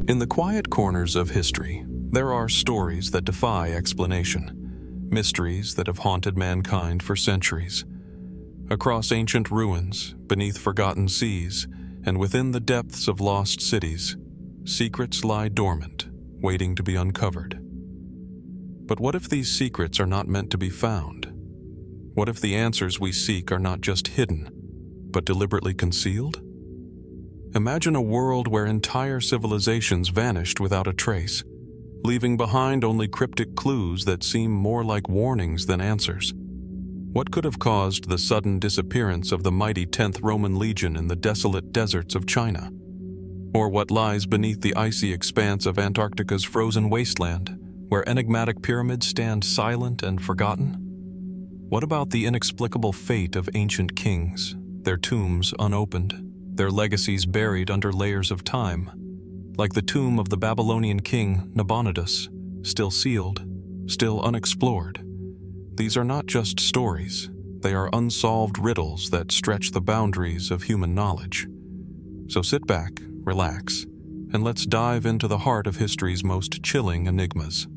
In the quiet corners of history, there are stories that defy explanation, mysteries that have haunted mankind for centuries. Across ancient ruins, beneath forgotten seas, and within the depths of lost cities, secrets lie dormant, waiting to be uncovered. But what if these secrets are not meant to be found? What if the answers we seek are not just hidden, but deliberately concealed? Imagine a world where entire civilizations vanished without a trace, leaving behind only cryptic clues that seem more like warnings than answers. What could have caused the sudden disappearance of the mighty 10th Roman Legion in the desolate deserts of China? Or what lies beneath the icy expanse of Antarctica's frozen wasteland, where enigmatic pyramids stand silent and forgotten? What about the inexplicable fate of ancient kings, their tombs unopened, their legacies buried under layers of time, like the tomb of the Babylonian king Nabonidus, still sealed, still unexplored? These are not just stories, they are unsolved riddles that stretch the boundaries of human knowledge. So sit back, relax, and let's dive into the heart of history's most chilling enigmas.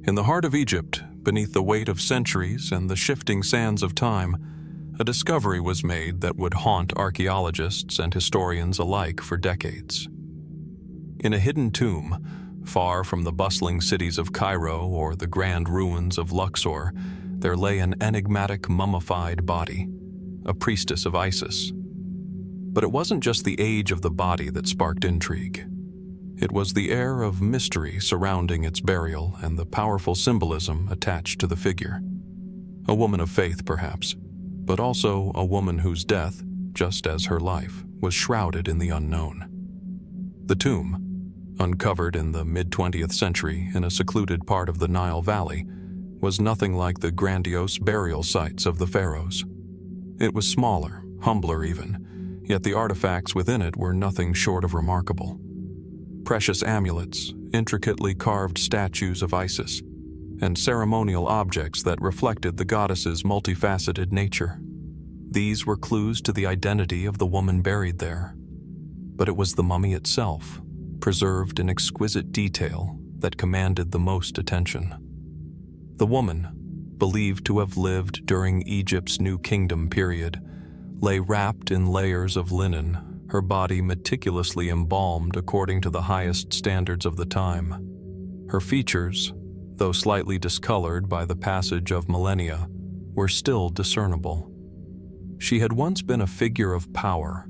In the heart of Egypt, beneath the weight of centuries and the shifting sands of time, a discovery was made that would haunt archaeologists and historians alike for decades. In a hidden tomb, far from the bustling cities of Cairo or the grand ruins of Luxor, there lay an enigmatic mummified body, a priestess of Isis. But it wasn't just the age of the body that sparked intrigue. It was the air of mystery surrounding its burial and the powerful symbolism attached to the figure. A woman of faith, perhaps, but also a woman whose death, just as her life, was shrouded in the unknown. The tomb, uncovered in the mid-20th century in a secluded part of the Nile Valley, was nothing like the grandiose burial sites of the pharaohs. It was smaller, humbler even, yet the artifacts within it were nothing short of remarkable. Precious amulets, intricately carved statues of Isis, and ceremonial objects that reflected the goddess's multifaceted nature. These were clues to the identity of the woman buried there. But it was the mummy itself, preserved in exquisite detail, that commanded the most attention. The woman, believed to have lived during Egypt's New Kingdom period, lay wrapped in layers of linen, her body meticulously embalmed according to the highest standards of the time. Her features, though slightly discolored by the passage of millennia, were still discernible. She had once been a figure of power,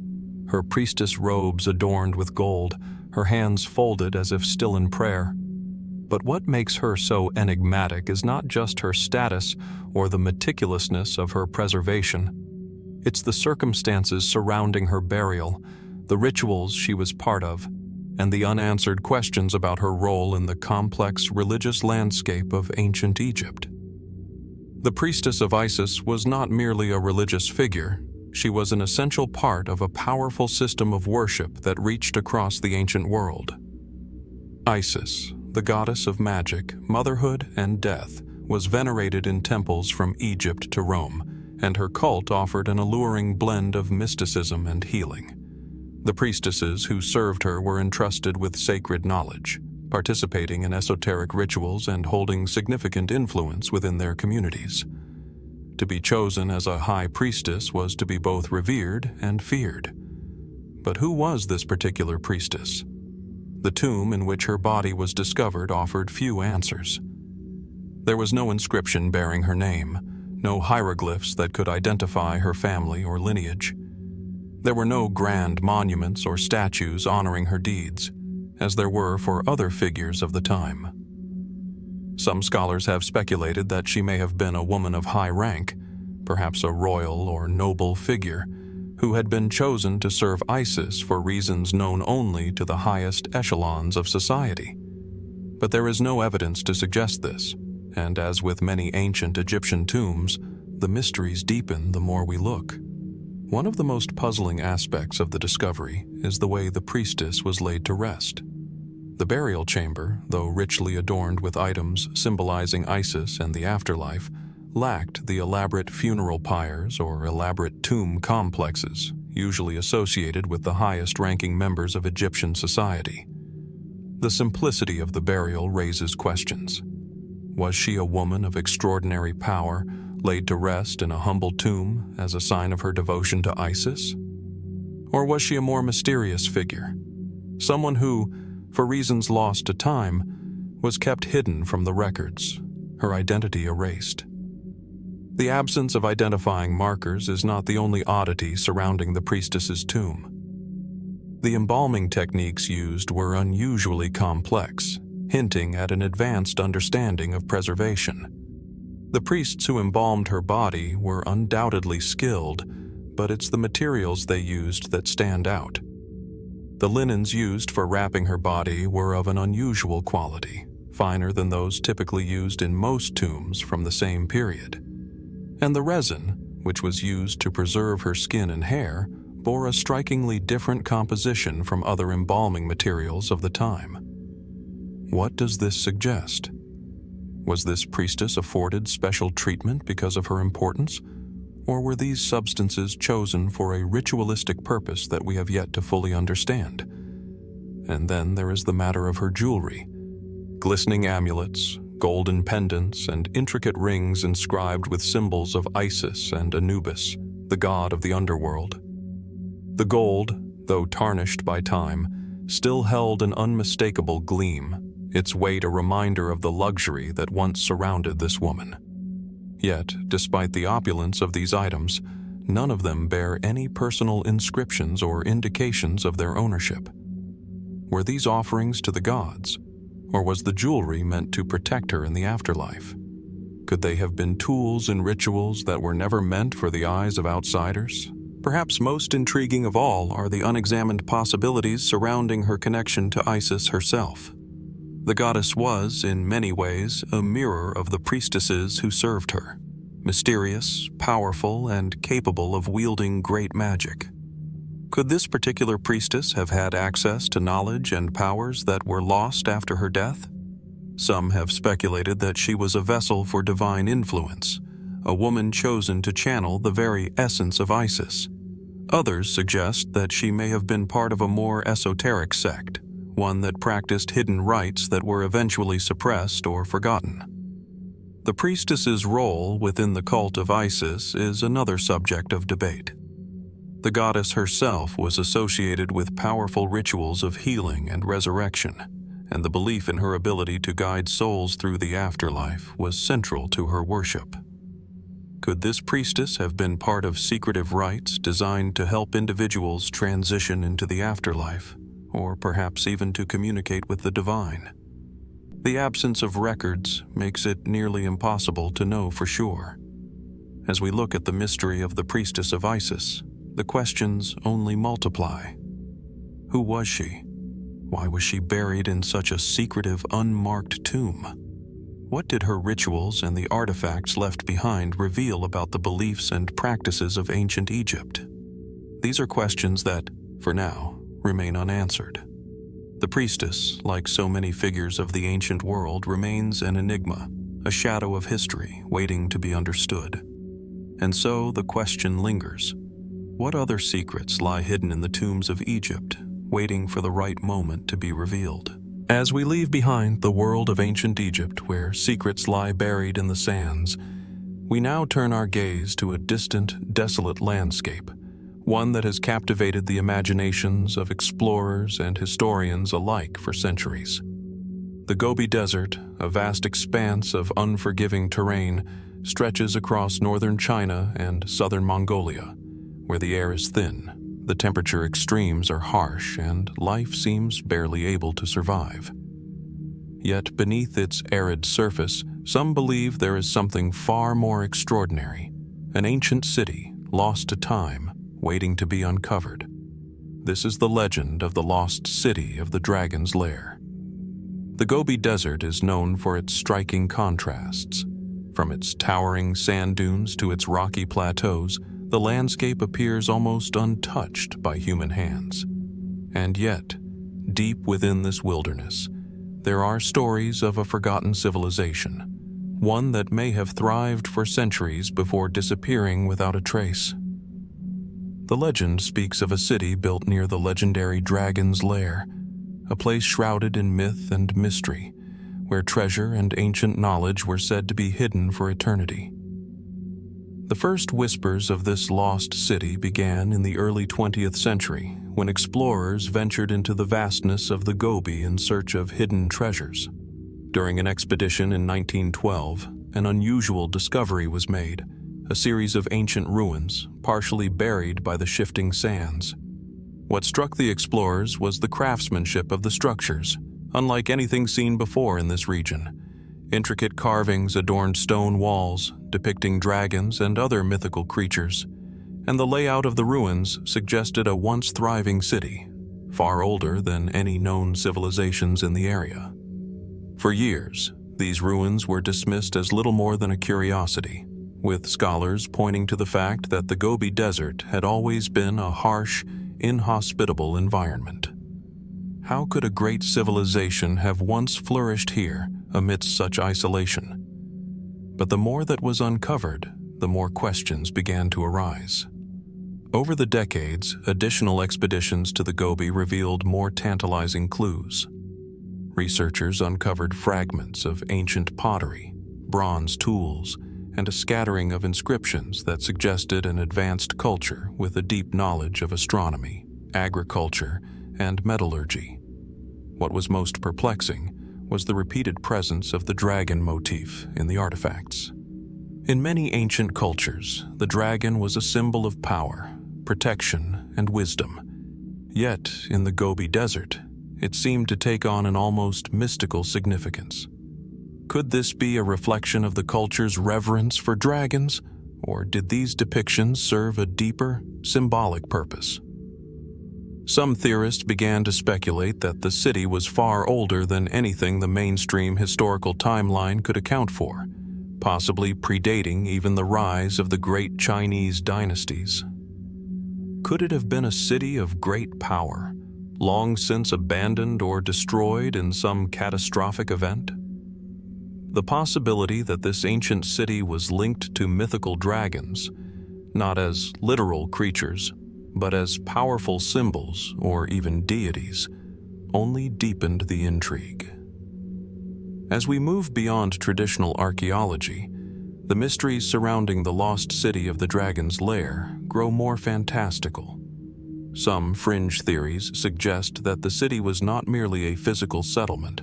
her priestess robes adorned with gold, her hands folded as if still in prayer. But what makes her so enigmatic is not just her status or the meticulousness of her preservation. It's the circumstances surrounding her burial, the rituals she was part of, and the unanswered questions about her role in the complex religious landscape of ancient Egypt. The priestess of Isis was not merely a religious figure, she was an essential part of a powerful system of worship that reached across the ancient world. Isis, the goddess of magic, motherhood, and death, was venerated in temples from Egypt to Rome, and her cult offered an alluring blend of mysticism and healing. The priestesses who served her were entrusted with sacred knowledge, participating in esoteric rituals and holding significant influence within their communities. To be chosen as a high priestess was to be both revered and feared. But who was this particular priestess? The tomb in which her body was discovered offered few answers. There was no inscription bearing her name, no hieroglyphs that could identify her family or lineage. There were no grand monuments or statues honoring her deeds, as there were for other figures of the time. Some scholars have speculated that she may have been a woman of high rank, perhaps a royal or noble figure, who had been chosen to serve Isis for reasons known only to the highest echelons of society. But there is no evidence to suggest this, and as with many ancient Egyptian tombs, the mysteries deepen the more we look. One of the most puzzling aspects of the discovery is the way the priestess was laid to rest. The burial chamber, though richly adorned with items symbolizing Isis and the afterlife, lacked the elaborate funeral pyres or elaborate tomb complexes usually associated with the highest-ranking members of Egyptian society. The simplicity of the burial raises questions. Was she a woman of extraordinary power, laid to rest in a humble tomb as a sign of her devotion to Isis? Or was she a more mysterious figure, someone who, for reasons lost to time, was kept hidden from the records, her identity erased? The absence of identifying markers is not the only oddity surrounding the priestess's tomb. The embalming techniques used were unusually complex, hinting at an advanced understanding of preservation. The priests who embalmed her body were undoubtedly skilled, but it's the materials they used that stand out. The linens used for wrapping her body were of an unusual quality, finer than those typically used in most tombs from the same period. And the resin, which was used to preserve her skin and hair, bore a strikingly different composition from other embalming materials of the time. What does this suggest? Was this priestess afforded special treatment because of her importance, or were these substances chosen for a ritualistic purpose that we have yet to fully understand? And then there is the matter of her jewelry. Glistening amulets, golden pendants, and intricate rings inscribed with symbols of Isis and Anubis, the god of the underworld. The gold, though tarnished by time, still held an unmistakable gleam, its weight a reminder of the luxury that once surrounded this woman. Yet, despite the opulence of these items, none of them bear any personal inscriptions or indications of their ownership. Were these offerings to the gods, or was the jewelry meant to protect her in the afterlife? Could they have been tools in rituals that were never meant for the eyes of outsiders? Perhaps most intriguing of all are the unexamined possibilities surrounding her connection to Isis herself. The goddess was, in many ways, a mirror of the priestesses who served her, mysterious, powerful, and capable of wielding great magic. Could this particular priestess have had access to knowledge and powers that were lost after her death? Some have speculated that she was a vessel for divine influence, a woman chosen to channel the very essence of Isis. Others suggest that she may have been part of a more esoteric sect, one that practiced hidden rites that were eventually suppressed or forgotten. The priestess's role within the cult of Isis is another subject of debate. The goddess herself was associated with powerful rituals of healing and resurrection, and the belief in her ability to guide souls through the afterlife was central to her worship. Could this priestess have been part of secretive rites designed to help individuals transition into the afterlife, or perhaps even to communicate with the divine? The absence of records makes it nearly impossible to know for sure. As we look at the mystery of the priestess of Isis, the questions only multiply. Who was she? Why was she buried in such a secretive, unmarked tomb? What did her rituals and the artifacts left behind reveal about the beliefs and practices of ancient Egypt? These are questions that, for now, remain unanswered. The priestess, like so many figures of the ancient world, remains an enigma, a shadow of history waiting to be understood. And so the question lingers. What other secrets lie hidden in the tombs of Egypt, waiting for the right moment to be revealed? As we leave behind the world of ancient Egypt, where secrets lie buried in the sands, we now turn our gaze to a distant, desolate landscape, one that has captivated the imaginations of explorers and historians alike for centuries. The Gobi Desert, a vast expanse of unforgiving terrain, stretches across northern China and southern Mongolia, where the air is thin, the temperature extremes are harsh, and life seems barely able to survive. Yet beneath its arid surface, some believe there is something far more extraordinary, an ancient city lost to time, waiting to be uncovered. This is the legend of the lost city of the dragon's lair. The Gobi Desert is known for its striking contrasts. From its towering sand dunes to its rocky plateaus, the landscape appears almost untouched by human hands. And yet, deep within this wilderness, there are stories of a forgotten civilization, one that may have thrived for centuries before disappearing without a trace. The legend speaks of a city built near the legendary dragon's lair, a place shrouded in myth and mystery, where treasure and ancient knowledge were said to be hidden for eternity. The first whispers of this lost city began in the early 20th century, when explorers ventured into the vastness of the Gobi in search of hidden treasures. During an expedition in 1912, an unusual discovery was made, a series of ancient ruins, partially buried by the shifting sands. What struck the explorers was the craftsmanship of the structures, unlike anything seen before in this region. Intricate carvings adorned stone walls, depicting dragons and other mythical creatures, and the layout of the ruins suggested a once thriving city, far older than any known civilizations in the area. For years, these ruins were dismissed as little more than a curiosity, with scholars pointing to the fact that the Gobi Desert had always been a harsh, inhospitable environment. How could a great civilization have once flourished here amidst such isolation? But the more that was uncovered, the more questions began to arise. Over the decades, additional expeditions to the Gobi revealed more tantalizing clues. Researchers uncovered fragments of ancient pottery, bronze tools, and a scattering of inscriptions that suggested an advanced culture with a deep knowledge of astronomy, agriculture, and metallurgy. What was most perplexing was the repeated presence of the dragon motif in the artifacts. In many ancient cultures, the dragon was a symbol of power, protection, and wisdom. Yet, in the Gobi Desert, it seemed to take on an almost mystical significance. Could this be a reflection of the culture's reverence for dragons, or did these depictions serve a deeper, symbolic purpose? Some theorists began to speculate that the city was far older than anything the mainstream historical timeline could account for, possibly predating even the rise of the great Chinese dynasties. Could it have been a city of great power, long since abandoned or destroyed in some catastrophic event? The possibility that this ancient city was linked to mythical dragons, not as literal creatures, but as powerful symbols or even deities, only deepened the intrigue. As we move beyond traditional archaeology, the mysteries surrounding the lost city of the dragon's lair grow more fantastical. Some fringe theories suggest that the city was not merely a physical settlement,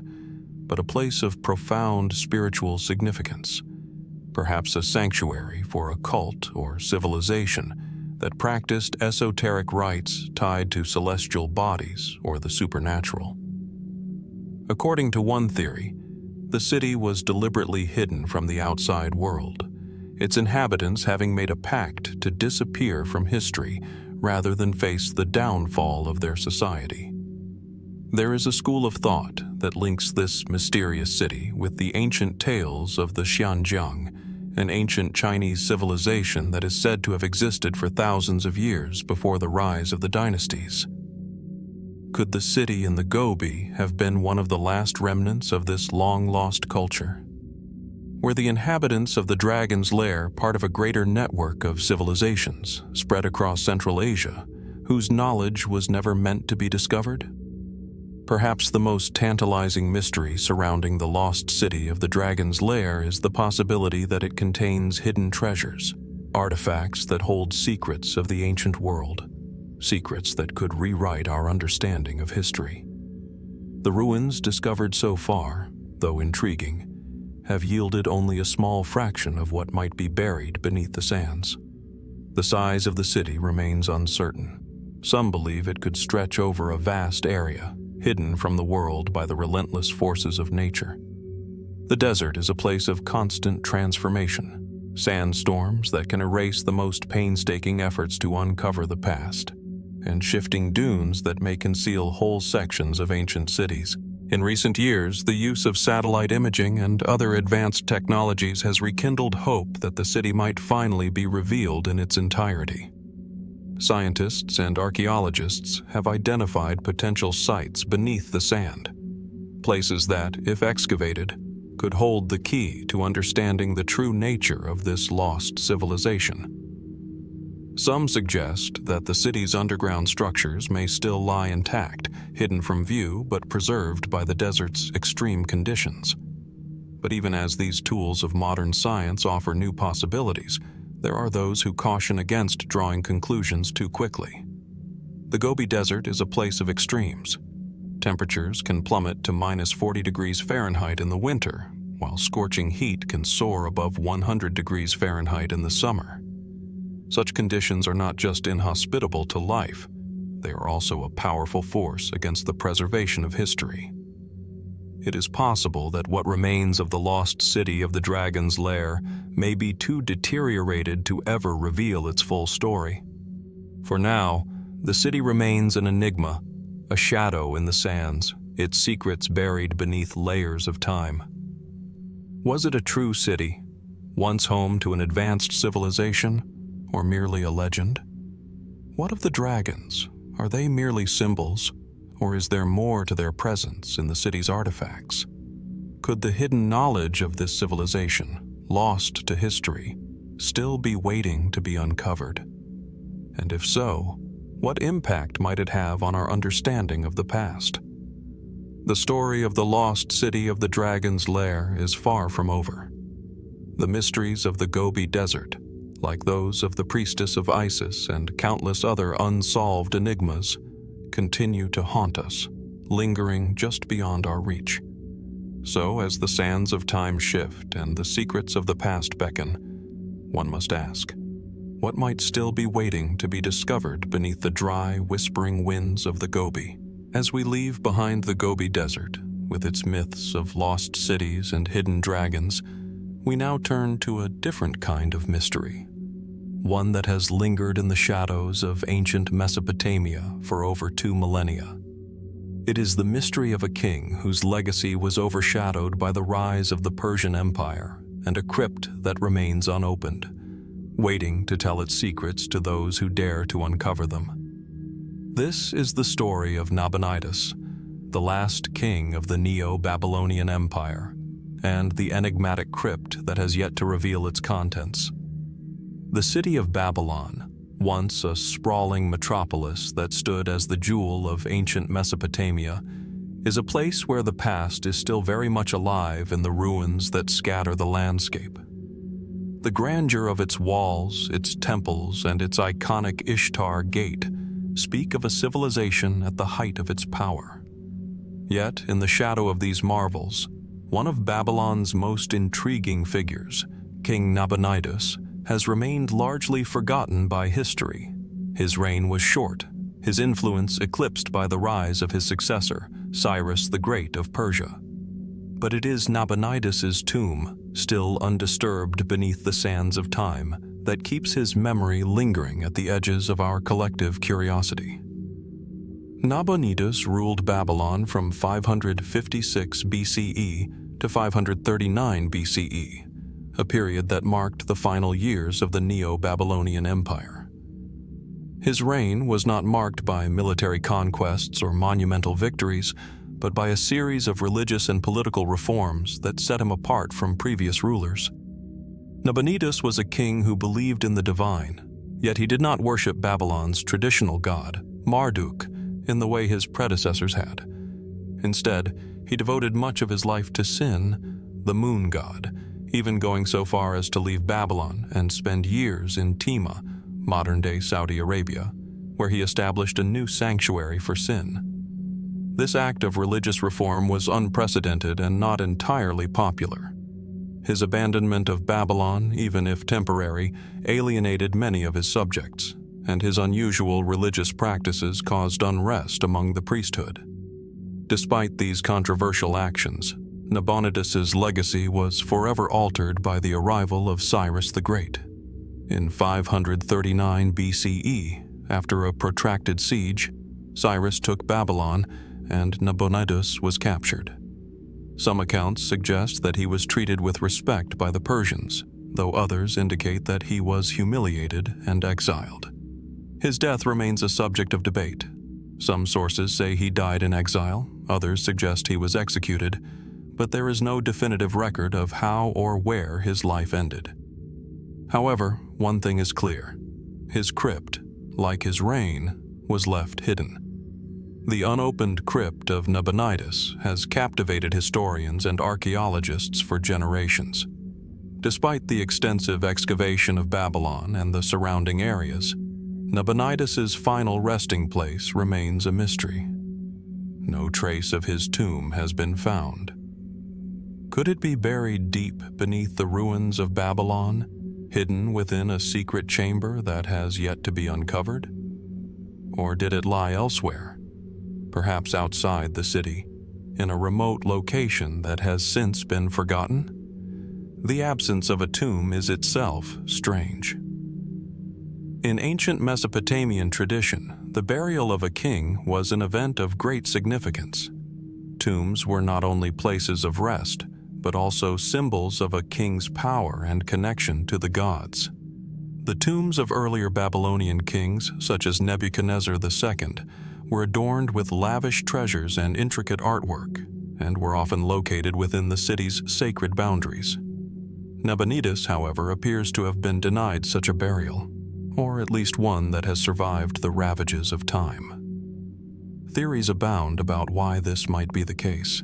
but a place of profound spiritual significance, perhaps a sanctuary for a cult or civilization that practiced esoteric rites tied to celestial bodies or the supernatural. According to one theory, the city was deliberately hidden from the outside world, its inhabitants having made a pact to disappear from history rather than face the downfall of their society. There is a school of thought that links this mysterious city with the ancient tales of the Xianjiang, an ancient Chinese civilization that is said to have existed for thousands of years before the rise of the dynasties. Could the city in the Gobi have been one of the last remnants of this long-lost culture? Were the inhabitants of the Dragon's Lair part of a greater network of civilizations spread across Central Asia, whose knowledge was never meant to be discovered? Perhaps the most tantalizing mystery surrounding the lost city of the Dragon's Lair is the possibility that it contains hidden treasures, artifacts that hold secrets of the ancient world, secrets that could rewrite our understanding of history. The ruins discovered so far, though intriguing, have yielded only a small fraction of what might be buried beneath the sands. The size of the city remains uncertain. Some believe it could stretch over a vast area, hidden from the world by the relentless forces of nature. The desert is a place of constant transformation, sandstorms that can erase the most painstaking efforts to uncover the past, and shifting dunes that may conceal whole sections of ancient cities. In recent years, the use of satellite imaging and other advanced technologies has rekindled hope that the city might finally be revealed in its entirety. Scientists and archaeologists have identified potential sites beneath the sand, places that, if excavated, could hold the key to understanding the true nature of this lost civilization. Some suggest that the city's underground structures may still lie intact, hidden from view but preserved by the desert's extreme conditions. But even as these tools of modern science offer new possibilities, there are those who caution against drawing conclusions too quickly. The Gobi Desert is a place of extremes. Temperatures can plummet to -40 degrees Fahrenheit in the winter, while scorching heat can soar above 100 degrees Fahrenheit in the summer. Such conditions are not just inhospitable to life, they are also a powerful force against the preservation of history. It is possible that what remains of the lost city of the dragon's lair may be too deteriorated to ever reveal its full story. For now, the city remains an enigma, a shadow in the sands, its secrets buried beneath layers of time. Was it a true city, once home to an advanced civilization, or merely a legend? What of the dragons? Are they merely symbols, or is there more to their presence in the city's artifacts? Could the hidden knowledge of this civilization, lost to history, still be waiting to be uncovered? And if so, what impact might it have on our understanding of the past? The story of the lost city of the dragon's lair is far from over. The mysteries of the Gobi Desert, like those of the Priestess of Isis and countless other unsolved enigmas, continue to haunt us, lingering just beyond our reach. So, as the sands of time shift and the secrets of the past beckon, one must ask, what might still be waiting to be discovered beneath the dry, whispering winds of the Gobi? As we leave behind the Gobi Desert, with its myths of lost cities and hidden dragons, we now turn to a different kind of mystery, one that has lingered in the shadows of ancient Mesopotamia for over 2 millennia. It is the mystery of a king whose legacy was overshadowed by the rise of the Persian Empire and a crypt that remains unopened, waiting to tell its secrets to those who dare to uncover them. This is the story of Nabonidus, the last king of the Neo-Babylonian Empire, and the enigmatic crypt that has yet to reveal its contents. The city of Babylon, once a sprawling metropolis that stood as the jewel of ancient Mesopotamia, is a place where the past is still very much alive in the ruins that scatter the landscape. The grandeur of its walls, its temples, and its iconic Ishtar Gate speak of a civilization at the height of its power. Yet, in the shadow of these marvels, one of Babylon's most intriguing figures, King Nabonidus, has remained largely forgotten by history. His reign was short, his influence eclipsed by the rise of his successor, Cyrus the Great of Persia. But it is Nabonidus's tomb, still undisturbed beneath the sands of time, that keeps his memory lingering at the edges of our collective curiosity. Nabonidus ruled Babylon from 556 BCE to 539 BCE, a period that marked the final years of the Neo-Babylonian Empire. His reign was not marked by military conquests or monumental victories, but by a series of religious and political reforms that set him apart from previous rulers. Nabonidus was a king who believed in the divine, yet he did not worship Babylon's traditional god, Marduk, in the way his predecessors had. Instead, he devoted much of his life to Sin, the moon god, even going so far as to leave Babylon and spend years in Tima, modern-day Saudi Arabia, where he established a new sanctuary for Sin. This act of religious reform was unprecedented and not entirely popular. His abandonment of Babylon, even if temporary, alienated many of his subjects, and his unusual religious practices caused unrest among the priesthood. Despite these controversial actions, Nabonidus's legacy was forever altered by the arrival of Cyrus the Great. In 539 BCE, after a protracted siege, Cyrus took Babylon and Nabonidus was captured. Some accounts suggest that he was treated with respect by the Persians, though others indicate that he was humiliated and exiled. His death remains a subject of debate. Some sources say he died in exile, others suggest he was executed, but there is no definitive record of how or where his life ended. However, one thing is clear. his crypt, like his reign, was left hidden. The unopened crypt of Nabonidus has captivated historians and archaeologists for generations. Despite the extensive excavation of Babylon and the surrounding areas, Nabonidus's final resting place remains a mystery. No trace of his tomb has been found. Could it be buried deep beneath the ruins of Babylon, hidden within a secret chamber that has yet to be uncovered? Or did it lie elsewhere, perhaps outside the city, in a remote location that has since been forgotten? The absence of a tomb is itself strange. In ancient Mesopotamian tradition, the burial of a king was an event of great significance. Tombs were not only places of rest, but also symbols of a king's power and connection to the gods. The tombs of earlier Babylonian kings, such as Nebuchadnezzar II, were adorned with lavish treasures and intricate artwork, and were often located within the city's sacred boundaries. Nabonidus, however, appears to have been denied such a burial, or at least one that has survived the ravages of time. Theories abound about why this might be the case.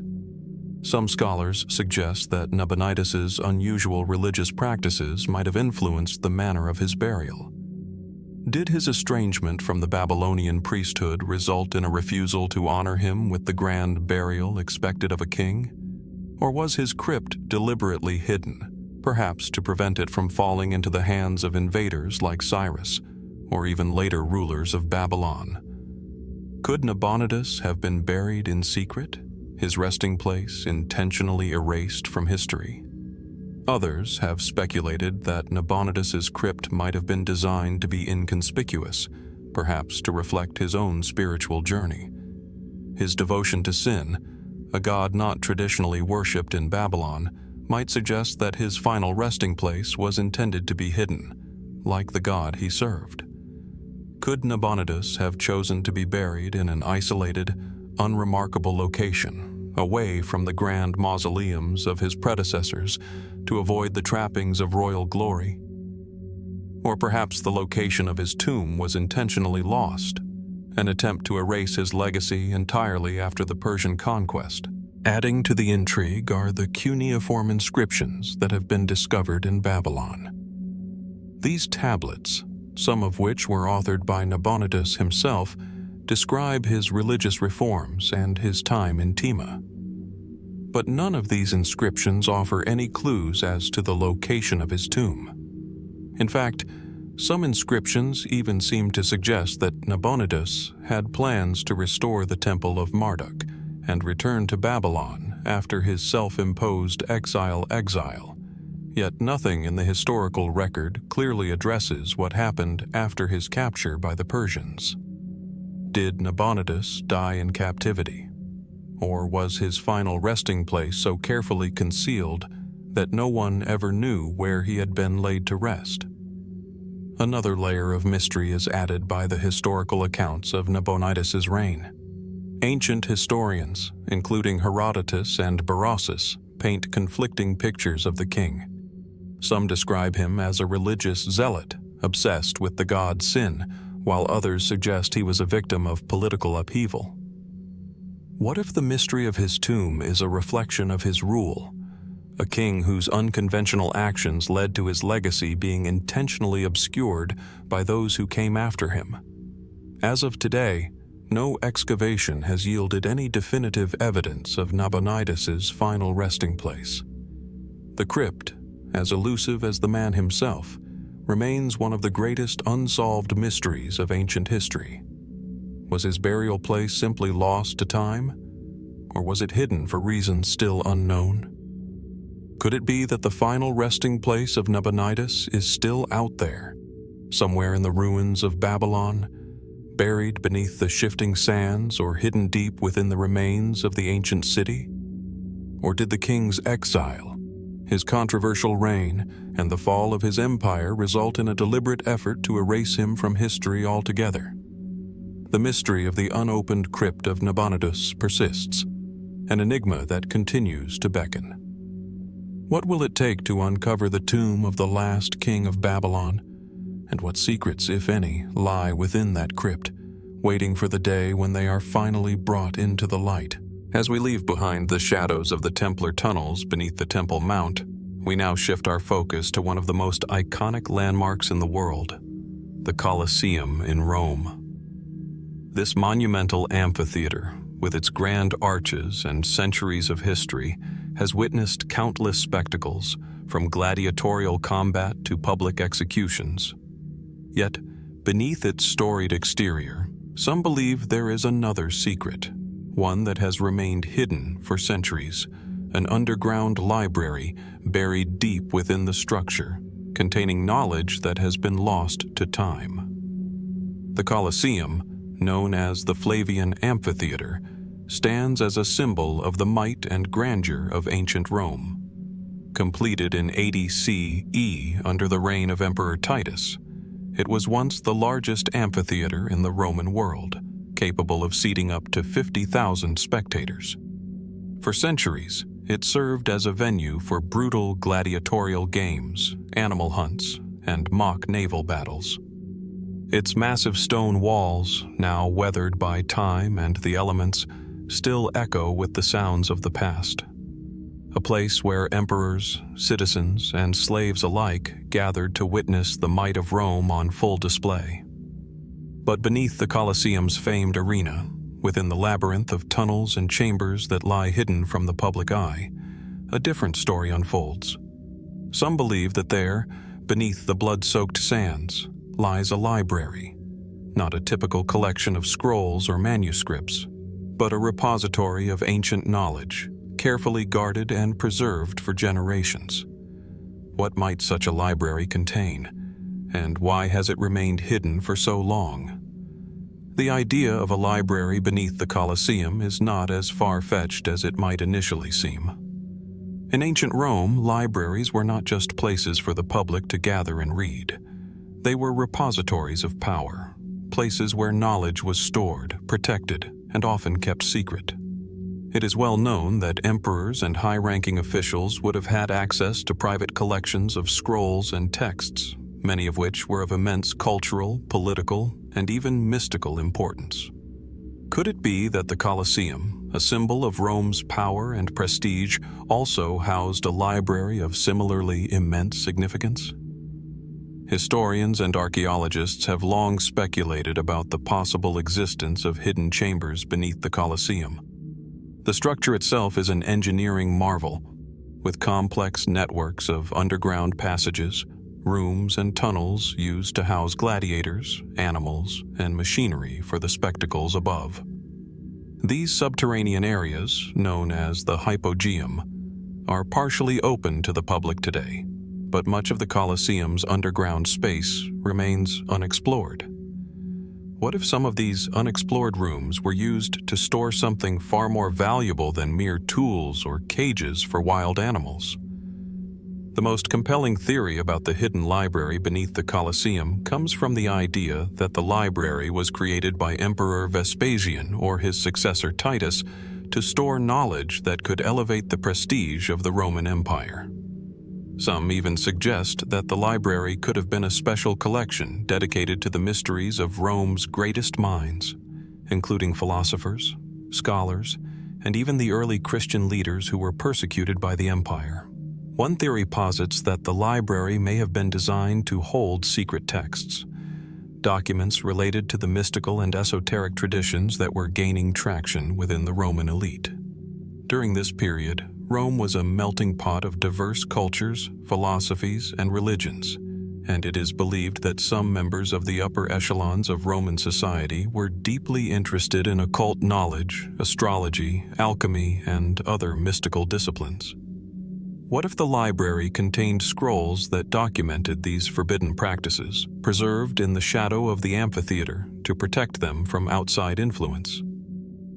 Some scholars suggest that Nabonidus's unusual religious practices might have influenced the manner of his burial. Did his estrangement from the Babylonian priesthood result in a refusal to honor him with the grand burial expected of a king? Or was his crypt deliberately hidden, perhaps to prevent it from falling into the hands of invaders like Cyrus, or even later rulers of Babylon? Could Nabonidus have been buried in secret, his resting place intentionally erased from history? Others have speculated that Nabonidus's crypt might have been designed to be inconspicuous, perhaps to reflect his own spiritual journey. His devotion to Sin, a god not traditionally worshipped in Babylon, might suggest that his final resting place was intended to be hidden, like the god he served. Could Nabonidus have chosen to be buried in an isolated, unremarkable location, away from the grand mausoleums of his predecessors, to avoid the trappings of royal glory? Or perhaps the location of his tomb was intentionally lost, an attempt to erase his legacy entirely after the Persian conquest. Adding to the intrigue are the cuneiform inscriptions that have been discovered in Babylon. These tablets, some of which were authored by Nabonidus himself, describe his religious reforms and his time in Tema. But none of these inscriptions offer any clues as to the location of his tomb. In fact, some inscriptions even seem to suggest that Nabonidus had plans to restore the Temple of Marduk and return to Babylon after his self-imposed exile, yet nothing in the historical record clearly addresses what happened after his capture by the Persians. Did Nabonidus die in captivity? Or was his final resting place so carefully concealed that no one ever knew where he had been laid to rest? Another layer of mystery is added by the historical accounts of Nabonidus's reign. Ancient historians, including Herodotus and Berossus, paint conflicting pictures of the king. Some describe him as a religious zealot, obsessed with the god Sin, while others suggest he was a victim of political upheaval. What if the mystery of his tomb is a reflection of his rule, a king whose unconventional actions led to his legacy being intentionally obscured by those who came after him? As of today, no excavation has yielded any definitive evidence of Nabonidus's final resting place. The crypt, as elusive as the man himself, remains one of the greatest unsolved mysteries of ancient history. Was his burial place simply lost to time? Or was it hidden for reasons still unknown? Could it be that the final resting place of Nabonidus is still out there, somewhere in the ruins of Babylon, buried beneath the shifting sands or hidden deep within the remains of the ancient city? Or did the king's exile, his controversial reign, and the fall of his empire result in a deliberate effort to erase him from history altogether? The mystery of the unopened crypt of Nabonidus persists, an enigma that continues to beckon. What will it take to uncover the tomb of the last king of Babylon? And what secrets, if any, lie within that crypt, waiting for the day when they are finally brought into the light? As we leave behind the shadows of the Templar tunnels beneath the Temple Mount, we now shift our focus to one of the most iconic landmarks in the world, the Colosseum in Rome. This monumental amphitheater, with its grand arches and centuries of history, has witnessed countless spectacles, from gladiatorial combat to public executions. Yet, beneath its storied exterior, some believe there is another secret, one that has remained hidden for centuries, an underground library buried deep within the structure, containing knowledge that has been lost to time. The Colosseum, known as the Flavian Amphitheater, stands as a symbol of the might and grandeur of ancient Rome. Completed in 80 CE under the reign of Emperor Titus, it was once the largest amphitheater in the Roman world, capable of seating up to 50,000 spectators. For centuries, it served as a venue for brutal gladiatorial games, animal hunts, and mock naval battles. Its massive stone walls, now weathered by time and the elements, still echo with the sounds of the past. A place where emperors, citizens, and slaves alike gathered to witness the might of Rome on full display. But beneath the Colosseum's famed arena, within the labyrinth of tunnels and chambers that lie hidden from the public eye, a different story unfolds. Some believe that there, beneath the blood-soaked sands, lies a library, not a typical collection of scrolls or manuscripts, but a repository of ancient knowledge, carefully guarded and preserved for generations. What might such a library contain, and why has it remained hidden for so long? The idea of a library beneath the Colosseum is not as far-fetched as it might initially seem. In ancient Rome, libraries were not just places for the public to gather and read. They were repositories of power, places where knowledge was stored, protected, and often kept secret. It is well known that emperors and high-ranking officials would have had access to private collections of scrolls and texts, many of which were of immense cultural, political, and even mystical importance. Could it be that the Colosseum, a symbol of Rome's power and prestige, also housed a library of similarly immense significance? Historians and archaeologists have long speculated about the possible existence of hidden chambers beneath the Colosseum. The structure itself is an engineering marvel, with complex networks of underground passages, rooms and tunnels used to house gladiators, animals, and machinery for the spectacles above. These subterranean areas, known as the hypogeum, are partially open to the public today, but much of the Colosseum's underground space remains unexplored. What if some of these unexplored rooms were used to store something far more valuable than mere tools or cages for wild animals? The most compelling theory about the hidden library beneath the Colosseum comes from the idea that the library was created by Emperor Vespasian or his successor Titus to store knowledge that could elevate the prestige of the Roman Empire. Some even suggest that the library could have been a special collection dedicated to the mysteries of Rome's greatest minds, including philosophers, scholars, and even the early Christian leaders who were persecuted by the empire. One theory posits that the library may have been designed to hold secret texts, documents related to the mystical and esoteric traditions that were gaining traction within the Roman elite. During this period, Rome was a melting pot of diverse cultures, philosophies, and religions, and it is believed that some members of the upper echelons of Roman society were deeply interested in occult knowledge, astrology, alchemy, and other mystical disciplines. What if the library contained scrolls that documented these forbidden practices, preserved in the shadow of the amphitheater to protect them from outside influence?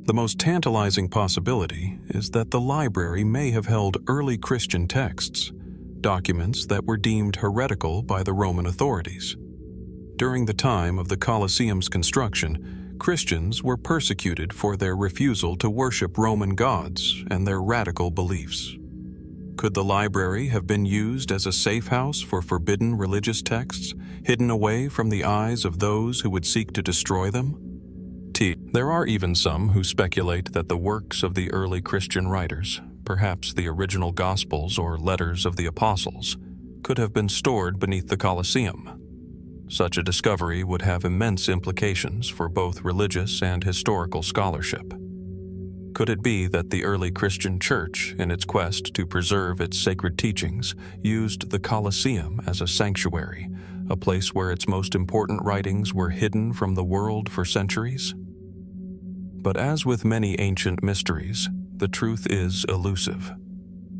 The most tantalizing possibility is that the library may have held early Christian texts, documents that were deemed heretical by the Roman authorities. During the time of the Colosseum's construction, Christians were persecuted for their refusal to worship Roman gods and their radical beliefs. Could the library have been used as a safe house for forbidden religious texts, hidden away from the eyes of those who would seek to destroy them? There are even some who speculate that the works of the early Christian writers, perhaps the original Gospels or letters of the Apostles, could have been stored beneath the Colosseum. Such a discovery would have immense implications for both religious and historical scholarship. Could it be that the early Christian church, in its quest to preserve its sacred teachings, used the Colosseum as a sanctuary, a place where its most important writings were hidden from the world for centuries? But as with many ancient mysteries, the truth is elusive.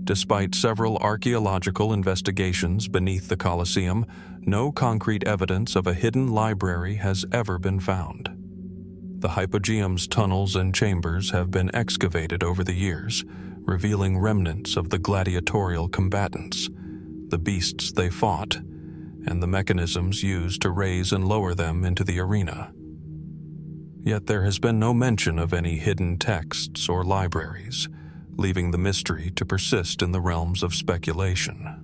Despite several archaeological investigations beneath the Colosseum, no concrete evidence of a hidden library has ever been found. The hypogeum's tunnels and chambers have been excavated over the years, revealing remnants of the gladiatorial combatants, the beasts they fought, and the mechanisms used to raise and lower them into the arena. Yet there has been no mention of any hidden texts or libraries, leaving the mystery to persist in the realms of speculation.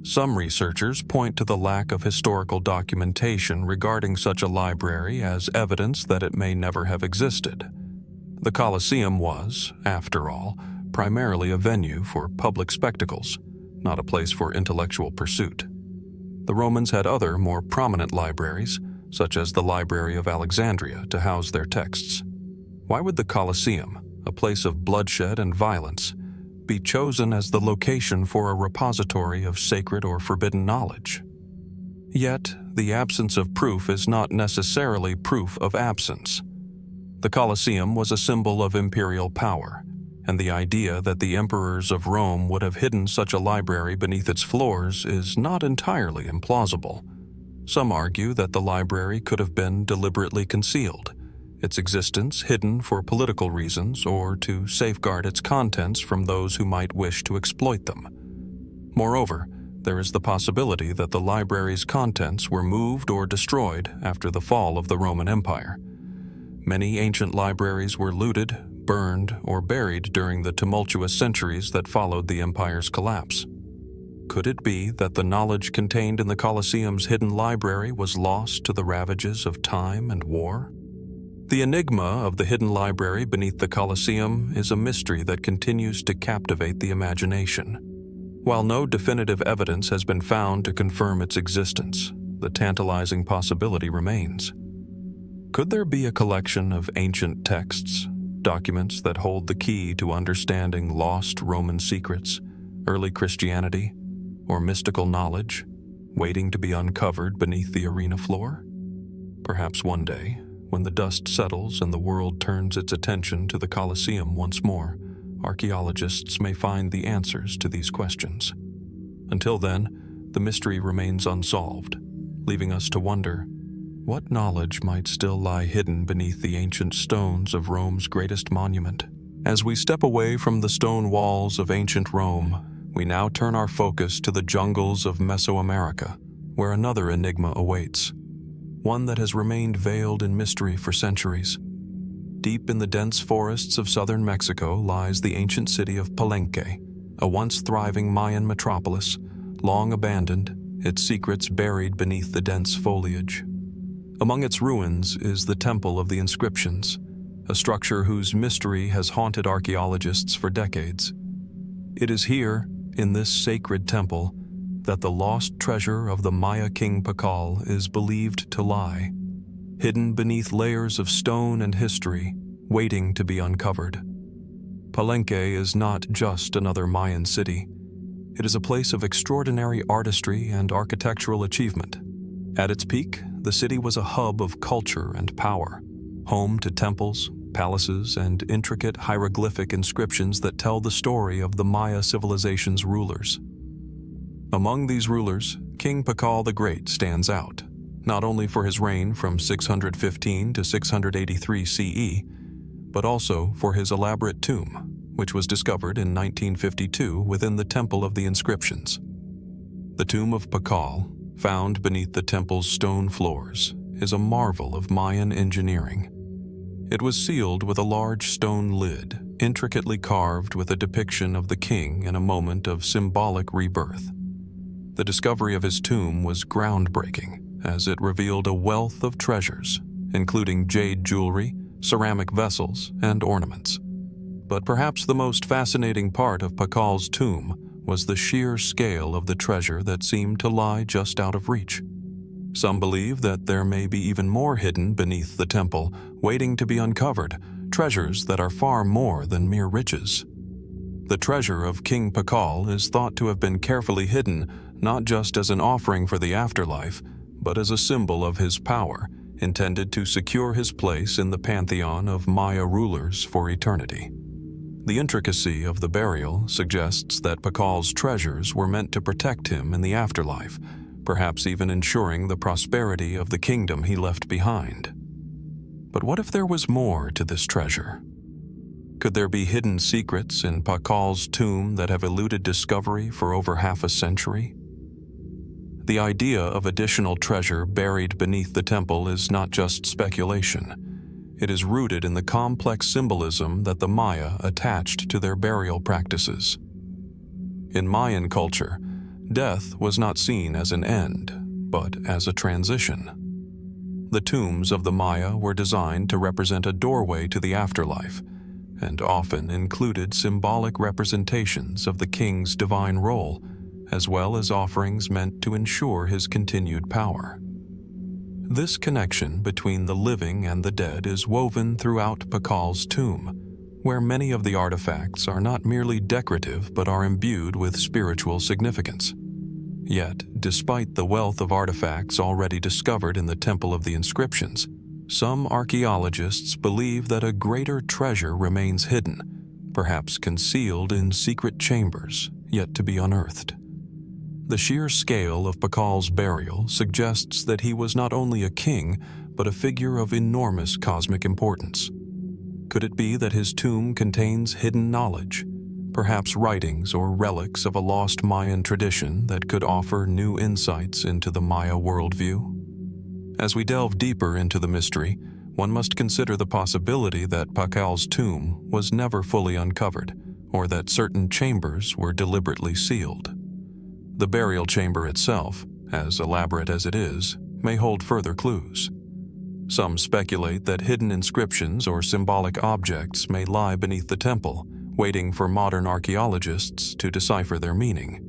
Some researchers point to the lack of historical documentation regarding such a library as evidence that it may never have existed. The Colosseum was, after all, primarily a venue for public spectacles, not a place for intellectual pursuit. The Romans had other, more prominent libraries, such as the Library of Alexandria, to house their texts. Why would the Colosseum, a place of bloodshed and violence, be chosen as the location for a repository of sacred or forbidden knowledge? Yet, the absence of proof is not necessarily proof of absence. The Colosseum was a symbol of imperial power, and the idea that the emperors of Rome would have hidden such a library beneath its floors is not entirely implausible. Some argue that the library could have been deliberately concealed, its existence hidden for political reasons or to safeguard its contents from those who might wish to exploit them. Moreover, there is the possibility that the library's contents were moved or destroyed after the fall of the Roman Empire. Many ancient libraries were looted, burned, or buried during the tumultuous centuries that followed the empire's collapse. Could it be that the knowledge contained in the Colosseum's hidden library was lost to the ravages of time and war? The enigma of the hidden library beneath the Colosseum is a mystery that continues to captivate the imagination. While no definitive evidence has been found to confirm its existence, the tantalizing possibility remains. Could there be a collection of ancient texts, documents that hold the key to understanding lost Roman secrets, early Christianity, or mystical knowledge, waiting to be uncovered beneath the arena floor? Perhaps one day, when the dust settles and the world turns its attention to the Colosseum once more, archaeologists may find the answers to these questions. Until then, the mystery remains unsolved, leaving us to wonder, what knowledge might still lie hidden beneath the ancient stones of Rome's greatest monument? As we step away from the stone walls of ancient Rome, we now turn our focus to the jungles of Mesoamerica, where another enigma awaits, one that has remained veiled in mystery for centuries. Deep in the dense forests of southern Mexico lies the ancient city of Palenque, a once thriving Mayan metropolis, long abandoned, its secrets buried beneath the dense foliage. Among its ruins is the Temple of the Inscriptions, a structure whose mystery has haunted archaeologists for decades. It is here, in this sacred temple, that the lost treasure of the Maya king Pacal is believed to lie, hidden beneath layers of stone and history, waiting to be uncovered. Palenque is not just another Mayan city. It is a place of extraordinary artistry and architectural achievement. At its peak, the city was a hub of culture and power, home to temples, palaces, and intricate hieroglyphic inscriptions that tell the story of the Maya civilization's rulers. Among these rulers, King Pacal the Great stands out, not only for his reign from 615 to 683 CE, but also for his elaborate tomb, which was discovered in 1952 within the Temple of the Inscriptions. The tomb of Pacal, found beneath the temple's stone floors, is a marvel of Mayan engineering. It was sealed with a large stone lid, intricately carved with a depiction of the king in a moment of symbolic rebirth. The discovery of his tomb was groundbreaking, as it revealed a wealth of treasures, including jade jewelry, ceramic vessels, and ornaments. But perhaps the most fascinating part of Pacal's tomb was the sheer scale of the treasure that seemed to lie just out of reach. Some believe that there may be even more hidden beneath the temple, waiting to be uncovered, treasures that are far more than mere riches. The treasure of King Pacal is thought to have been carefully hidden, not just as an offering for the afterlife, but as a symbol of his power, intended to secure his place in the pantheon of Maya rulers for eternity. The intricacy of the burial suggests that Pacal's treasures were meant to protect him in the afterlife, perhaps even ensuring the prosperity of the kingdom he left behind. But what if there was more to this treasure? Could there be hidden secrets in Pacal's tomb that have eluded discovery for over half a century? The idea of additional treasure buried beneath the temple is not just speculation. It is rooted in the complex symbolism that the Maya attached to their burial practices. In Mayan culture, death was not seen as an end, but as a transition. The tombs of the Maya were designed to represent a doorway to the afterlife, and often included symbolic representations of the king's divine role, as well as offerings meant to ensure his continued power. This connection between the living and the dead is woven throughout Pacal's tomb, where many of the artifacts are not merely decorative but are imbued with spiritual significance. Yet, despite the wealth of artifacts already discovered in the Temple of the Inscriptions, some archaeologists believe that a greater treasure remains hidden, perhaps concealed in secret chambers yet to be unearthed. The sheer scale of Pacal's burial suggests that he was not only a king, but a figure of enormous cosmic importance. Could it be that his tomb contains hidden knowledge, perhaps writings or relics of a lost Mayan tradition that could offer new insights into the Maya worldview? As we delve deeper into the mystery, one must consider the possibility that Pacal's tomb was never fully uncovered, or that certain chambers were deliberately sealed. The burial chamber itself, as elaborate as it is, may hold further clues. Some speculate that hidden inscriptions or symbolic objects may lie beneath the temple, waiting for modern archaeologists to decipher their meaning.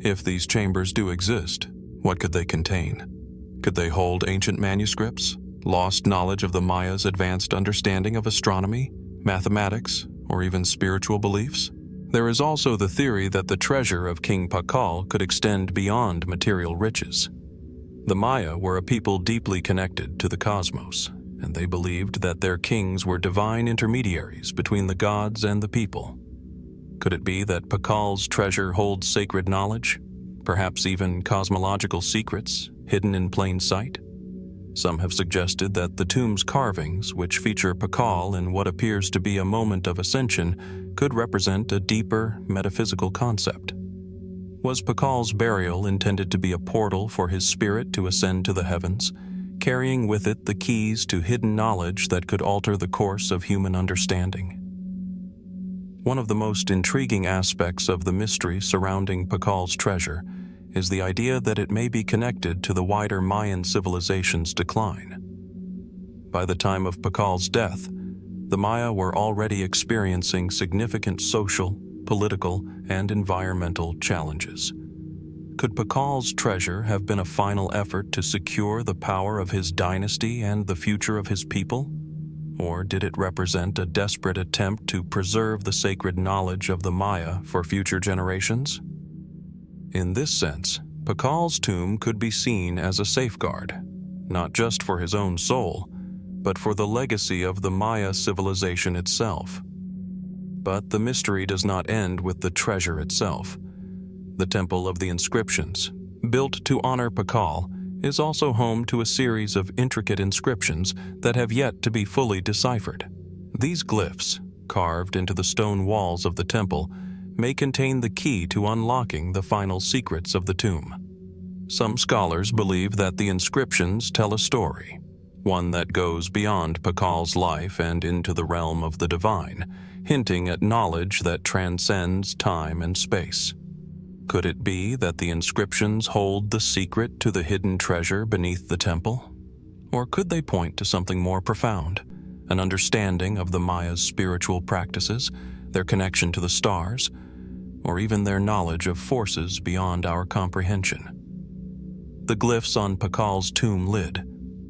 If these chambers do exist, what could they contain? Could they hold ancient manuscripts, lost knowledge of the Maya's advanced understanding of astronomy, mathematics, or even spiritual beliefs? There is also the theory that the treasure of King Pacal could extend beyond material riches. The Maya were a people deeply connected to the cosmos, and they believed that their kings were divine intermediaries between the gods and the people. Could it be that Pacal's treasure holds sacred knowledge, perhaps even cosmological secrets hidden in plain sight? Some have suggested that the tomb's carvings, which feature Pacal in what appears to be a moment of ascension, could represent a deeper metaphysical concept. Was Pacal's burial intended to be a portal for his spirit to ascend to the heavens, carrying with it the keys to hidden knowledge that could alter the course of human understanding? One of the most intriguing aspects of the mystery surrounding Pacal's treasure is the idea that it may be connected to the wider Mayan civilization's decline. By the time of Pacal's death, the Maya were already experiencing significant social, political, and environmental challenges. Could Pacal's treasure have been a final effort to secure the power of his dynasty and the future of his people? Or did it represent a desperate attempt to preserve the sacred knowledge of the Maya for future generations? In this sense, Pacal's tomb could be seen as a safeguard, not just for his own soul, but for the legacy of the Maya civilization itself. But the mystery does not end with the treasure itself. The Temple of the Inscriptions, built to honor Pacal, is also home to a series of intricate inscriptions that have yet to be fully deciphered. These glyphs, carved into the stone walls of the temple, may contain the key to unlocking the final secrets of the tomb. Some scholars believe that the inscriptions tell a story, one that goes beyond Pacal's life and into the realm of the divine, hinting at knowledge that transcends time and space. Could it be that the inscriptions hold the secret to the hidden treasure beneath the temple? Or could they point to something more profound, an understanding of the Maya's spiritual practices, their connection to the stars, or even their knowledge of forces beyond our comprehension? The glyphs on Pacal's tomb lid,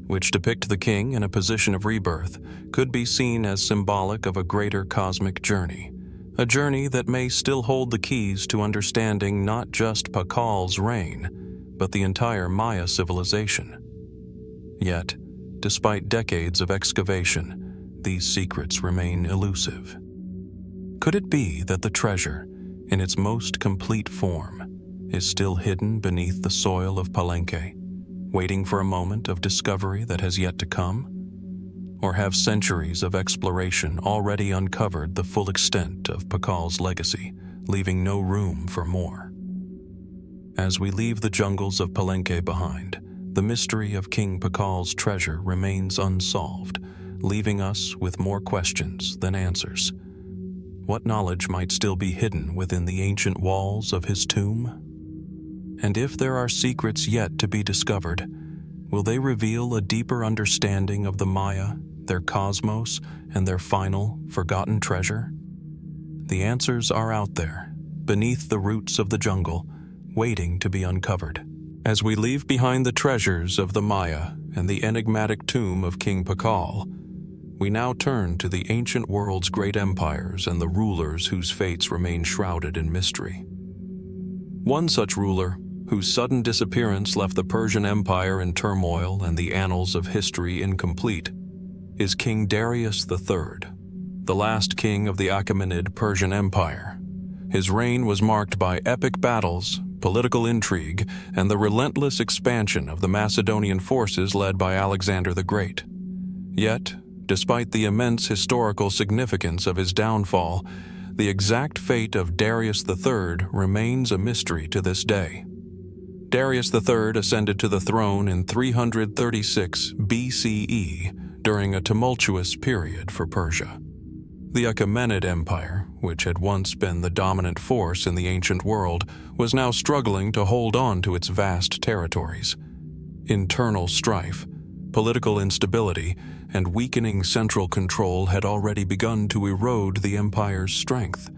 which depict the king in a position of rebirth, could be seen as symbolic of a greater cosmic journey, a journey that may still hold the keys to understanding not just Pacal's reign, but the entire Maya civilization. Yet, despite decades of excavation, these secrets remain elusive. Could it be that the treasure, in its most complete form, is still hidden beneath the soil of Palenque, waiting for a moment of discovery that has yet to come? Or have centuries of exploration already uncovered the full extent of Pacal's legacy, leaving no room for more? As we leave the jungles of Palenque behind, the mystery of King Pacal's treasure remains unsolved, leaving us with more questions than answers. What knowledge might still be hidden within the ancient walls of his tomb? And if there are secrets yet to be discovered, will they reveal a deeper understanding of the Maya, their cosmos, and their final, forgotten treasure? The answers are out there, beneath the roots of the jungle, waiting to be uncovered. As we leave behind the treasures of the Maya and the enigmatic tomb of King Pacal, we now turn to the ancient world's great empires and the rulers whose fates remain shrouded in mystery. One such ruler, whose sudden disappearance left the Persian Empire in turmoil and the annals of history incomplete, is King Darius III, the last king of the Achaemenid Persian Empire. His reign was marked by epic battles, political intrigue, and the relentless expansion of the Macedonian forces led by Alexander the Great. Yet, despite the immense historical significance of his downfall, the exact fate of Darius III remains a mystery to this day. Darius III ascended to the throne in 336 BCE during a tumultuous period for Persia. The Achaemenid Empire, which had once been the dominant force in the ancient world, was now struggling to hold on to its vast territories. Internal strife, political instability, and weakening central control had already begun to erode the empire's strength.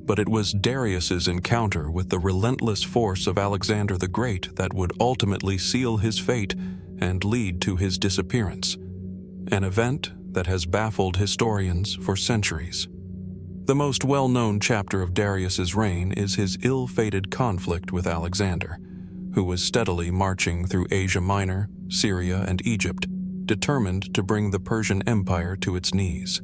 But it was Darius's encounter with the relentless force of Alexander the Great that would ultimately seal his fate and lead to his disappearance, an event that has baffled historians for centuries. The most well-known chapter of Darius's reign is his ill-fated conflict with Alexander, who was steadily marching through Asia Minor, Syria, and Egypt, determined to bring the Persian Empire to its knees.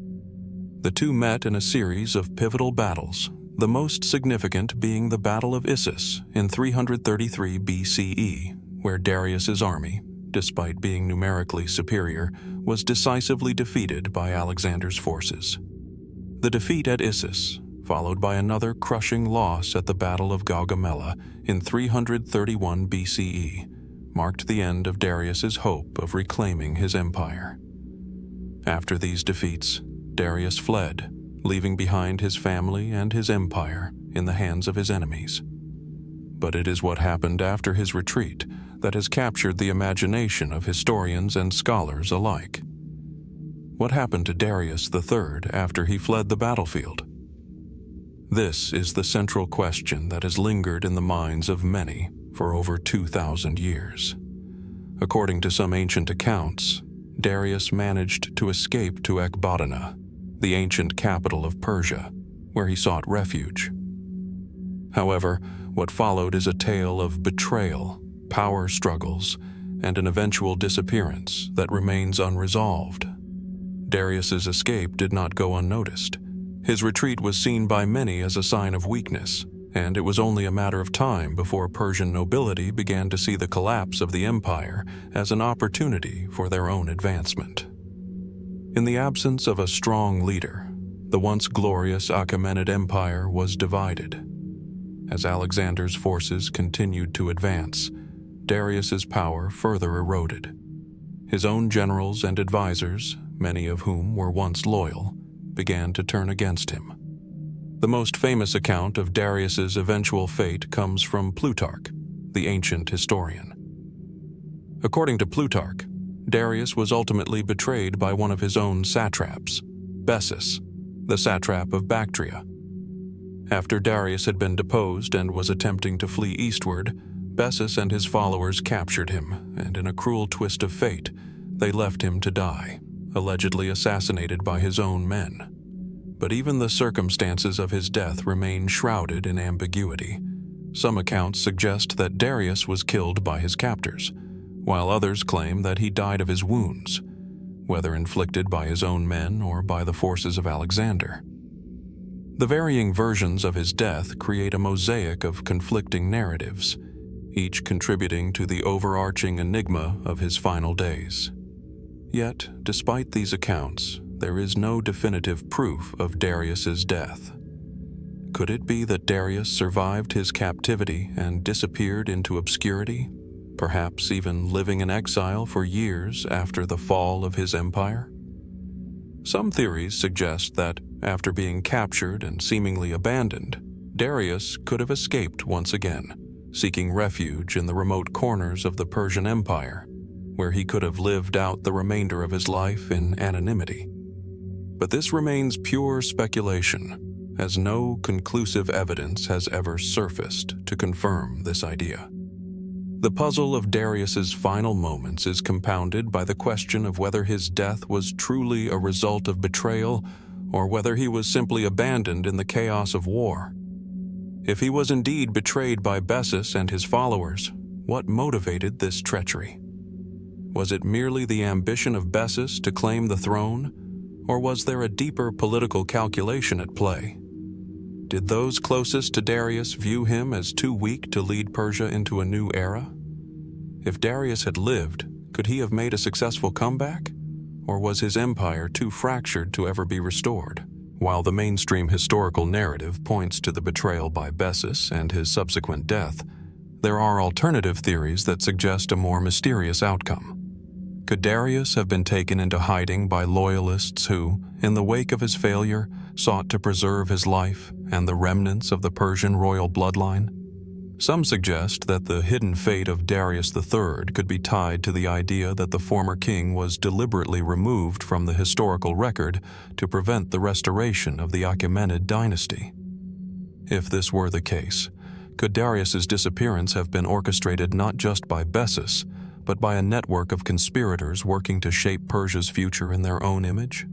The two met in a series of pivotal battles, the most significant being the Battle of Issus in 333 BCE, where Darius's army, despite being numerically superior, was decisively defeated by Alexander's forces. The defeat at Issus, followed by another crushing loss at the Battle of Gaugamela in 331 BCE, marked the end of Darius's hope of reclaiming his empire. After these defeats, Darius fled, leaving behind his family and his empire in the hands of his enemies. But it is what happened after his retreat that has captured the imagination of historians and scholars alike. What happened to Darius III after he fled the battlefield? This is the central question that has lingered in the minds of many for over 2,000 years. According to some ancient accounts, Darius managed to escape to Ecbatana, the ancient capital of Persia, where he sought refuge. However, what followed is a tale of betrayal, power struggles, and an eventual disappearance that remains unresolved. Darius's escape did not go unnoticed. His retreat was seen by many as a sign of weakness, and it was only a matter of time before Persian nobility began to see the collapse of the empire as an opportunity for their own advancement. In the absence of a strong leader, the once glorious Achaemenid Empire was divided. As Alexander's forces continued to advance, Darius's power further eroded. His own generals and advisors, many of whom were once loyal, began to turn against him. The most famous account of Darius's eventual fate comes from Plutarch, the ancient historian. According to Plutarch, Darius was ultimately betrayed by one of his own satraps, Bessus, the satrap of Bactria. After Darius had been deposed and was attempting to flee eastward, Bessus and his followers captured him, and in a cruel twist of fate, they left him to die, allegedly assassinated by his own men. But even the circumstances of his death remain shrouded in ambiguity. Some accounts suggest that Darius was killed by his captors, while others claim that he died of his wounds, whether inflicted by his own men or by the forces of Alexander. The varying versions of his death create a mosaic of conflicting narratives, each contributing to the overarching enigma of his final days. Yet, despite these accounts, there is no definitive proof of Darius's death. Could it be that Darius survived his captivity and disappeared into obscurity, perhaps even living in exile for years after the fall of his empire? Some theories suggest that, after being captured and seemingly abandoned, Darius could have escaped once again, seeking refuge in the remote corners of the Persian Empire, where he could have lived out the remainder of his life in anonymity. But this remains pure speculation, as no conclusive evidence has ever surfaced to confirm this idea. The puzzle of Darius's final moments is compounded by the question of whether his death was truly a result of betrayal or whether he was simply abandoned in the chaos of war. If he was indeed betrayed by Bessus and his followers, what motivated this treachery? Was it merely the ambition of Bessus to claim the throne, or was there a deeper political calculation at play? Did those closest to Darius view him as too weak to lead Persia into a new era? If Darius had lived, could he have made a successful comeback? Or was his empire too fractured to ever be restored? While the mainstream historical narrative points to the betrayal by Bessus and his subsequent death, there are alternative theories that suggest a more mysterious outcome. Could Darius have been taken into hiding by loyalists who, in the wake of his failure, sought to preserve his life and the remnants of the Persian royal bloodline? Some suggest that the hidden fate of Darius III could be tied to the idea that the former king was deliberately removed from the historical record to prevent the restoration of the Achaemenid dynasty. If this were the case, could Darius's disappearance have been orchestrated not just by Bessus, but by a network of conspirators working to shape Persia's future in their own image?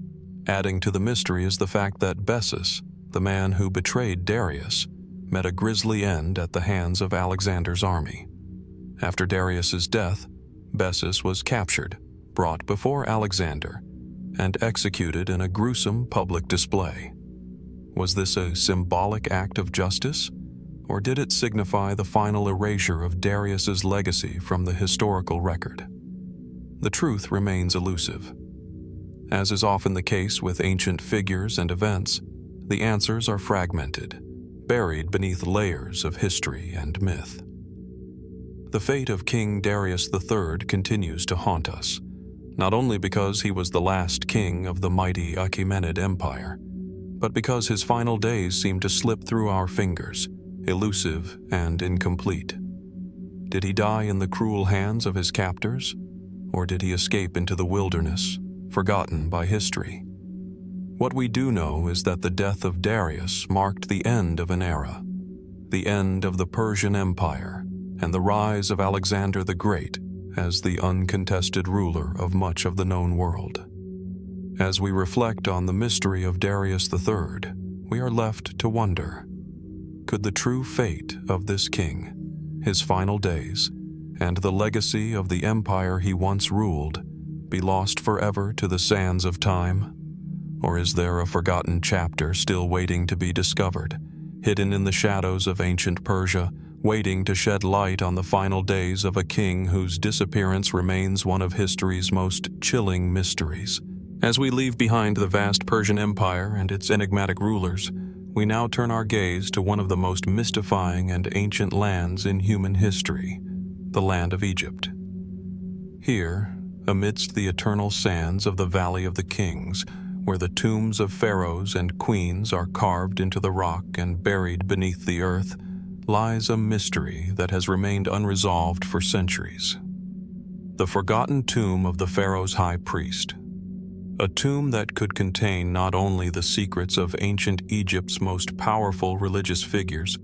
Adding to the mystery is the fact that Bessus, the man who betrayed Darius, met a grisly end at the hands of Alexander's army. After Darius's death, Bessus was captured, brought before Alexander, and executed in a gruesome public display. Was this a symbolic act of justice, or did it signify the final erasure of Darius's legacy from the historical record? The truth remains elusive. As is often the case with ancient figures and events, the answers are fragmented, buried beneath layers of history and myth. The fate of King Darius III continues to haunt us, not only because he was the last king of the mighty Achaemenid Empire, but because his final days seem to slip through our fingers, elusive and incomplete. Did he die in the cruel hands of his captors, or did he escape into the wilderness, forgotten by history? What we do know is that the death of Darius marked the end of an era, the end of the Persian Empire, and the rise of Alexander the Great as the uncontested ruler of much of the known world. As we reflect on the mystery of Darius III, we are left to wonder, could the true fate of this king, his final days, and the legacy of the empire he once ruled be lost forever to the sands of time? Or is there a forgotten chapter still waiting to be discovered, hidden in the shadows of ancient Persia, waiting to shed light on the final days of a king whose disappearance remains one of history's most chilling mysteries? As we leave behind the vast Persian Empire and its enigmatic rulers, we now turn our gaze to one of the most mystifying and ancient lands in human history, the land of Egypt. Here, amidst the eternal sands of the Valley of the Kings, where the tombs of pharaohs and queens are carved into the rock and buried beneath the earth, lies a mystery that has remained unresolved for centuries. The forgotten tomb of the pharaoh's high priest. A tomb that could contain not only the secrets of ancient Egypt's most powerful religious figures,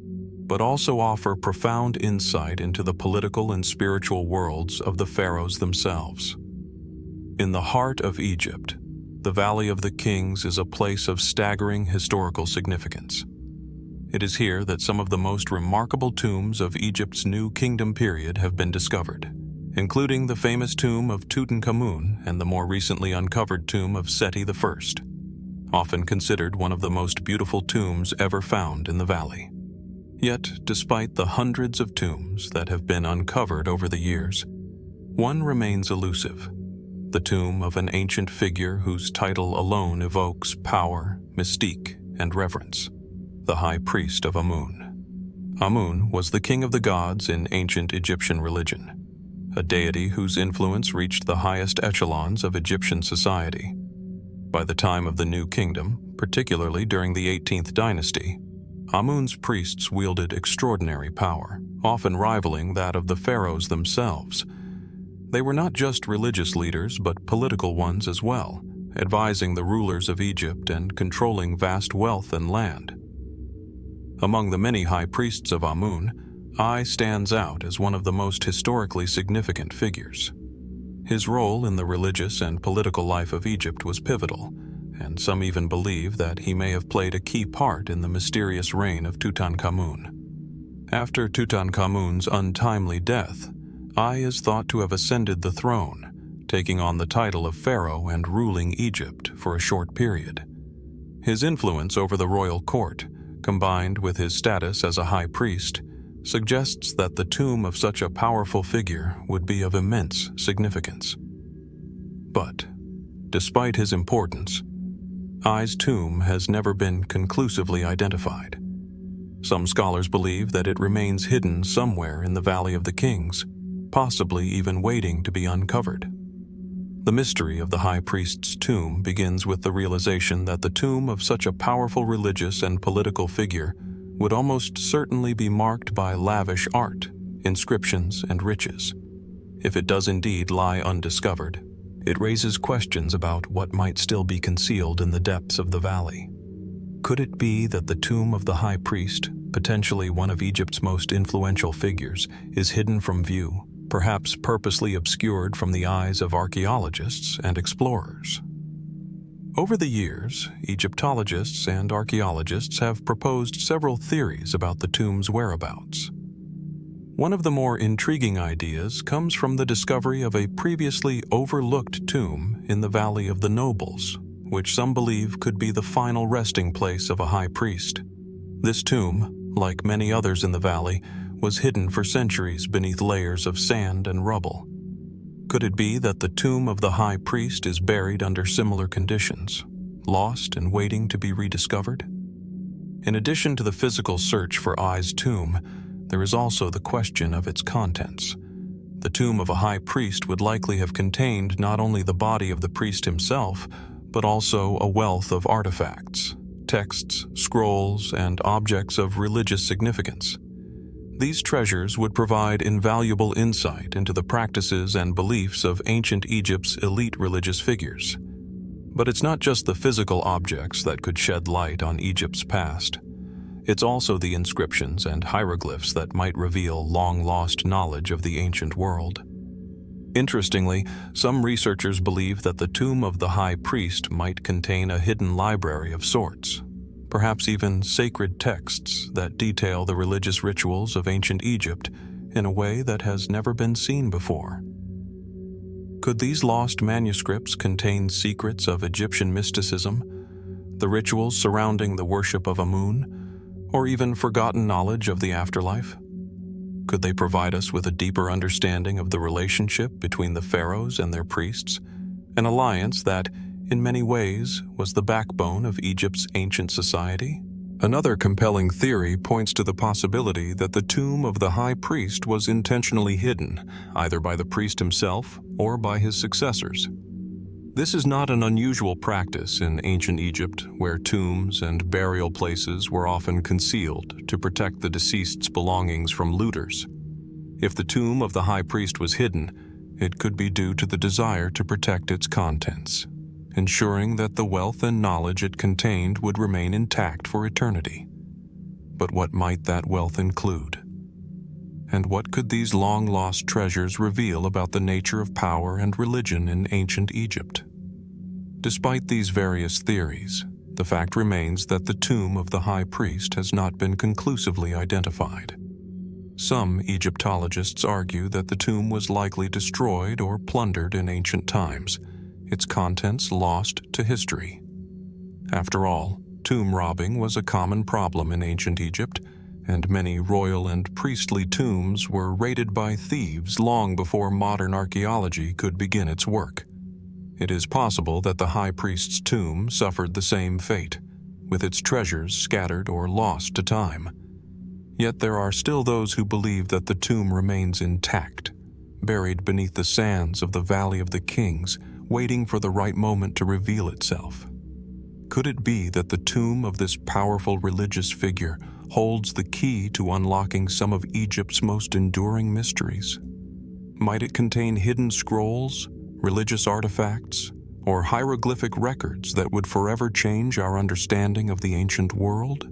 but also offer profound insight into the political and spiritual worlds of the pharaohs themselves. In the heart of Egypt, the Valley of the Kings is a place of staggering historical significance. It is here that some of the most remarkable tombs of Egypt's New Kingdom period have been discovered, including the famous tomb of Tutankhamun and the more recently uncovered tomb of Seti I, often considered one of the most beautiful tombs ever found in the valley. Yet, despite the hundreds of tombs that have been uncovered over the years, one remains elusive: the tomb of an ancient figure whose title alone evokes power, mystique, and reverence: the High Priest of Amun. Amun was the king of the gods in ancient Egyptian religion, a deity whose influence reached the highest echelons of Egyptian society. By the time of the New Kingdom, particularly during the 18th dynasty, Amun's priests wielded extraordinary power, often rivaling that of the pharaohs themselves. They were not just religious leaders, but political ones as well, advising the rulers of Egypt and controlling vast wealth and land. Among the many high priests of Amun, I stands out as one of the most historically significant figures. His role in the religious and political life of Egypt was pivotal, and some even believe that he may have played a key part in the mysterious reign of Tutankhamun. After Tutankhamun's untimely death, I is thought to have ascended the throne, taking on the title of pharaoh and ruling Egypt for a short period. His influence over the royal court, combined with his status as a high priest, suggests that the tomb of such a powerful figure would be of immense significance. But, despite his importance, I's tomb has never been conclusively identified. Some scholars believe that it remains hidden somewhere in the Valley of the Kings, possibly even waiting to be uncovered. The mystery of the high priest's tomb begins with the realization that the tomb of such a powerful religious and political figure would almost certainly be marked by lavish art, inscriptions, and riches. If it does indeed lie undiscovered, it raises questions about what might still be concealed in the depths of the valley. Could it be that the tomb of the high priest, potentially one of Egypt's most influential figures, is hidden from view, perhaps purposely obscured from the eyes of archaeologists and explorers? Over the years, Egyptologists and archaeologists have proposed several theories about the tomb's whereabouts. One of the more intriguing ideas comes from the discovery of a previously overlooked tomb in the Valley of the Nobles, which some believe could be the final resting place of a high priest. This tomb, like many others in the valley, was hidden for centuries beneath layers of sand and rubble. Could it be that the tomb of the high priest is buried under similar conditions, lost and waiting to be rediscovered? In addition to the physical search for I's tomb, there is also the question of its contents. The tomb of a high priest would likely have contained not only the body of the priest himself, but also a wealth of artifacts, texts, scrolls, and objects of religious significance. These treasures would provide invaluable insight into the practices and beliefs of ancient Egypt's elite religious figures. But it's not just the physical objects that could shed light on Egypt's past. It's also the inscriptions and hieroglyphs that might reveal long-lost knowledge of the ancient world. Interestingly, some researchers believe that the tomb of the high priest might contain a hidden library of sorts, perhaps even sacred texts that detail the religious rituals of ancient Egypt in a way that has never been seen before. Could these lost manuscripts contain secrets of Egyptian mysticism, the rituals surrounding the worship of Amun, or even forgotten knowledge of the afterlife? Could they provide us with a deeper understanding of the relationship between the pharaohs and their priests, an alliance that, in many ways, was the backbone of Egypt's ancient society? Another compelling theory points to the possibility that the tomb of the high priest was intentionally hidden, either by the priest himself or by his successors. This is not an unusual practice in ancient Egypt, where tombs and burial places were often concealed to protect the deceased's belongings from looters. If the tomb of the high priest was hidden, it could be due to the desire to protect its contents, ensuring that the wealth and knowledge it contained would remain intact for eternity. But what might that wealth include? And what could these long-lost treasures reveal about the nature of power and religion in ancient Egypt? Despite these various theories, the fact remains that the tomb of the high priest has not been conclusively identified. Some Egyptologists argue that the tomb was likely destroyed or plundered in ancient times, its contents lost to history. After all, tomb robbing was a common problem in ancient Egypt, and many royal and priestly tombs were raided by thieves long before modern archaeology could begin its work. It is possible that the high priest's tomb suffered the same fate, with its treasures scattered or lost to time. Yet there are still those who believe that the tomb remains intact, buried beneath the sands of the Valley of the Kings, waiting for the right moment to reveal itself. Could it be that the tomb of this powerful religious figure holds the key to unlocking some of Egypt's most enduring mysteries? Might it contain hidden scrolls, religious artifacts, or hieroglyphic records that would forever change our understanding of the ancient world?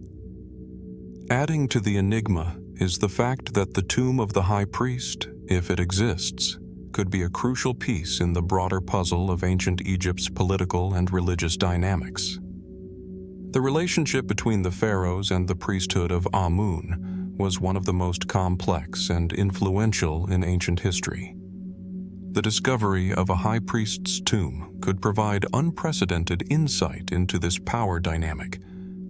Adding to the enigma is the fact that the tomb of the high priest, if it exists, could be a crucial piece in the broader puzzle of ancient Egypt's political and religious dynamics. The relationship between the pharaohs and the priesthood of Amun was one of the most complex and influential in ancient history. The discovery of a high priest's tomb could provide unprecedented insight into this power dynamic,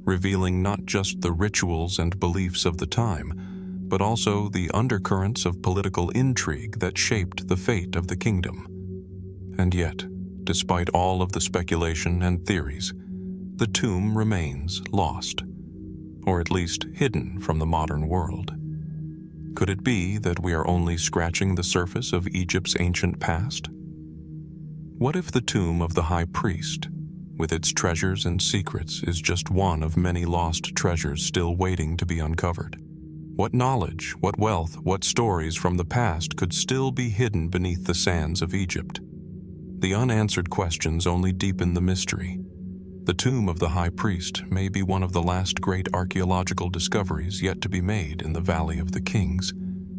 revealing not just the rituals and beliefs of the time, but also the undercurrents of political intrigue that shaped the fate of the kingdom. And yet, despite all of the speculation and theories, the tomb remains lost, or at least hidden from the modern world. Could it be that we are only scratching the surface of Egypt's ancient past? What if the tomb of the high priest, with its treasures and secrets, is just one of many lost treasures still waiting to be uncovered? What knowledge, what wealth, what stories from the past could still be hidden beneath the sands of Egypt? The unanswered questions only deepen the mystery. The tomb of the high priest may be one of the last great archaeological discoveries yet to be made in the Valley of the Kings,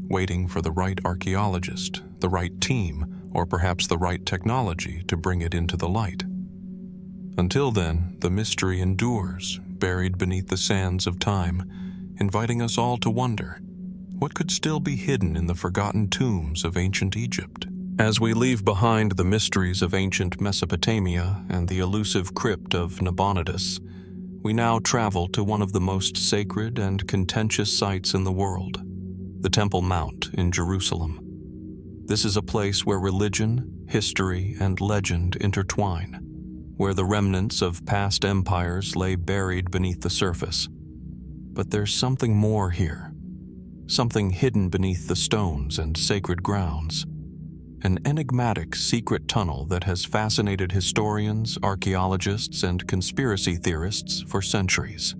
waiting for the right archaeologist, the right team, or perhaps the right technology to bring it into the light. Until then, the mystery endures, buried beneath the sands of time, inviting us all to wonder, what could still be hidden in the forgotten tombs of ancient Egypt? As we leave behind the mysteries of ancient Mesopotamia and the elusive crypt of Nabonidus, we now travel to one of the most sacred and contentious sites in the world, the Temple Mount in Jerusalem. This is a place where religion, history, and legend intertwine, where the remnants of past empires lay buried beneath the surface. But there's something more here, something hidden beneath the stones and sacred grounds. An enigmatic secret tunnel that has fascinated historians, archaeologists, and conspiracy theorists for centuries.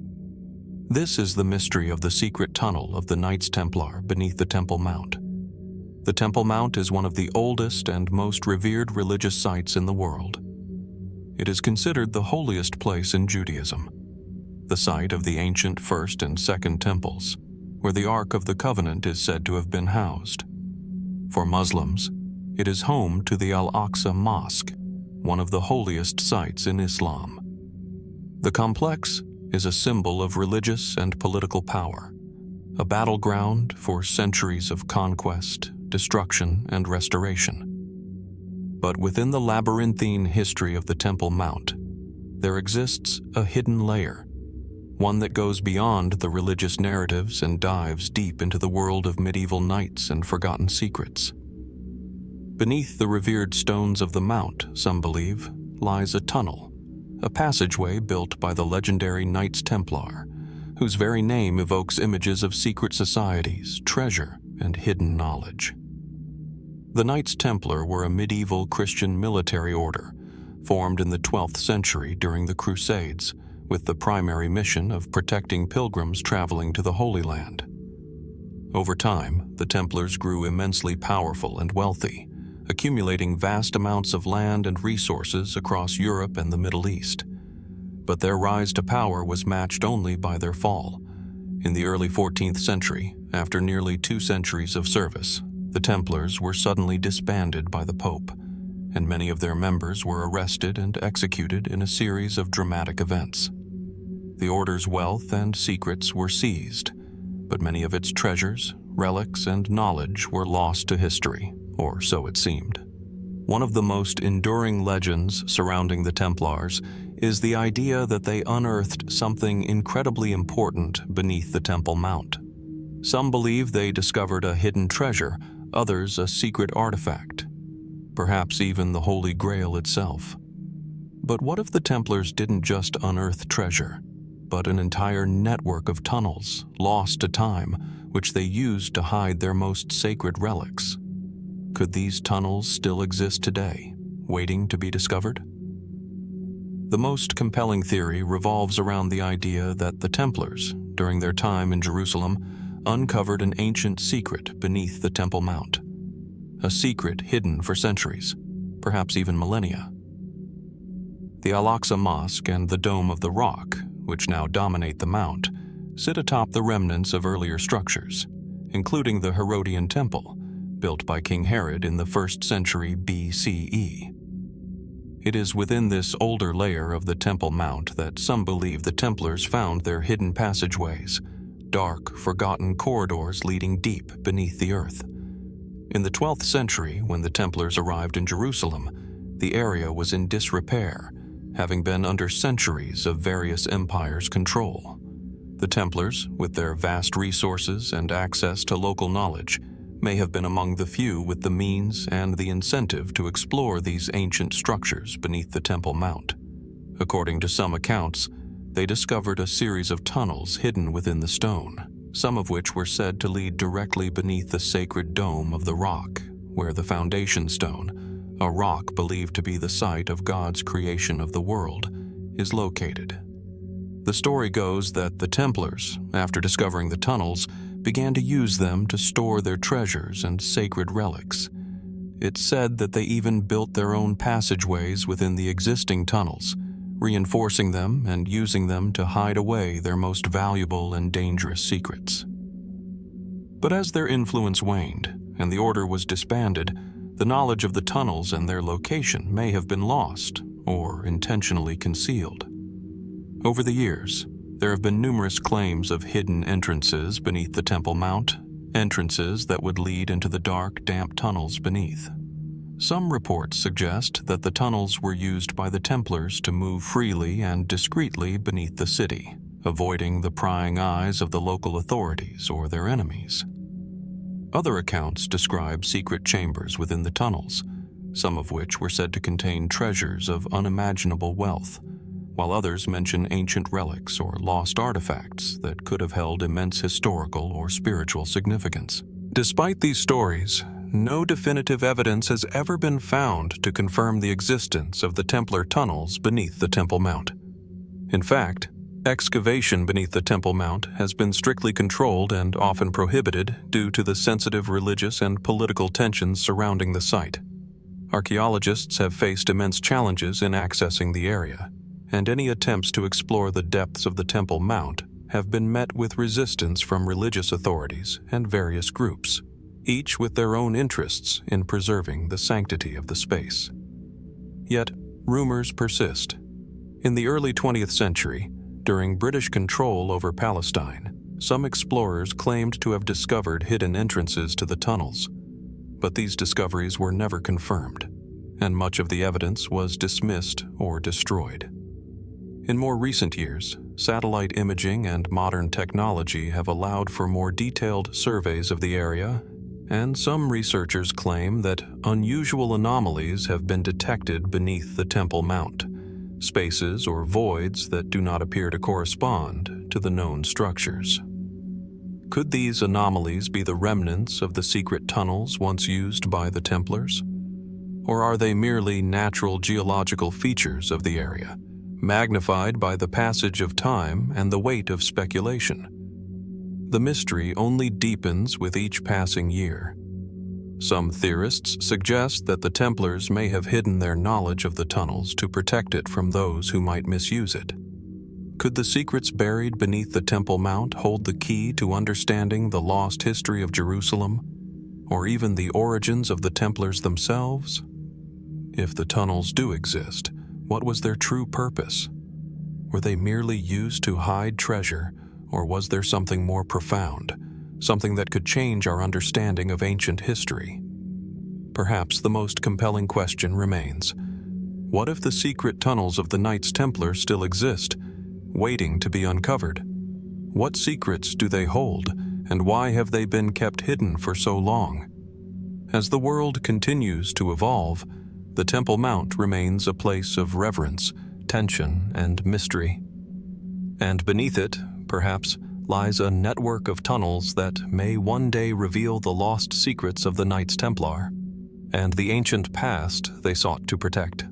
This is the mystery of the secret tunnel of the Knights Templar beneath the Temple Mount. The Temple Mount is one of the oldest and most revered religious sites in the world. It is considered the holiest place in Judaism, the site of the ancient First and Second Temples, where the Ark of the Covenant is said to have been housed. For Muslims, it is home to the Al-Aqsa Mosque, one of the holiest sites in Islam. The complex is a symbol of religious and political power, a battleground for centuries of conquest, destruction, and restoration. But within the labyrinthine history of the Temple Mount, there exists a hidden layer, one that goes beyond the religious narratives and dives deep into the world of medieval knights and forgotten secrets. Beneath the revered stones of the mount, some believe, lies a tunnel, a passageway built by the legendary Knights Templar, whose very name evokes images of secret societies, treasure, and hidden knowledge. The Knights Templar were a medieval Christian military order, formed in the 12th century during the Crusades, with the primary mission of protecting pilgrims traveling to the Holy Land. Over time, the Templars grew immensely powerful and wealthy, accumulating vast amounts of land and resources across Europe and the Middle East. But their rise to power was matched only by their fall. In the early 14th century, after nearly 2 centuries of service, the Templars were suddenly disbanded by the Pope, and many of their members were arrested and executed in a series of dramatic events. The order's wealth and secrets were seized, but many of its treasures, relics, and knowledge were lost to history, or so it seemed. One of the most enduring legends surrounding the Templars is the idea that they unearthed something incredibly important beneath the Temple Mount. Some believe they discovered a hidden treasure, others a secret artifact, perhaps even the Holy Grail itself. But what if the Templars didn't just unearth treasure, but an entire network of tunnels, lost to time, which they used to hide their most sacred relics? Could these tunnels still exist today, waiting to be discovered? The most compelling theory revolves around the idea that the Templars, during their time in Jerusalem, uncovered an ancient secret beneath the Temple Mount. A secret hidden for centuries, perhaps even millennia. The Al-Aqsa Mosque and the Dome of the Rock, which now dominate the mount, sit atop the remnants of earlier structures, including the Herodian Temple, built by King Herod in the 1st century BCE. It is within this older layer of the Temple Mount that some believe the Templars found their hidden passageways, dark, forgotten corridors leading deep beneath the earth. In the 12th century, when the Templars arrived in Jerusalem, the area was in disrepair, having been under centuries of various empires' control. The Templars, with their vast resources and access to local knowledge, may have been among the few with the means and the incentive to explore these ancient structures beneath the Temple Mount. According to some accounts, they discovered a series of tunnels hidden within the stone, some of which were said to lead directly beneath the sacred Dome of the Rock, where the foundation stone, a rock believed to be the site of God's creation of the world, is located. The story goes that the Templars, after discovering the tunnels, began to use them to store their treasures and sacred relics. It's said that they even built their own passageways within the existing tunnels, reinforcing them and using them to hide away their most valuable and dangerous secrets. But as their influence waned and the order was disbanded, the knowledge of the tunnels and their location may have been lost or intentionally concealed. Over the years, there have been numerous claims of hidden entrances beneath the Temple Mount, entrances that would lead into the dark, damp tunnels beneath. Some reports suggest that the tunnels were used by the Templars to move freely and discreetly beneath the city, avoiding the prying eyes of the local authorities or their enemies. Other accounts describe secret chambers within the tunnels, some of which were said to contain treasures of unimaginable wealth, while others mention ancient relics or lost artifacts that could have held immense historical or spiritual significance. Despite these stories, no definitive evidence has ever been found to confirm the existence of the Templar tunnels beneath the Temple Mount. In fact, excavation beneath the Temple Mount has been strictly controlled and often prohibited due to the sensitive religious and political tensions surrounding the site. Archaeologists have faced immense challenges in accessing the area, and any attempts to explore the depths of the Temple Mount have been met with resistance from religious authorities and various groups, each with their own interests in preserving the sanctity of the space. Yet, rumors persist. In the early 20th century, during British control over Palestine, some explorers claimed to have discovered hidden entrances to the tunnels, but these discoveries were never confirmed, and much of the evidence was dismissed or destroyed. In more recent years, satellite imaging and modern technology have allowed for more detailed surveys of the area, and some researchers claim that unusual anomalies have been detected beneath the Temple Mount, spaces or voids that do not appear to correspond to the known structures. Could these anomalies be the remnants of the secret tunnels once used by the Templars? Or are they merely natural geological features of the area, magnified by the passage of time and the weight of speculation? The mystery only deepens with each passing year. Some theorists suggest that the Templars may have hidden their knowledge of the tunnels to protect it from those who might misuse it. Could the secrets buried beneath the Temple Mount hold the key to understanding the lost history of Jerusalem, or even the origins of the Templars themselves? If the tunnels do exist, what was their true purpose? Were they merely used to hide treasure, or was there something more profound, something that could change our understanding of ancient history? Perhaps the most compelling question remains: what if the secret tunnels of the Knights Templar still exist, waiting to be uncovered? What secrets do they hold, and why have they been kept hidden for so long? As the world continues to evolve, the Temple Mount remains a place of reverence, tension, and mystery. And beneath it, perhaps, lies a network of tunnels that may one day reveal the lost secrets of the Knights Templar and the ancient past they sought to protect.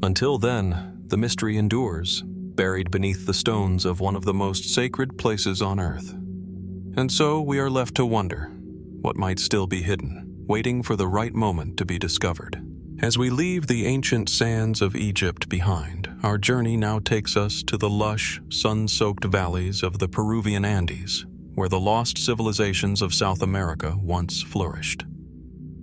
Until then, the mystery endures, buried beneath the stones of one of the most sacred places on earth. And so we are left to wonder what might still be hidden, waiting for the right moment to be discovered. As we leave the ancient sands of Egypt behind, our journey now takes us to the lush, sun-soaked valleys of the Peruvian Andes, where the lost civilizations of South America once flourished.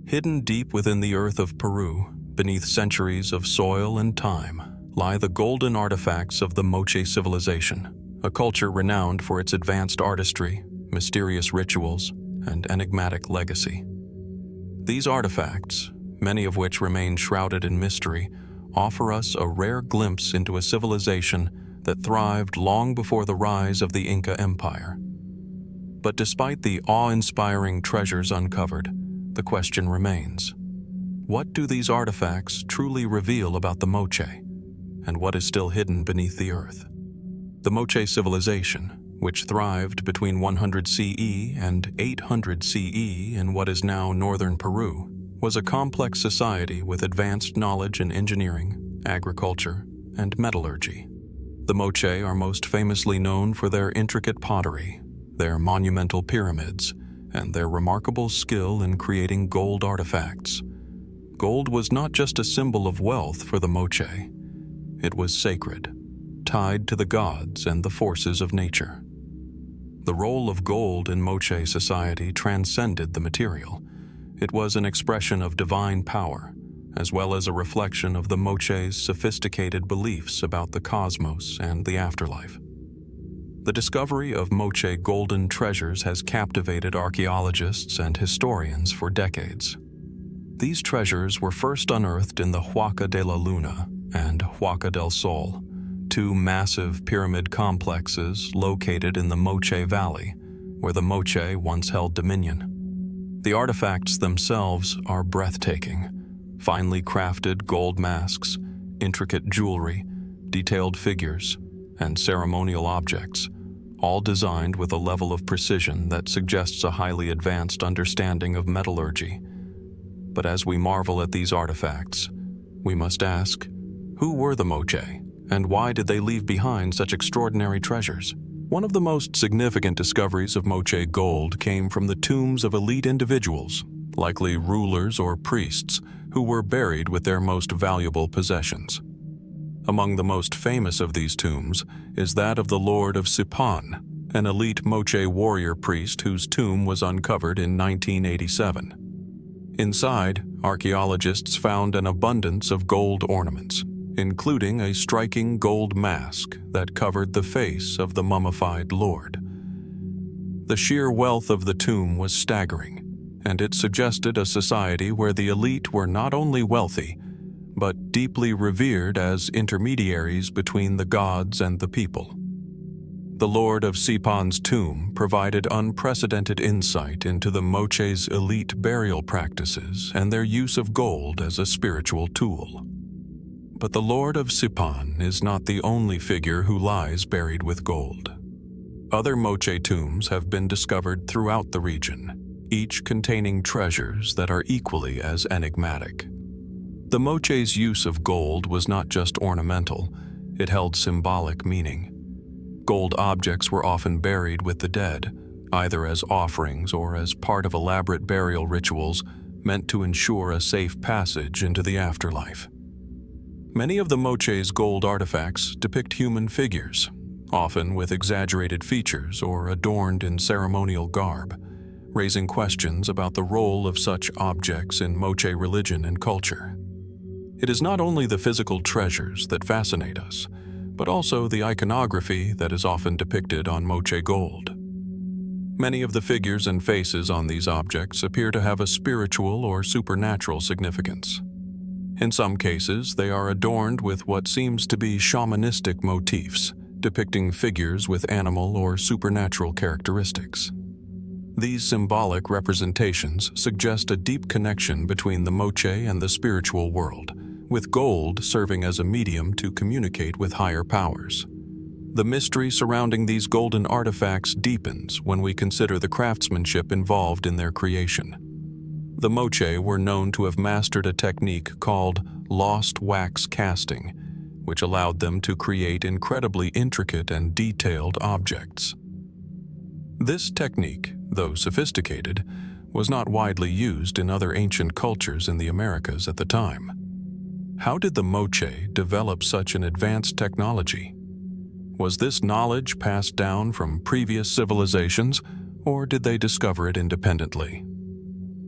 Hidden deep within the earth of Peru, beneath centuries of soil and time, lie the golden artifacts of the Moche civilization, a culture renowned for its advanced artistry, mysterious rituals, and enigmatic legacy. These artifacts, many of which remain shrouded in mystery, offer us a rare glimpse into a civilization that thrived long before the rise of the Inca Empire. But despite the awe-inspiring treasures uncovered, the question remains: what do these artifacts truly reveal about the Moche, and what is still hidden beneath the earth? The Moche civilization, which thrived between 100 CE and 800 CE in what is now northern Peru, was a complex society with advanced knowledge in engineering, agriculture, and metallurgy. The Moche are most famously known for their intricate pottery, their monumental pyramids, and their remarkable skill in creating gold artifacts. Gold was not just a symbol of wealth for the Moche. It was sacred, tied to the gods and the forces of nature. The role of gold in Moche society transcended the material. It was an expression of divine power, as well as a reflection of the Moche's sophisticated beliefs about the cosmos and the afterlife. The discovery of Moche golden treasures has captivated archaeologists and historians for decades. These treasures were first unearthed in the Huaca de la Luna and Huaca del Sol, two massive pyramid complexes located in the Moche Valley, where the Moche once held dominion. The artifacts themselves are breathtaking: finely crafted gold masks, intricate jewelry, detailed figures, and ceremonial objects, all designed with a level of precision that suggests a highly advanced understanding of metallurgy. But as we marvel at these artifacts, we must ask, who were the Moche, and why did they leave behind such extraordinary treasures? One of the most significant discoveries of Moche gold came from the tombs of elite individuals, likely rulers or priests, who were buried with their most valuable possessions. Among the most famous of these tombs is that of the Lord of Sipan, an elite Moche warrior priest whose tomb was uncovered in 1987. Inside, archaeologists found an abundance of gold ornaments, including a striking gold mask that covered the face of the mummified lord. The sheer wealth of the tomb was staggering, and it suggested a society where the elite were not only wealthy, but deeply revered as intermediaries between the gods and the people. The Lord of Sipan's tomb provided unprecedented insight into the Moche's elite burial practices and their use of gold as a spiritual tool. But the Lord of Sipan is not the only figure who lies buried with gold. Other Moche tombs have been discovered throughout the region, each containing treasures that are equally as enigmatic. The Moche's use of gold was not just ornamental, it held symbolic meaning. Gold objects were often buried with the dead, either as offerings or as part of elaborate burial rituals meant to ensure a safe passage into the afterlife. Many of the Moche's gold artifacts depict human figures, often with exaggerated features or adorned in ceremonial garb, raising questions about the role of such objects in Moche religion and culture. It is not only the physical treasures that fascinate us, but also the iconography that is often depicted on Moche gold. Many of the figures and faces on these objects appear to have a spiritual or supernatural significance. In some cases, they are adorned with what seems to be shamanistic motifs, depicting figures with animal or supernatural characteristics. These symbolic representations suggest a deep connection between the Moche and the spiritual world, with gold serving as a medium to communicate with higher powers. The mystery surrounding these golden artifacts deepens when we consider the craftsmanship involved in their creation. The Moche were known to have mastered a technique called lost wax casting, which allowed them to create incredibly intricate and detailed objects. This technique, though sophisticated, was not widely used in other ancient cultures in the Americas at the time. How did the Moche develop such an advanced technology? Was this knowledge passed down from previous civilizations, or did they discover it independently?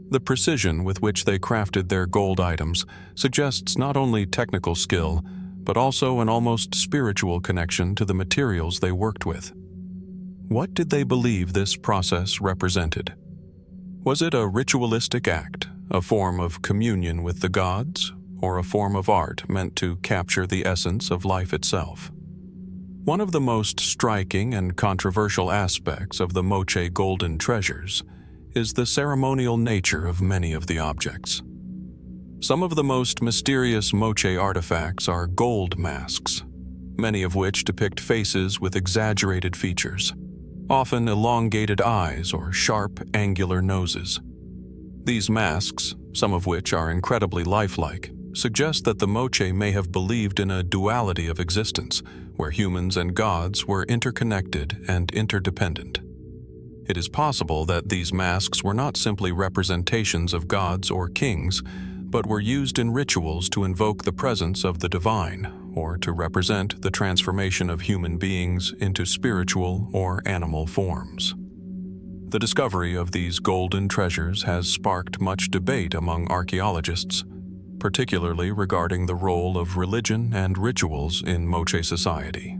The precision with which they crafted their gold items suggests not only technical skill, but also an almost spiritual connection to the materials they worked with. What did they believe this process represented? Was it a ritualistic act, a form of communion with the gods, or a form of art meant to capture the essence of life itself? One of the most striking and controversial aspects of the Moche golden treasures is the ceremonial nature of many of the objects. Some of the most mysterious Moche artifacts are gold masks, many of which depict faces with exaggerated features, often elongated eyes or sharp, angular noses. These masks, some of which are incredibly lifelike, suggest that the Moche may have believed in a duality of existence, where humans and gods were interconnected and interdependent. It is possible that these masks were not simply representations of gods or kings, but were used in rituals to invoke the presence of the divine, or to represent the transformation of human beings into spiritual or animal forms. The discovery of these golden treasures has sparked much debate among archaeologists, particularly regarding the role of religion and rituals in Moche society.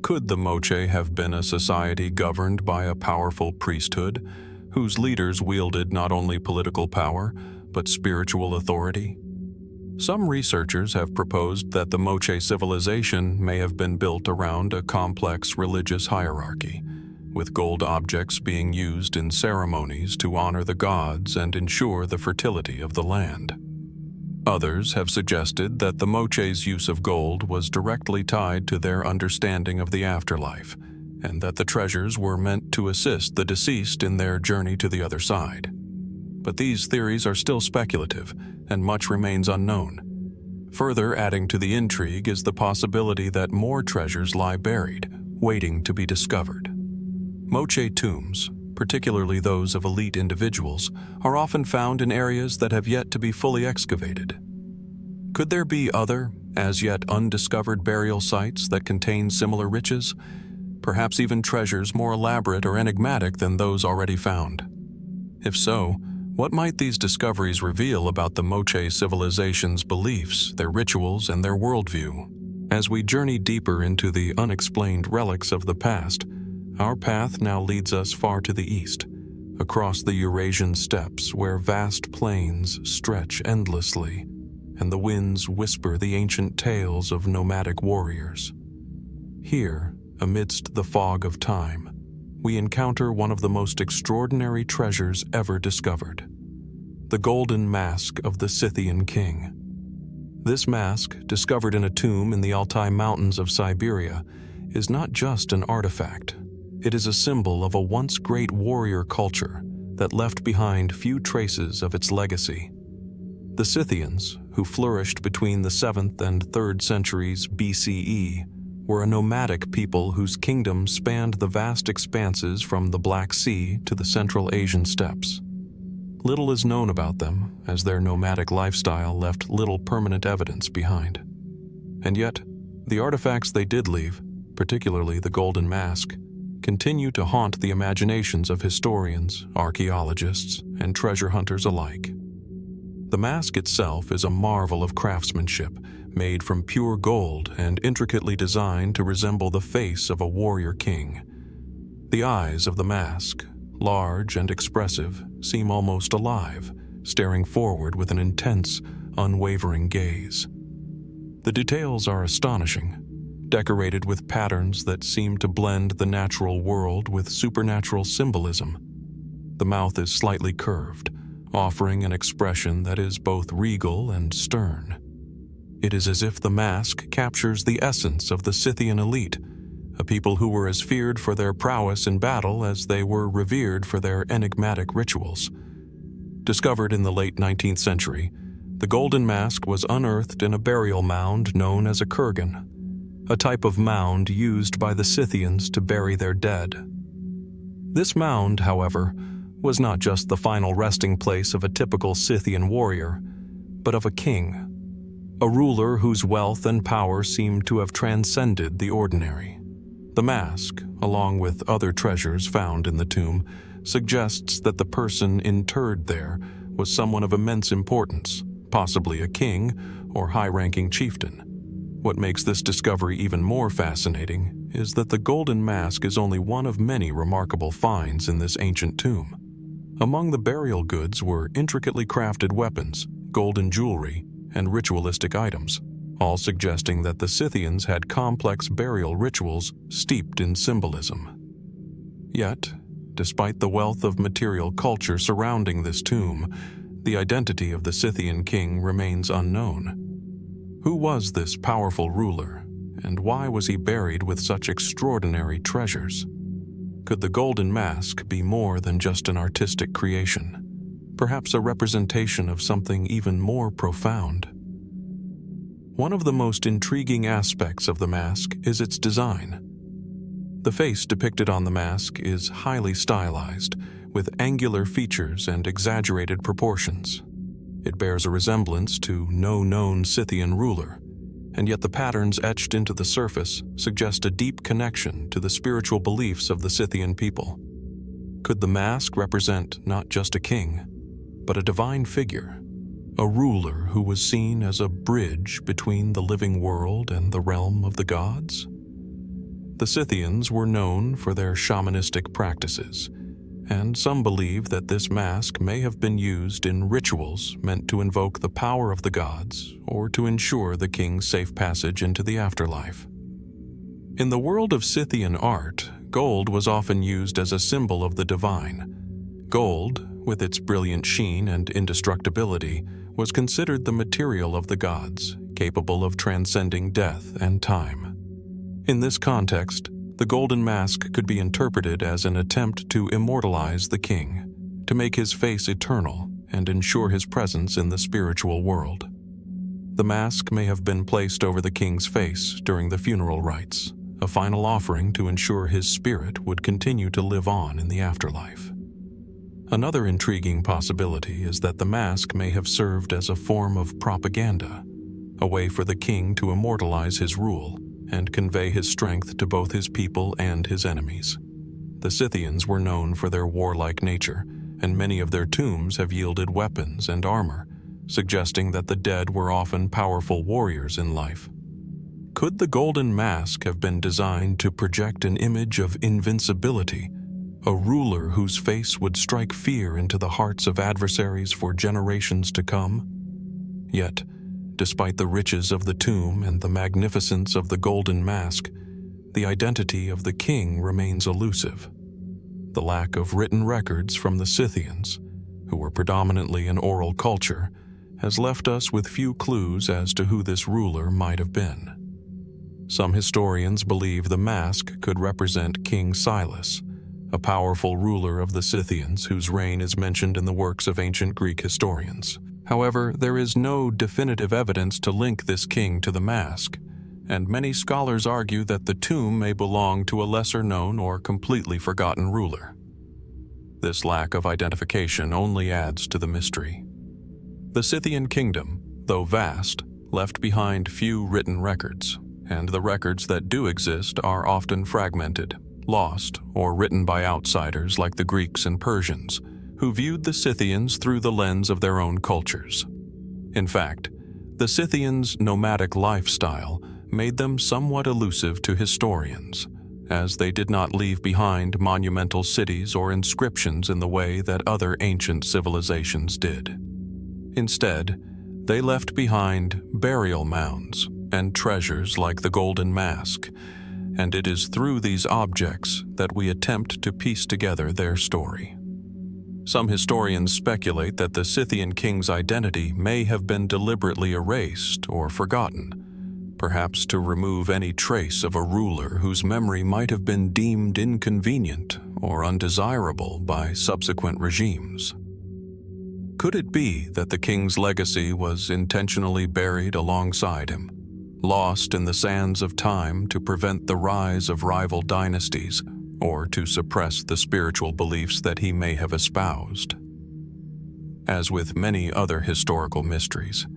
Could the Moche have been a society governed by a powerful priesthood, whose leaders wielded not only political power, but spiritual authority? Some researchers have proposed that the Moche civilization may have been built around a complex religious hierarchy, with gold objects being used in ceremonies to honor the gods and ensure the fertility of the land. Others have suggested that the Moche's use of gold was directly tied to their understanding of the afterlife, and that the treasures were meant to assist the deceased in their journey to the other side. But these theories are still speculative, and much remains unknown. Further adding to the intrigue is the possibility that more treasures lie buried, waiting to be discovered. Moche tombs, particularly those of elite individuals, are often found in areas that have yet to be fully excavated. Could there be other, as yet undiscovered burial sites that contain similar riches? Perhaps even treasures more elaborate or enigmatic than those already found? If so, what might these discoveries reveal about the Moche civilization's beliefs, their rituals, and their worldview? As we journey deeper into the unexplained relics of the past, our path now leads us far to the east, across the Eurasian steppes where vast plains stretch endlessly, and the winds whisper the ancient tales of nomadic warriors. Here, amidst the fog of time, we encounter one of the most extraordinary treasures ever discovered: the golden mask of the Scythian king. This mask, discovered in a tomb in the Altai Mountains of Siberia, is not just an artifact. It is a symbol of a once great warrior culture that left behind few traces of its legacy. The Scythians, who flourished between the 7th and 3rd centuries BCE, were a nomadic people whose kingdom spanned the vast expanses from the Black Sea to the Central Asian steppes. Little is known about them, as their nomadic lifestyle left little permanent evidence behind. And yet, the artifacts they did leave, particularly the Golden Mask, continue to haunt the imaginations of historians, archaeologists, and treasure hunters alike. The mask itself is a marvel of craftsmanship, made from pure gold and intricately designed to resemble the face of a warrior king. The eyes of the mask, large and expressive, seem almost alive, staring forward with an intense, unwavering gaze. The details are astonishing, decorated with patterns that seem to blend the natural world with supernatural symbolism. The mouth is slightly curved, offering an expression that is both regal and stern. It is as if the mask captures the essence of the Scythian elite, a people who were as feared for their prowess in battle as they were revered for their enigmatic rituals. Discovered in the late 19th century, the Golden Mask was unearthed in a burial mound known as a kurgan, a type of mound used by the Scythians to bury their dead. This mound, however, was not just the final resting place of a typical Scythian warrior, but of a king, a ruler whose wealth and power seemed to have transcended the ordinary. The mask, along with other treasures found in the tomb, suggests that the person interred there was someone of immense importance, possibly a king or high-ranking chieftain. What makes this discovery even more fascinating is that the Golden Mask is only one of many remarkable finds in this ancient tomb. Among the burial goods were intricately crafted weapons, golden jewelry, and ritualistic items, all suggesting that the Scythians had complex burial rituals steeped in symbolism. Yet, despite the wealth of material culture surrounding this tomb, the identity of the Scythian king remains unknown. Who was this powerful ruler, and why was he buried with such extraordinary treasures? Could the Golden Mask be more than just an artistic creation, perhaps a representation of something even more profound? One of the most intriguing aspects of the mask is its design. The face depicted on the mask is highly stylized, with angular features and exaggerated proportions. It bears a resemblance to no known Scythian ruler, and yet the patterns etched into the surface suggest a deep connection to the spiritual beliefs of the Scythian people. Could the mask represent not just a king, but a divine figure, a ruler who was seen as a bridge between the living world and the realm of the gods? The Scythians were known for their shamanistic practices, and some believe that this mask may have been used in rituals meant to invoke the power of the gods or to ensure the king's safe passage into the afterlife. In the world of Scythian art, gold was often used as a symbol of the divine. Gold, with its brilliant sheen and indestructibility, was considered the material of the gods, capable of transcending death and time. In this context, the Golden Mask could be interpreted as an attempt to immortalize the king, to make his face eternal and ensure his presence in the spiritual world. The mask may have been placed over the king's face during the funeral rites, a final offering to ensure his spirit would continue to live on in the afterlife. Another intriguing possibility is that the mask may have served as a form of propaganda, a way for the king to immortalize his rule and convey his strength to both his people and his enemies. The Scythians were known for their warlike nature, and many of their tombs have yielded weapons and armor, suggesting that the dead were often powerful warriors in life. Could the Golden Mask have been designed to project an image of invincibility, a ruler whose face would strike fear into the hearts of adversaries for generations to come? Yet, despite the riches of the tomb and the magnificence of the Golden Mask, the identity of the king remains elusive. The lack of written records from the Scythians, who were predominantly an oral culture, has left us with few clues as to who this ruler might have been. Some historians believe the mask could represent King Silas, a powerful ruler of the Scythians whose reign is mentioned in the works of ancient Greek historians. However, there is no definitive evidence to link this king to the mask, and many scholars argue that the tomb may belong to a lesser-known or completely forgotten ruler. This lack of identification only adds to the mystery. The Scythian kingdom, though vast, left behind few written records, and the records that do exist are often fragmented, lost, or written by outsiders like the Greeks and Persians, who viewed the Scythians through the lens of their own cultures. In fact, the Scythians' nomadic lifestyle made them somewhat elusive to historians, as they did not leave behind monumental cities or inscriptions in the way that other ancient civilizations did. Instead, they left behind burial mounds and treasures like the Golden Mask, and it is through these objects that we attempt to piece together their story. Some historians speculate that the Scythian king's identity may have been deliberately erased or forgotten, perhaps to remove any trace of a ruler whose memory might have been deemed inconvenient or undesirable by subsequent regimes. Could it be that the king's legacy was intentionally buried alongside him, lost in the sands of time to prevent the rise of rival dynasties or to suppress the spiritual beliefs that he may have espoused? As with many other historical mysteries,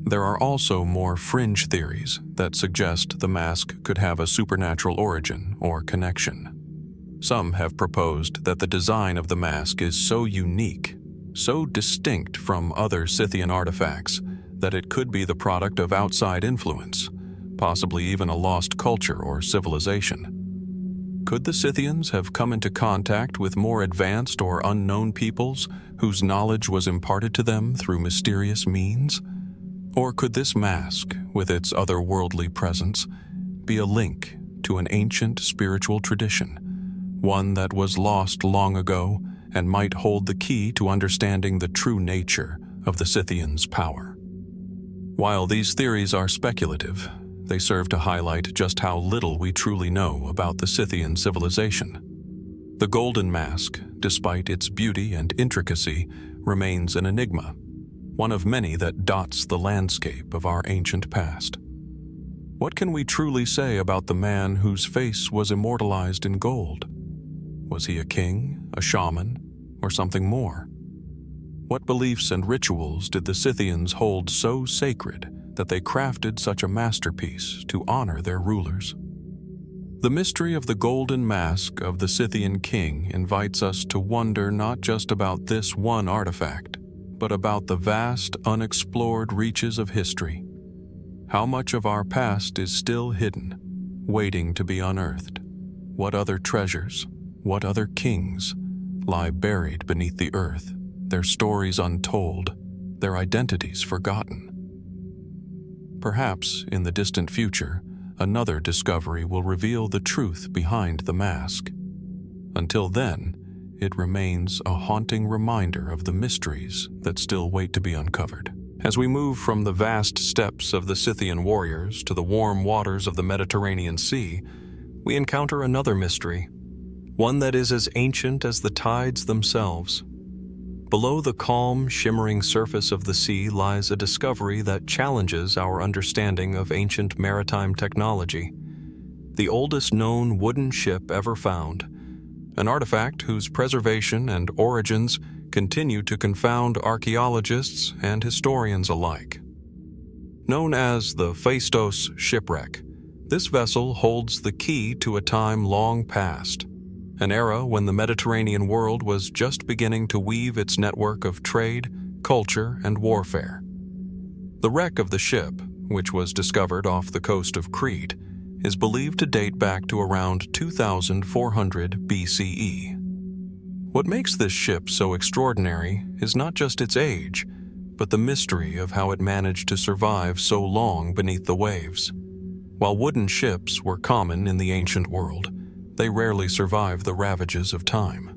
there are also more fringe theories that suggest the mask could have a supernatural origin or connection. Some have proposed that the design of the mask is so unique, so distinct from other Scythian artifacts, that it could be the product of outside influence, possibly even a lost culture or civilization. Could the Scythians have come into contact with more advanced or unknown peoples whose knowledge was imparted to them through mysterious means? Or could this mask, with its otherworldly presence, be a link to an ancient spiritual tradition, one that was lost long ago and might hold the key to understanding the true nature of the Scythians' power? While these theories are speculative, they serve to highlight just how little we truly know about the Scythian civilization. The Golden Mask, despite its beauty and intricacy, remains an enigma, one of many that dots the landscape of our ancient past. What can we truly say about the man whose face was immortalized in gold? Was he a king, a shaman, or something more? What beliefs and rituals did the Scythians hold so sacred that they crafted such a masterpiece to honor their rulers? The mystery of the Golden Mask of the Scythian king invites us to wonder not just about this one artifact, but about the vast, unexplored reaches of history. How much of our past is still hidden, waiting to be unearthed? What other treasures, what other kings lie buried beneath the earth, their stories untold, their identities forgotten? Perhaps, in the distant future, another discovery will reveal the truth behind the mask. Until then, it remains a haunting reminder of the mysteries that still wait to be uncovered. As we move from the vast steppes of the Scythian warriors to the warm waters of the Mediterranean Sea, we encounter another mystery, one that is as ancient as the tides themselves. Below the calm, shimmering surface of the sea lies a discovery that challenges our understanding of ancient maritime technology. The oldest known wooden ship ever found, an artifact whose preservation and origins continue to confound archaeologists and historians alike. Known as the Phaistos shipwreck, this vessel holds the key to a time long past, an era when the Mediterranean world was just beginning to weave its network of trade, culture, and warfare. The wreck of the ship, which was discovered off the coast of Crete, is believed to date back to around 2400 BCE. What makes this ship so extraordinary is not just its age, but the mystery of how it managed to survive so long beneath the waves. While wooden ships were common in the ancient world, they rarely survived the ravages of time.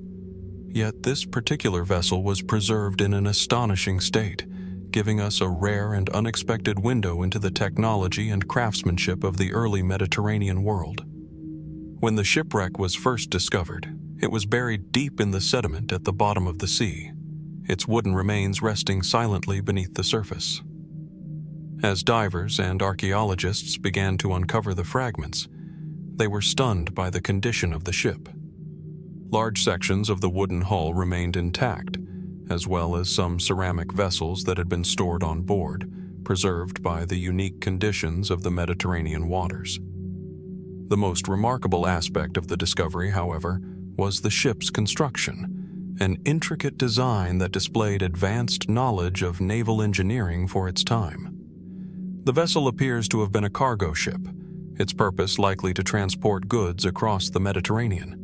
Yet this particular vessel was preserved in an astonishing state, giving us a rare and unexpected window into the technology and craftsmanship of the early Mediterranean world. When the shipwreck was first discovered, it was buried deep in the sediment at the bottom of the sea, its wooden remains resting silently beneath the surface. As divers and archaeologists began to uncover the fragments, they were stunned by the condition of the ship. Large sections of the wooden hull remained intact, as well as some ceramic vessels that had been stored on board, preserved by the unique conditions of the Mediterranean waters. The most remarkable aspect of the discovery, however, was the ship's construction, an intricate design that displayed advanced knowledge of naval engineering for its time. The vessel appears to have been a cargo ship, its purpose likely to transport goods across the Mediterranean.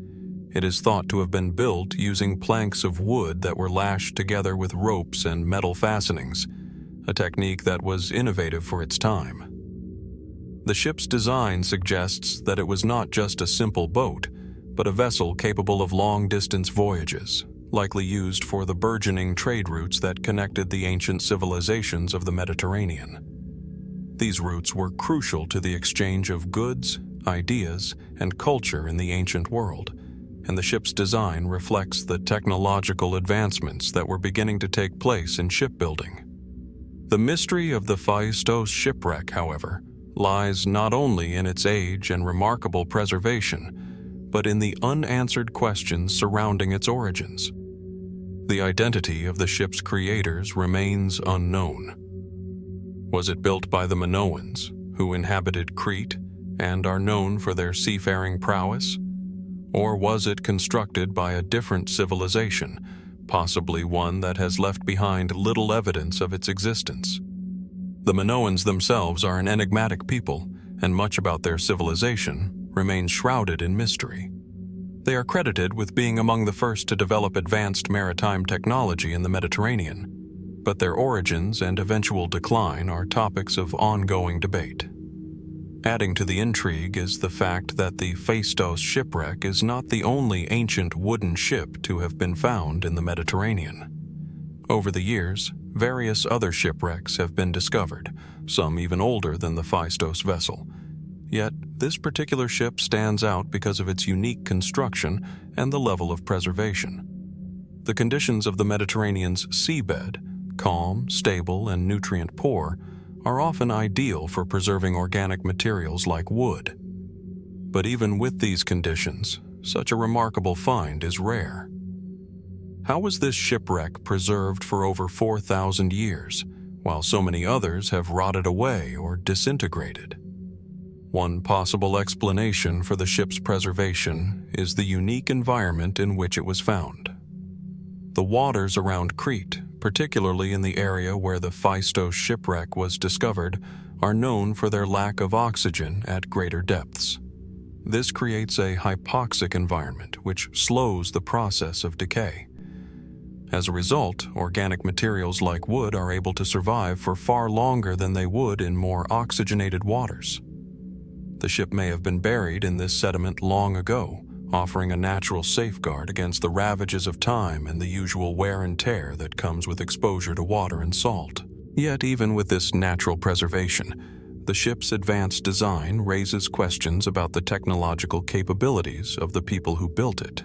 It is thought to have been built using planks of wood that were lashed together with ropes and metal fastenings, a technique that was innovative for its time. The ship's design suggests that it was not just a simple boat, but a vessel capable of long-distance voyages, likely used for the burgeoning trade routes that connected the ancient civilizations of the Mediterranean. These routes were crucial to the exchange of goods, ideas, and culture in the ancient world, and the ship's design reflects the technological advancements that were beginning to take place in shipbuilding. The mystery of the Phaistos shipwreck, however, lies not only in its age and remarkable preservation, but in the unanswered questions surrounding its origins. The identity of the ship's creators remains unknown. Was it built by the Minoans, who inhabited Crete and are known for their seafaring prowess? Or was it constructed by a different civilization, possibly one that has left behind little evidence of its existence? The Minoans themselves are an enigmatic people, and much about their civilization remains shrouded in mystery. They are credited with being among the first to develop advanced maritime technology in the Mediterranean, but their origins and eventual decline are topics of ongoing debate. Adding to the intrigue is the fact that the Phaistos shipwreck is not the only ancient wooden ship to have been found in the Mediterranean. Over the years, various other shipwrecks have been discovered, some even older than the Phaistos vessel. Yet, this particular ship stands out because of its unique construction and the level of preservation. The conditions of the Mediterranean's seabed, calm, stable, and nutrient-poor, are often ideal for preserving organic materials like wood. But even with these conditions, such a remarkable find is rare. How was this shipwreck preserved for over 4,000 years, while so many others have rotted away or disintegrated? One possible explanation for the ship's preservation is the unique environment in which it was found. The waters around Crete, particularly in the area where the Phaistos shipwreck was discovered, are known for their lack of oxygen at greater depths. This creates a hypoxic environment which slows the process of decay. As a result, organic materials like wood are able to survive for far longer than they would in more oxygenated waters. The ship may have been buried in this sediment long ago, offering a natural safeguard against the ravages of time and the usual wear and tear that comes with exposure to water and salt. Yet even with this natural preservation, the ship's advanced design raises questions about the technological capabilities of the people who built it.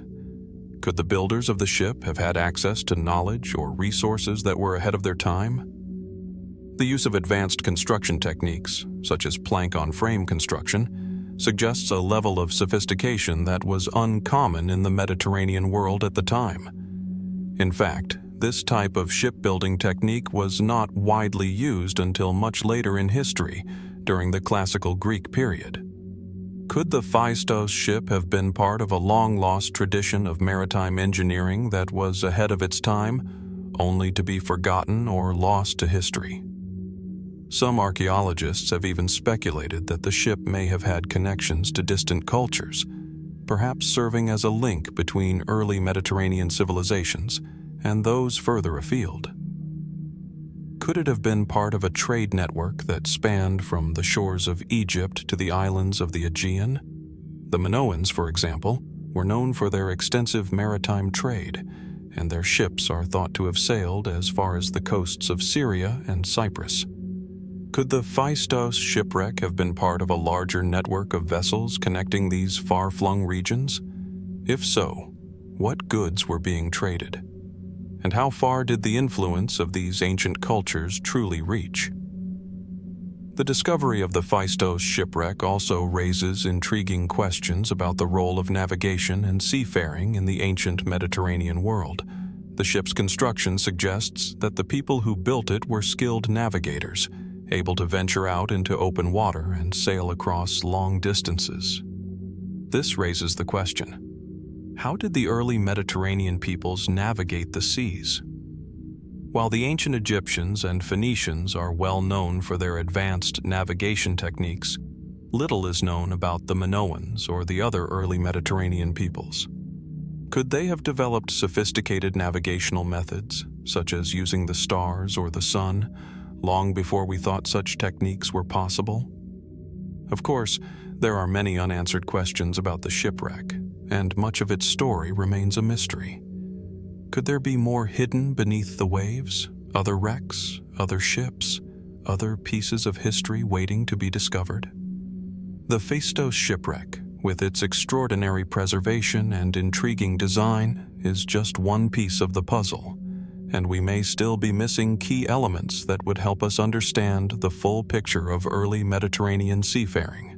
Could the builders of the ship have had access to knowledge or resources that were ahead of their time? The use of advanced construction techniques, such as plank-on-frame construction, suggests a level of sophistication that was uncommon in the Mediterranean world at the time. In fact, this type of shipbuilding technique was not widely used until much later in history, during the classical Greek period. Could the Phaistos ship have been part of a long-lost tradition of maritime engineering that was ahead of its time, only to be forgotten or lost to history? Some archaeologists have even speculated that the ship may have had connections to distant cultures, perhaps serving as a link between early Mediterranean civilizations and those further afield. Could it have been part of a trade network that spanned from the shores of Egypt to the islands of the Aegean? The Minoans, for example, were known for their extensive maritime trade, and their ships are thought to have sailed as far as the coasts of Syria and Cyprus. Could the Phaistos shipwreck have been part of a larger network of vessels connecting these far-flung regions? If so, what goods were being traded? And how far did the influence of these ancient cultures truly reach? The discovery of the Phaistos shipwreck also raises intriguing questions about the role of navigation and seafaring in the ancient Mediterranean world. The ship's construction suggests that the people who built it were skilled navigators, able to venture out into open water and sail across long distances. This raises the question: how did the early Mediterranean peoples navigate the seas? While the ancient Egyptians and Phoenicians are well known for their advanced navigation techniques, little is known about the Minoans or the other early Mediterranean peoples. Could they have developed sophisticated navigational methods, such as using the stars or the sun, long before we thought such techniques were possible? Of course, there are many unanswered questions about the shipwreck, and much of its story remains a mystery. Could there be more hidden beneath the waves? Other wrecks, other ships, other pieces of history waiting to be discovered? The Phaistos shipwreck, with its extraordinary preservation and intriguing design, is just one piece of the puzzle, and we may still be missing key elements that would help us understand the full picture of early Mediterranean seafaring.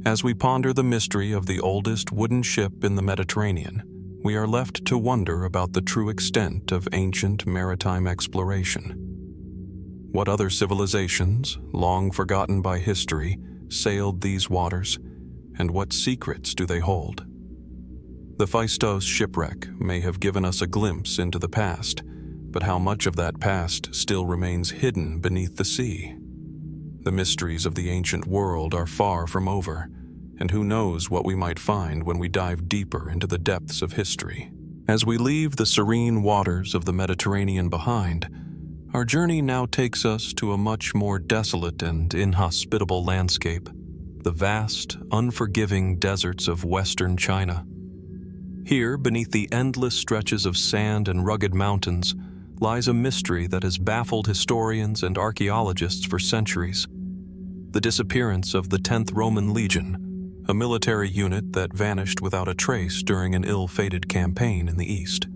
As we ponder the mystery of the oldest wooden ship in the Mediterranean, we are left to wonder about the true extent of ancient maritime exploration. What other civilizations, long forgotten by history, sailed these waters, and what secrets do they hold? The Phaistos shipwreck may have given us a glimpse into the past, but how much of that past still remains hidden beneath the sea? The mysteries of the ancient world are far from over, and who knows what we might find when we dive deeper into the depths of history. As we leave the serene waters of the Mediterranean behind, our journey now takes us to a much more desolate and inhospitable landscape, the vast, unforgiving deserts of western China. Here, beneath the endless stretches of sand and rugged mountains, lies a mystery that has baffled historians and archaeologists for centuries: the disappearance of the 10th Roman Legion, a military unit that vanished without a trace during an ill-fated campaign in the East.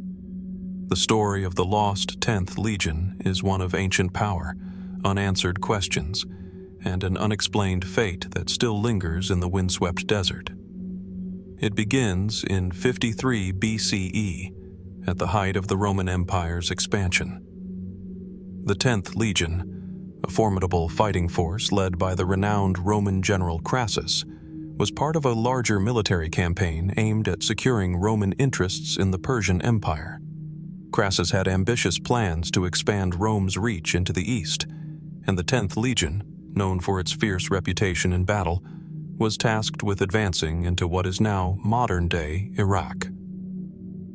The story of the lost 10th Legion is one of ancient power, unanswered questions, and an unexplained fate that still lingers in the windswept desert. It begins in 53 BCE, at the height of the Roman Empire's expansion. The 10th Legion, a formidable fighting force led by the renowned Roman general Crassus, was part of a larger military campaign aimed at securing Roman interests in the Persian Empire. Crassus had ambitious plans to expand Rome's reach into the east, and the 10th Legion, known for its fierce reputation in battle, was tasked with advancing into what is now modern-day Iraq.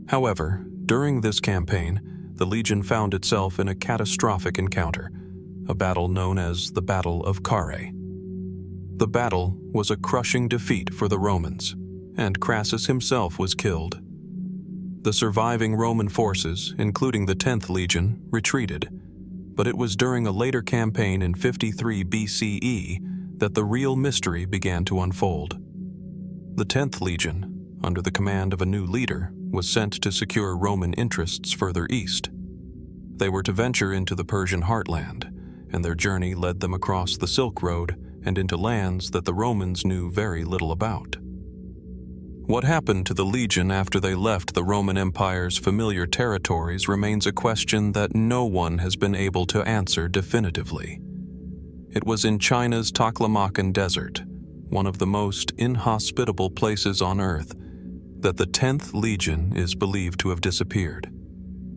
However, during this campaign, the Legion found itself in a catastrophic encounter, a battle known as the Battle of Carrhae. The battle was a crushing defeat for the Romans, and Crassus himself was killed. The surviving Roman forces, including the 10th Legion, retreated, but it was during a later campaign in 53 BCE that the real mystery began to unfold. The 10th Legion, under the command of a new leader, was sent to secure Roman interests further east. They were to venture into the Persian heartland, and their journey led them across the Silk Road and into lands that the Romans knew very little about. What happened to the Legion after they left the Roman Empire's familiar territories remains a question that no one has been able to answer definitively. It was in China's Taklamakan Desert, one of the most inhospitable places on Earth, that the 10th Legion is believed to have disappeared.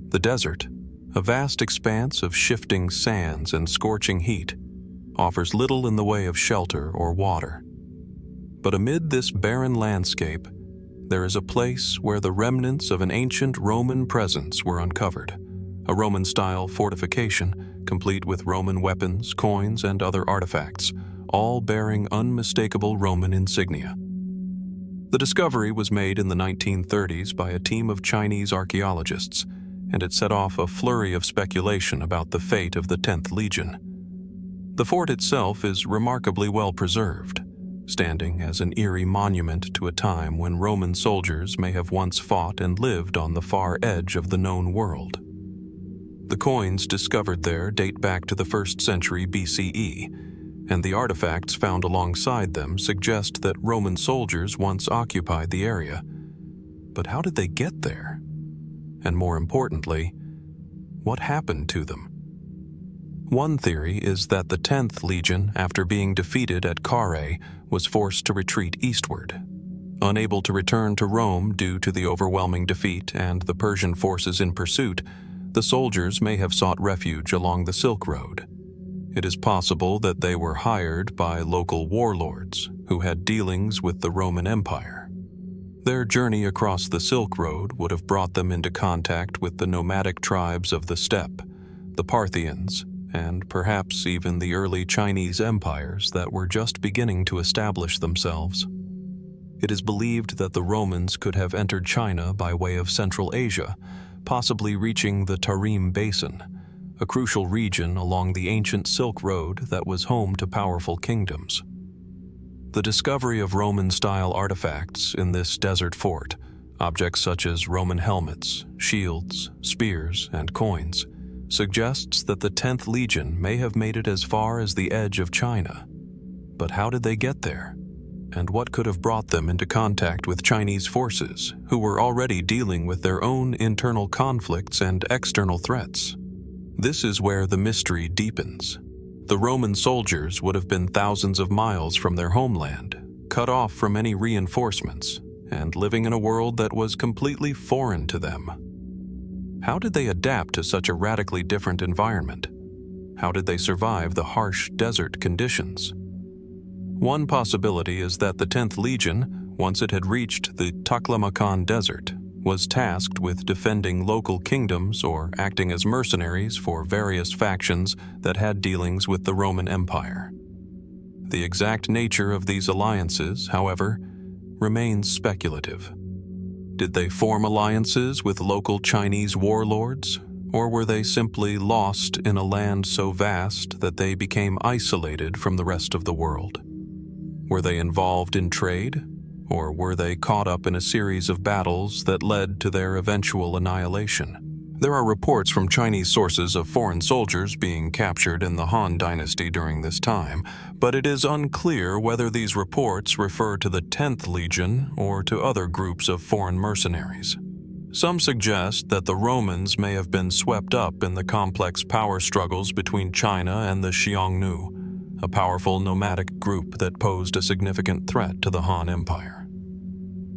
The desert, a vast expanse of shifting sands and scorching heat, offers little in the way of shelter or water. But amid this barren landscape, there is a place where the remnants of an ancient Roman presence were uncovered, a Roman-style fortification complete with Roman weapons, coins, and other artifacts, all bearing unmistakable Roman insignia. The discovery was made in the 1930s by a team of Chinese archaeologists, and it set off a flurry of speculation about the fate of the 10th Legion. The fort itself is remarkably well preserved, standing as an eerie monument to a time when Roman soldiers may have once fought and lived on the far edge of the known world. The coins discovered there date back to the 1st century BCE, and the artifacts found alongside them suggest that Roman soldiers once occupied the area. But how did they get there? And more importantly, what happened to them? One theory is that the 10th Legion, after being defeated at Carrhae, was forced to retreat eastward. Unable to return to Rome due to the overwhelming defeat and the Persian forces in pursuit, the soldiers may have sought refuge along the Silk Road. It is possible that they were hired by local warlords who had dealings with the Roman Empire. Their journey across the Silk Road would have brought them into contact with the nomadic tribes of the steppe, the Parthians, and perhaps even the early Chinese empires that were just beginning to establish themselves. It is believed that the Romans could have entered China by way of Central Asia, possibly reaching the Tarim Basin, a crucial region along the ancient Silk Road that was home to powerful kingdoms. The discovery of Roman-style artifacts in this desert fort, objects such as Roman helmets, shields, spears, and coins, suggests that the 10th Legion may have made it as far as the edge of China. But how did they get there? And what could have brought them into contact with Chinese forces, who were already dealing with their own internal conflicts and external threats? This is where the mystery deepens. The Roman soldiers would have been thousands of miles from their homeland, cut off from any reinforcements, and living in a world that was completely foreign to them. How did they adapt to such a radically different environment? How did they survive the harsh desert conditions? One possibility is that the 10th Legion, once it had reached the Taklamakan Desert, was tasked with defending local kingdoms or acting as mercenaries for various factions that had dealings with the Roman Empire. The exact nature of these alliances, however, remains speculative. Did they form alliances with local Chinese warlords, or were they simply lost in a land so vast that they became isolated from the rest of the world? Were they involved in trade, or were they caught up in a series of battles that led to their eventual annihilation? There are reports from Chinese sources of foreign soldiers being captured in the Han Dynasty during this time, but it is unclear whether these reports refer to the 10th Legion or to other groups of foreign mercenaries. Some suggest that the Romans may have been swept up in the complex power struggles between China and the Xiongnu, a powerful nomadic group that posed a significant threat to the Han Empire.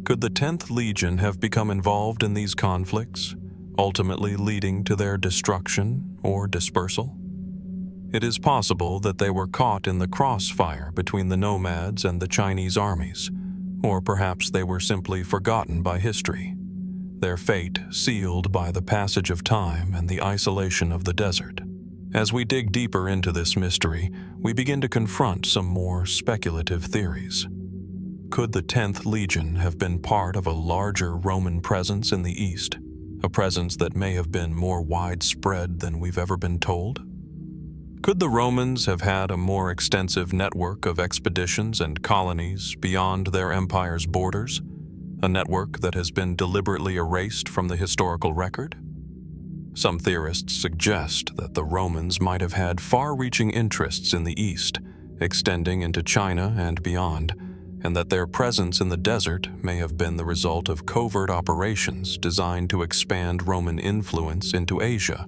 Could the 10th Legion have become involved in these conflicts, ultimately leading to their destruction or dispersal? It is possible that they were caught in the crossfire between the nomads and the Chinese armies, or perhaps they were simply forgotten by history, their fate sealed by the passage of time and the isolation of the desert. As we dig deeper into this mystery, we begin to confront some more speculative theories. Could the 10th Legion have been part of a larger Roman presence in the East? A presence that may have been more widespread than we've ever been told? Could the Romans have had a more extensive network of expeditions and colonies beyond their empire's borders? A network that has been deliberately erased from the historical record? Some theorists suggest that the Romans might have had far-reaching interests in the East, extending into China and beyond, and that their presence in the desert may have been the result of covert operations designed to expand Roman influence into Asia.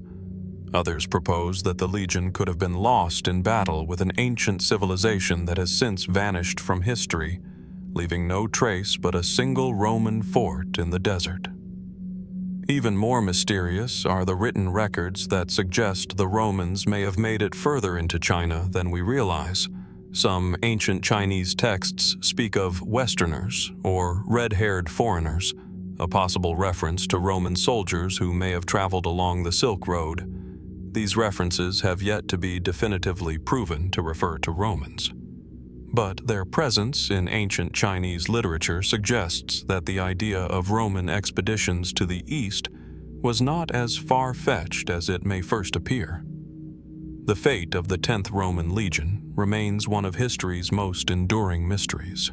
Others propose that the Legion could have been lost in battle with an ancient civilization that has since vanished from history, leaving no trace but a single Roman fort in the desert. Even more mysterious are the written records that suggest the Romans may have made it further into China than we realize. Some ancient Chinese texts speak of Westerners, or red-haired foreigners, a possible reference to Roman soldiers who may have traveled along the Silk Road. These references have yet to be definitively proven to refer to Romans. But their presence in ancient Chinese literature suggests that the idea of Roman expeditions to the east was not as far-fetched as it may first appear. The fate of the 10th Roman Legion remains one of history's most enduring mysteries.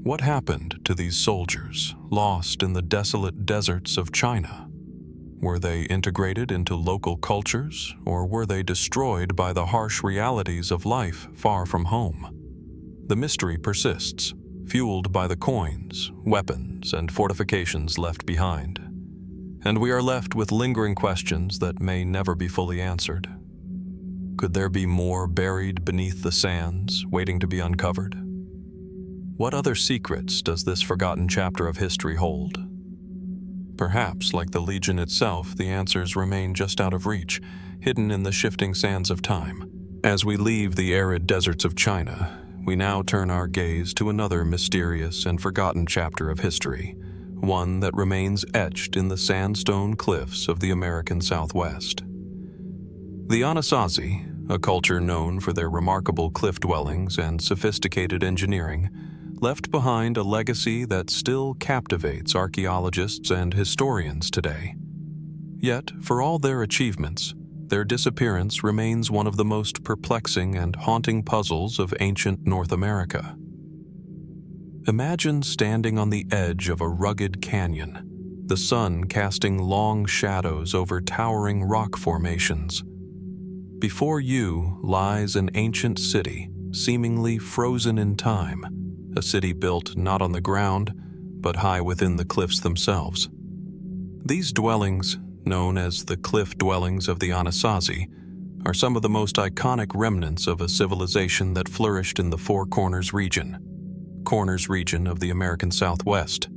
What happened to these soldiers lost in the desolate deserts of China? Were they integrated into local cultures, or were they destroyed by the harsh realities of life far from home? The mystery persists, fueled by the coins, weapons, and fortifications left behind. And we are left with lingering questions that may never be fully answered. Could there be more buried beneath the sands, waiting to be uncovered? What other secrets does this forgotten chapter of history hold? Perhaps, like the Legion itself, the answers remain just out of reach, hidden in the shifting sands of time. As we leave the arid deserts of China, we now turn our gaze to another mysterious and forgotten chapter of history, one that remains etched in the sandstone cliffs of the American Southwest. The Anasazi, a culture known for their remarkable cliff dwellings and sophisticated engineering, left behind a legacy that still captivates archaeologists and historians today. Yet, for all their achievements, their disappearance remains one of the most perplexing and haunting puzzles of ancient North America. Imagine standing on the edge of a rugged canyon, the sun casting long shadows over towering rock formations. Before you lies an ancient city, seemingly frozen in time, a city built not on the ground, but high within the cliffs themselves. These dwellings, known as the cliff dwellings of the Anasazi, are some of the most iconic remnants of a civilization that flourished in the Four Corners region of the American Southwest,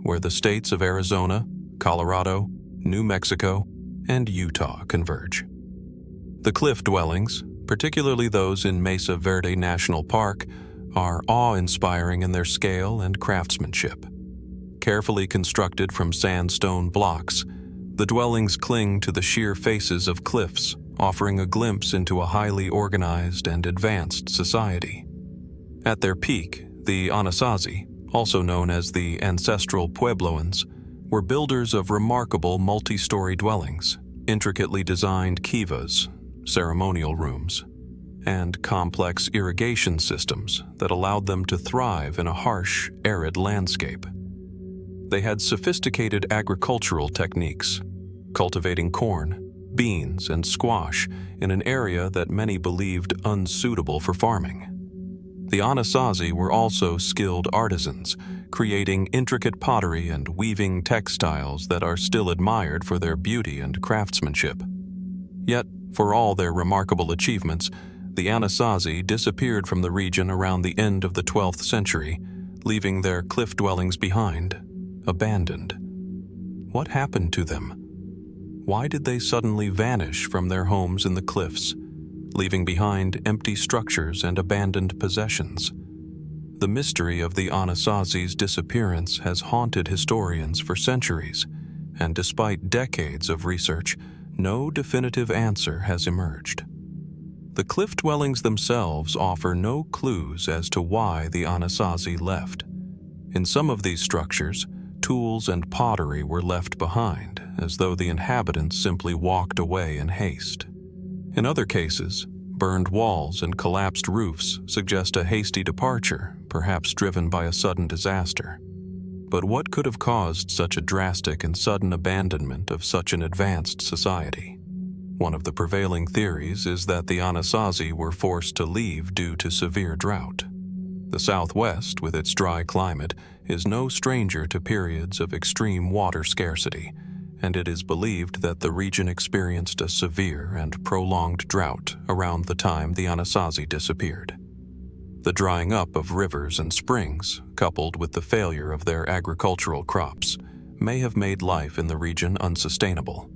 where the states of Arizona, Colorado, New Mexico, and Utah converge. The cliff dwellings, particularly those in Mesa Verde National Park, are awe-inspiring in their scale and craftsmanship. Carefully constructed from sandstone blocks, the dwellings cling to the sheer faces of cliffs, offering a glimpse into a highly organized and advanced society. At their peak, the Anasazi, also known as the ancestral Puebloans, were builders of remarkable multi-story dwellings, intricately designed kivas, ceremonial rooms, and complex irrigation systems that allowed them to thrive in a harsh, arid landscape. They had sophisticated agricultural techniques, cultivating corn, beans, and squash in an area that many believed unsuitable for farming. The Anasazi were also skilled artisans, creating intricate pottery and weaving textiles that are still admired for their beauty and craftsmanship. Yet, for all their remarkable achievements, the Anasazi disappeared from the region around the end of the 12th century, leaving their cliff dwellings behind, abandoned. What happened to them? Why did they suddenly vanish from their homes in the cliffs, leaving behind empty structures and abandoned possessions? The mystery of the Anasazi's disappearance has haunted historians for centuries, and despite decades of research, no definitive answer has emerged. The cliff dwellings themselves offer no clues as to why the Anasazi left. In some of these structures, tools and pottery were left behind, as though the inhabitants simply walked away in haste. In other cases, burned walls and collapsed roofs suggest a hasty departure, perhaps driven by a sudden disaster. But what could have caused such a drastic and sudden abandonment of such an advanced society? One of the prevailing theories is that the Anasazi were forced to leave due to severe drought. The Southwest, with its dry climate, is no stranger to periods of extreme water scarcity, and it is believed that the region experienced a severe and prolonged drought around the time the Anasazi disappeared. The drying up of rivers and springs, coupled with the failure of their agricultural crops, may have made life in the region unsustainable.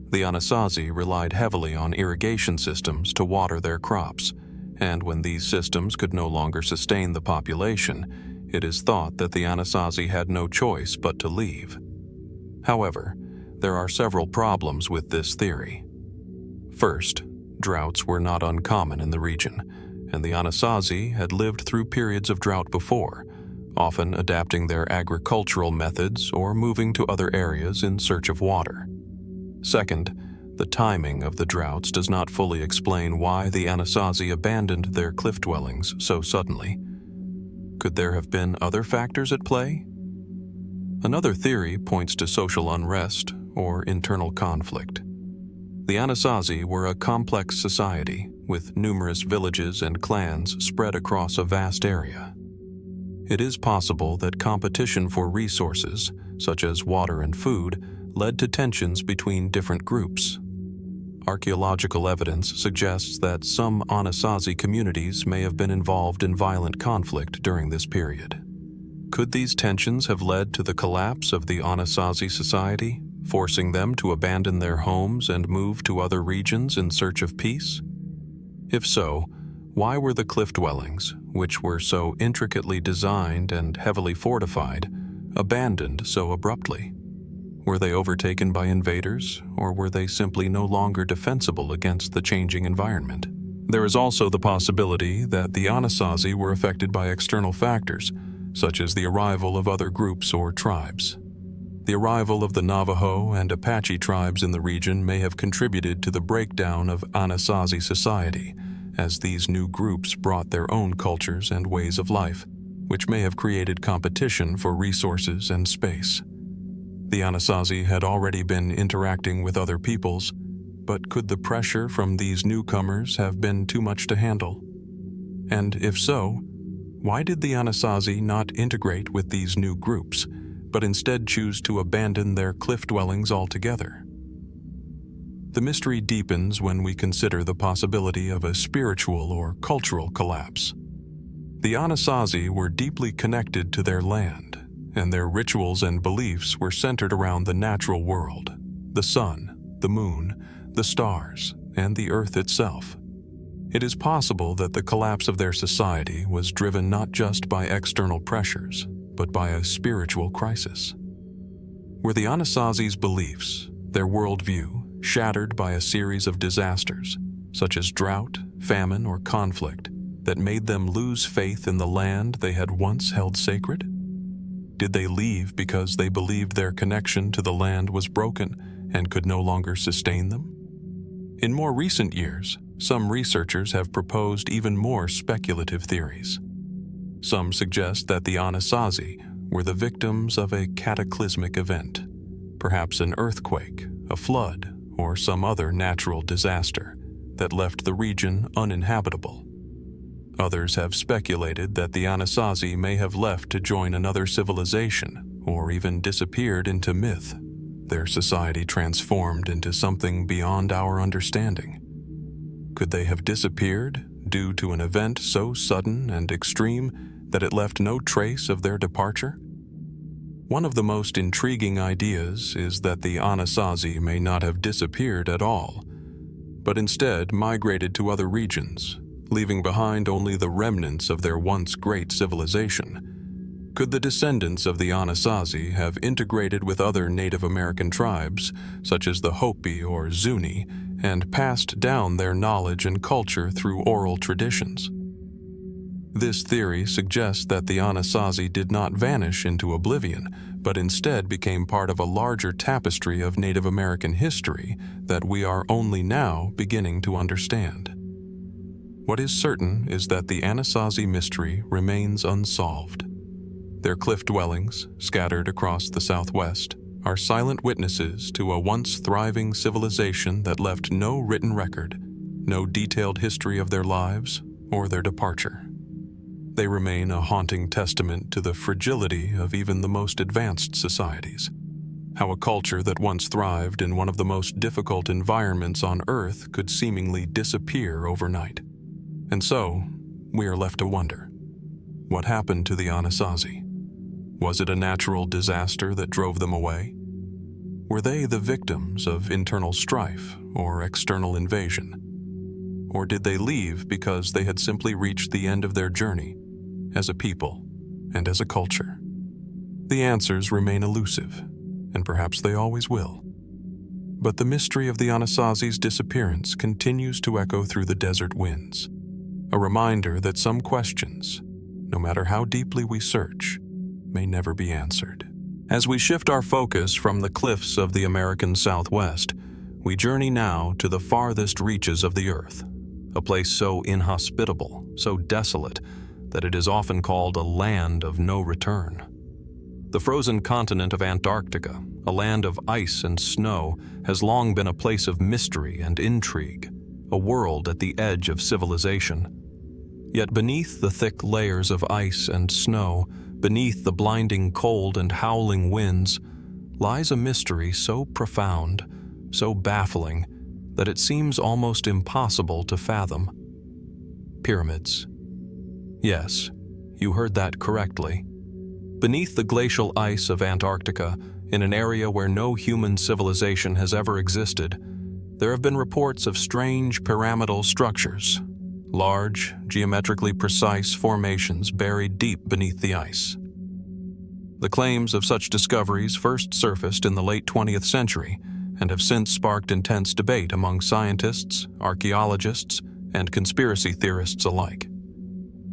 The Anasazi relied heavily on irrigation systems to water their crops, and when these systems could no longer sustain the population, it is thought that the Anasazi had no choice but to leave. However, there are several problems with this theory. First, droughts were not uncommon in the region, and the Anasazi had lived through periods of drought before, often adapting their agricultural methods or moving to other areas in search of water. Second, the timing of the droughts does not fully explain why the Anasazi abandoned their cliff dwellings so suddenly. Could there have been other factors at play? Another theory points to social unrest or internal conflict. The Anasazi were a complex society with numerous villages and clans spread across a vast area. It is possible that competition for resources, such as water and food, led to tensions between different groups. Archaeological evidence suggests that some Anasazi communities may have been involved in violent conflict during this period. Could these tensions have led to the collapse of the Anasazi society, forcing them to abandon their homes and move to other regions in search of peace? If so, why were the cliff dwellings, which were so intricately designed and heavily fortified, abandoned so abruptly? Were they overtaken by invaders, or were they simply no longer defensible against the changing environment? There is also the possibility that the Anasazi were affected by external factors, such as the arrival of other groups or tribes. The arrival of the Navajo and Apache tribes in the region may have contributed to the breakdown of Anasazi society, as these new groups brought their own cultures and ways of life, which may have created competition for resources and space. The Anasazi had already been interacting with other peoples, but could the pressure from these newcomers have been too much to handle? And if so, why did the Anasazi not integrate with these new groups, but instead choose to abandon their cliff dwellings altogether? The mystery deepens when we consider the possibility of a spiritual or cultural collapse. The Anasazi were deeply connected to their land, and their rituals and beliefs were centered around the natural world, the sun, the moon, the stars, and the earth itself. It is possible that the collapse of their society was driven not just by external pressures, but by a spiritual crisis. Were the Anasazi's beliefs, their worldview, shattered by a series of disasters, such as drought, famine, or conflict, that made them lose faith in the land they had once held sacred? Did they leave because they believed their connection to the land was broken and could no longer sustain them? In more recent years, some researchers have proposed even more speculative theories. Some suggest that the Anasazi were the victims of a cataclysmic event, perhaps an earthquake, a flood, or some other natural disaster that left the region uninhabitable. Others have speculated that the Anasazi may have left to join another civilization or even disappeared into myth, their society transformed into something beyond our understanding. Could they have disappeared due to an event so sudden and extreme that it left no trace of their departure? One of the most intriguing ideas is that the Anasazi may not have disappeared at all, but instead migrated to other regions, leaving behind only the remnants of their once great civilization. Could the descendants of the Anasazi have integrated with other Native American tribes, such as the Hopi or Zuni, and passed down their knowledge and culture through oral traditions? This theory suggests that the Anasazi did not vanish into oblivion, but instead became part of a larger tapestry of Native American history that we are only now beginning to understand. What is certain is that the Anasazi mystery remains unsolved. Their cliff dwellings, scattered across the Southwest, are silent witnesses to a once thriving civilization that left no written record, no detailed history of their lives or their departure. They remain a haunting testament to the fragility of even the most advanced societies, how a culture that once thrived in one of the most difficult environments on Earth could seemingly disappear overnight. And so, we are left to wonder, what happened to the Anasazi? Was it a natural disaster that drove them away? Were they the victims of internal strife or external invasion? Or did they leave because they had simply reached the end of their journey as a people and as a culture? The answers remain elusive, and perhaps they always will. But the mystery of the Anasazi's disappearance continues to echo through the desert winds, a reminder that some questions, no matter how deeply we search, may never be answered. As we shift our focus from the cliffs of the American Southwest, we journey now to the farthest reaches of the earth, a place so inhospitable, so desolate, that it is often called a land of no return. The frozen continent of Antarctica, a land of ice and snow, has long been a place of mystery and intrigue, a world at the edge of civilization. Yet beneath the thick layers of ice and snow, beneath the blinding cold and howling winds, lies a mystery so profound, so baffling, that it seems almost impossible to fathom. Pyramids. Yes, you heard that correctly. Beneath the glacial ice of Antarctica, in an area where no human civilization has ever existed, there have been reports of strange pyramidal structures, large, geometrically precise formations buried deep beneath the ice. The claims of such discoveries first surfaced in the late 20th century and have since sparked intense debate among scientists, archaeologists, and conspiracy theorists alike.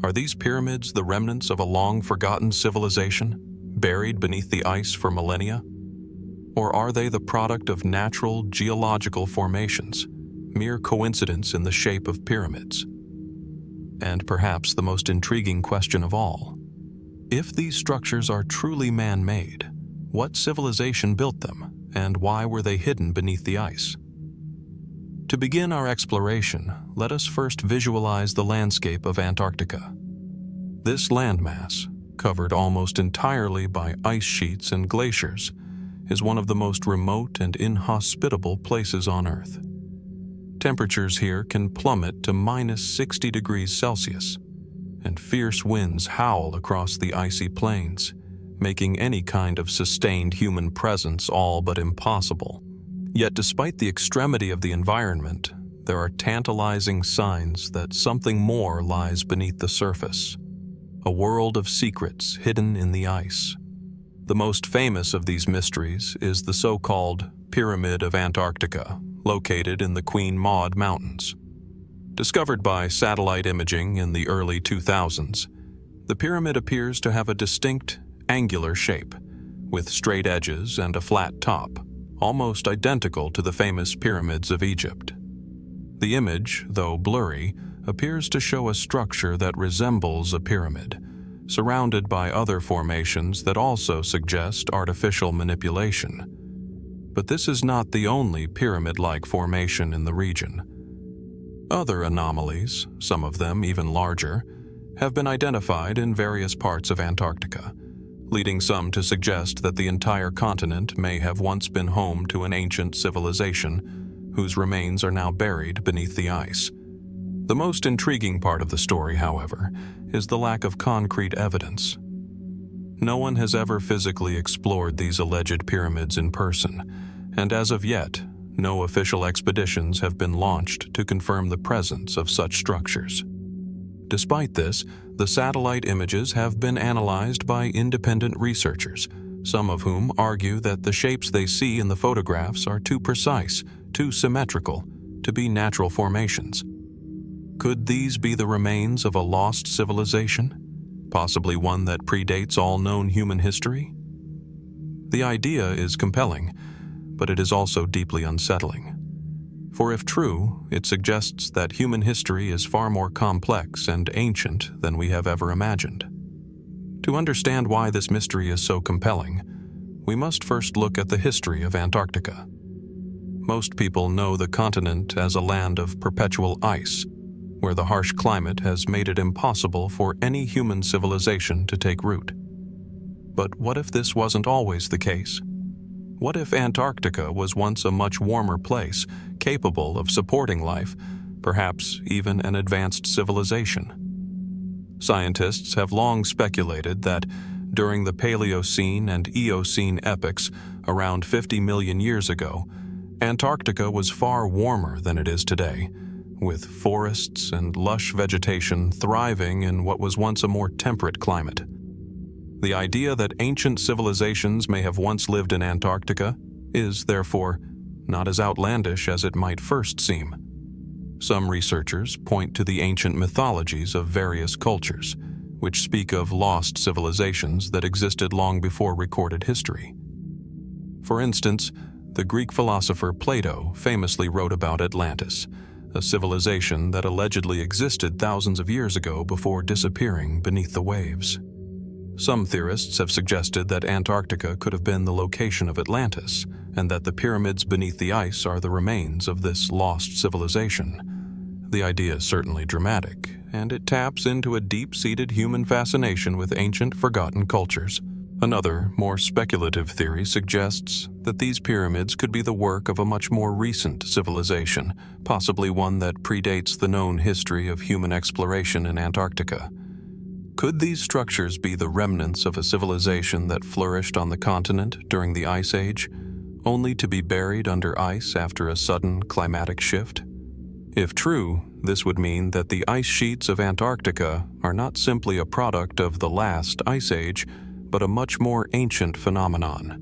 Are these pyramids the remnants of a long-forgotten civilization, buried beneath the ice for millennia? Or are they the product of natural geological formations, mere coincidence in the shape of pyramids? And perhaps the most intriguing question of all, if these structures are truly man-made, what civilization built them, and why were they hidden beneath the ice? To begin our exploration, let us first visualize the landscape of Antarctica. This landmass, covered almost entirely by ice sheets and glaciers, is one of the most remote and inhospitable places on Earth. Temperatures here can plummet to -60 degrees Celsius, and fierce winds howl across the icy plains, making any kind of sustained human presence all but impossible. Yet despite the extremity of the environment, there are tantalizing signs that something more lies beneath the surface. A world of secrets hidden in the ice. The most famous of these mysteries is the so-called Pyramid of Antarctica, located in the Queen Maud Mountains. Discovered by satellite imaging in the early 2000s, the pyramid appears to have a distinct, angular shape, with straight edges and a flat top, almost identical to the famous pyramids of Egypt. The image, though blurry, appears to show a structure that resembles a pyramid, surrounded by other formations that also suggest artificial manipulation. But this is not the only pyramid-like formation in the region. Other anomalies, some of them even larger, have been identified in various parts of Antarctica, leading some to suggest that the entire continent may have once been home to an ancient civilization, whose remains are now buried beneath the ice. The most intriguing part of the story, however, is the lack of concrete evidence. No one has ever physically explored these alleged pyramids in person, and as of yet, no official expeditions have been launched to confirm the presence of such structures. Despite this, the satellite images have been analyzed by independent researchers, some of whom argue that the shapes they see in the photographs are too precise, too symmetrical, to be natural formations. Could these be the remains of a lost civilization, possibly one that predates all known human history? The idea is compelling, but it is also deeply unsettling. For if true, it suggests that human history is far more complex and ancient than we have ever imagined. To understand why this mystery is so compelling, we must first look at the history of Antarctica. Most people know the continent as a land of perpetual ice, where the harsh climate has made it impossible for any human civilization to take root. But what if this wasn't always the case? What if Antarctica was once a much warmer place, capable of supporting life, perhaps even an advanced civilization? Scientists have long speculated that during the Paleocene and Eocene epochs, around 50 million years ago, Antarctica was far warmer than it is today, with forests and lush vegetation thriving in what was once a more temperate climate. The idea that ancient civilizations may have once lived in Antarctica is, therefore, not as outlandish as it might first seem. Some researchers point to the ancient mythologies of various cultures, which speak of lost civilizations that existed long before recorded history. For instance, the Greek philosopher Plato famously wrote about Atlantis, a civilization that allegedly existed thousands of years ago before disappearing beneath the waves. Some theorists have suggested that Antarctica could have been the location of Atlantis, and that the pyramids beneath the ice are the remains of this lost civilization. The idea is certainly dramatic, and it taps into a deep-seated human fascination with ancient, forgotten cultures. Another, more speculative theory suggests that these pyramids could be the work of a much more recent civilization, possibly one that predates the known history of human exploration in Antarctica. Could these structures be the remnants of a civilization that flourished on the continent during the Ice Age, only to be buried under ice after a sudden climatic shift? If true, this would mean that the ice sheets of Antarctica are not simply a product of the last Ice Age, but a much more ancient phenomenon.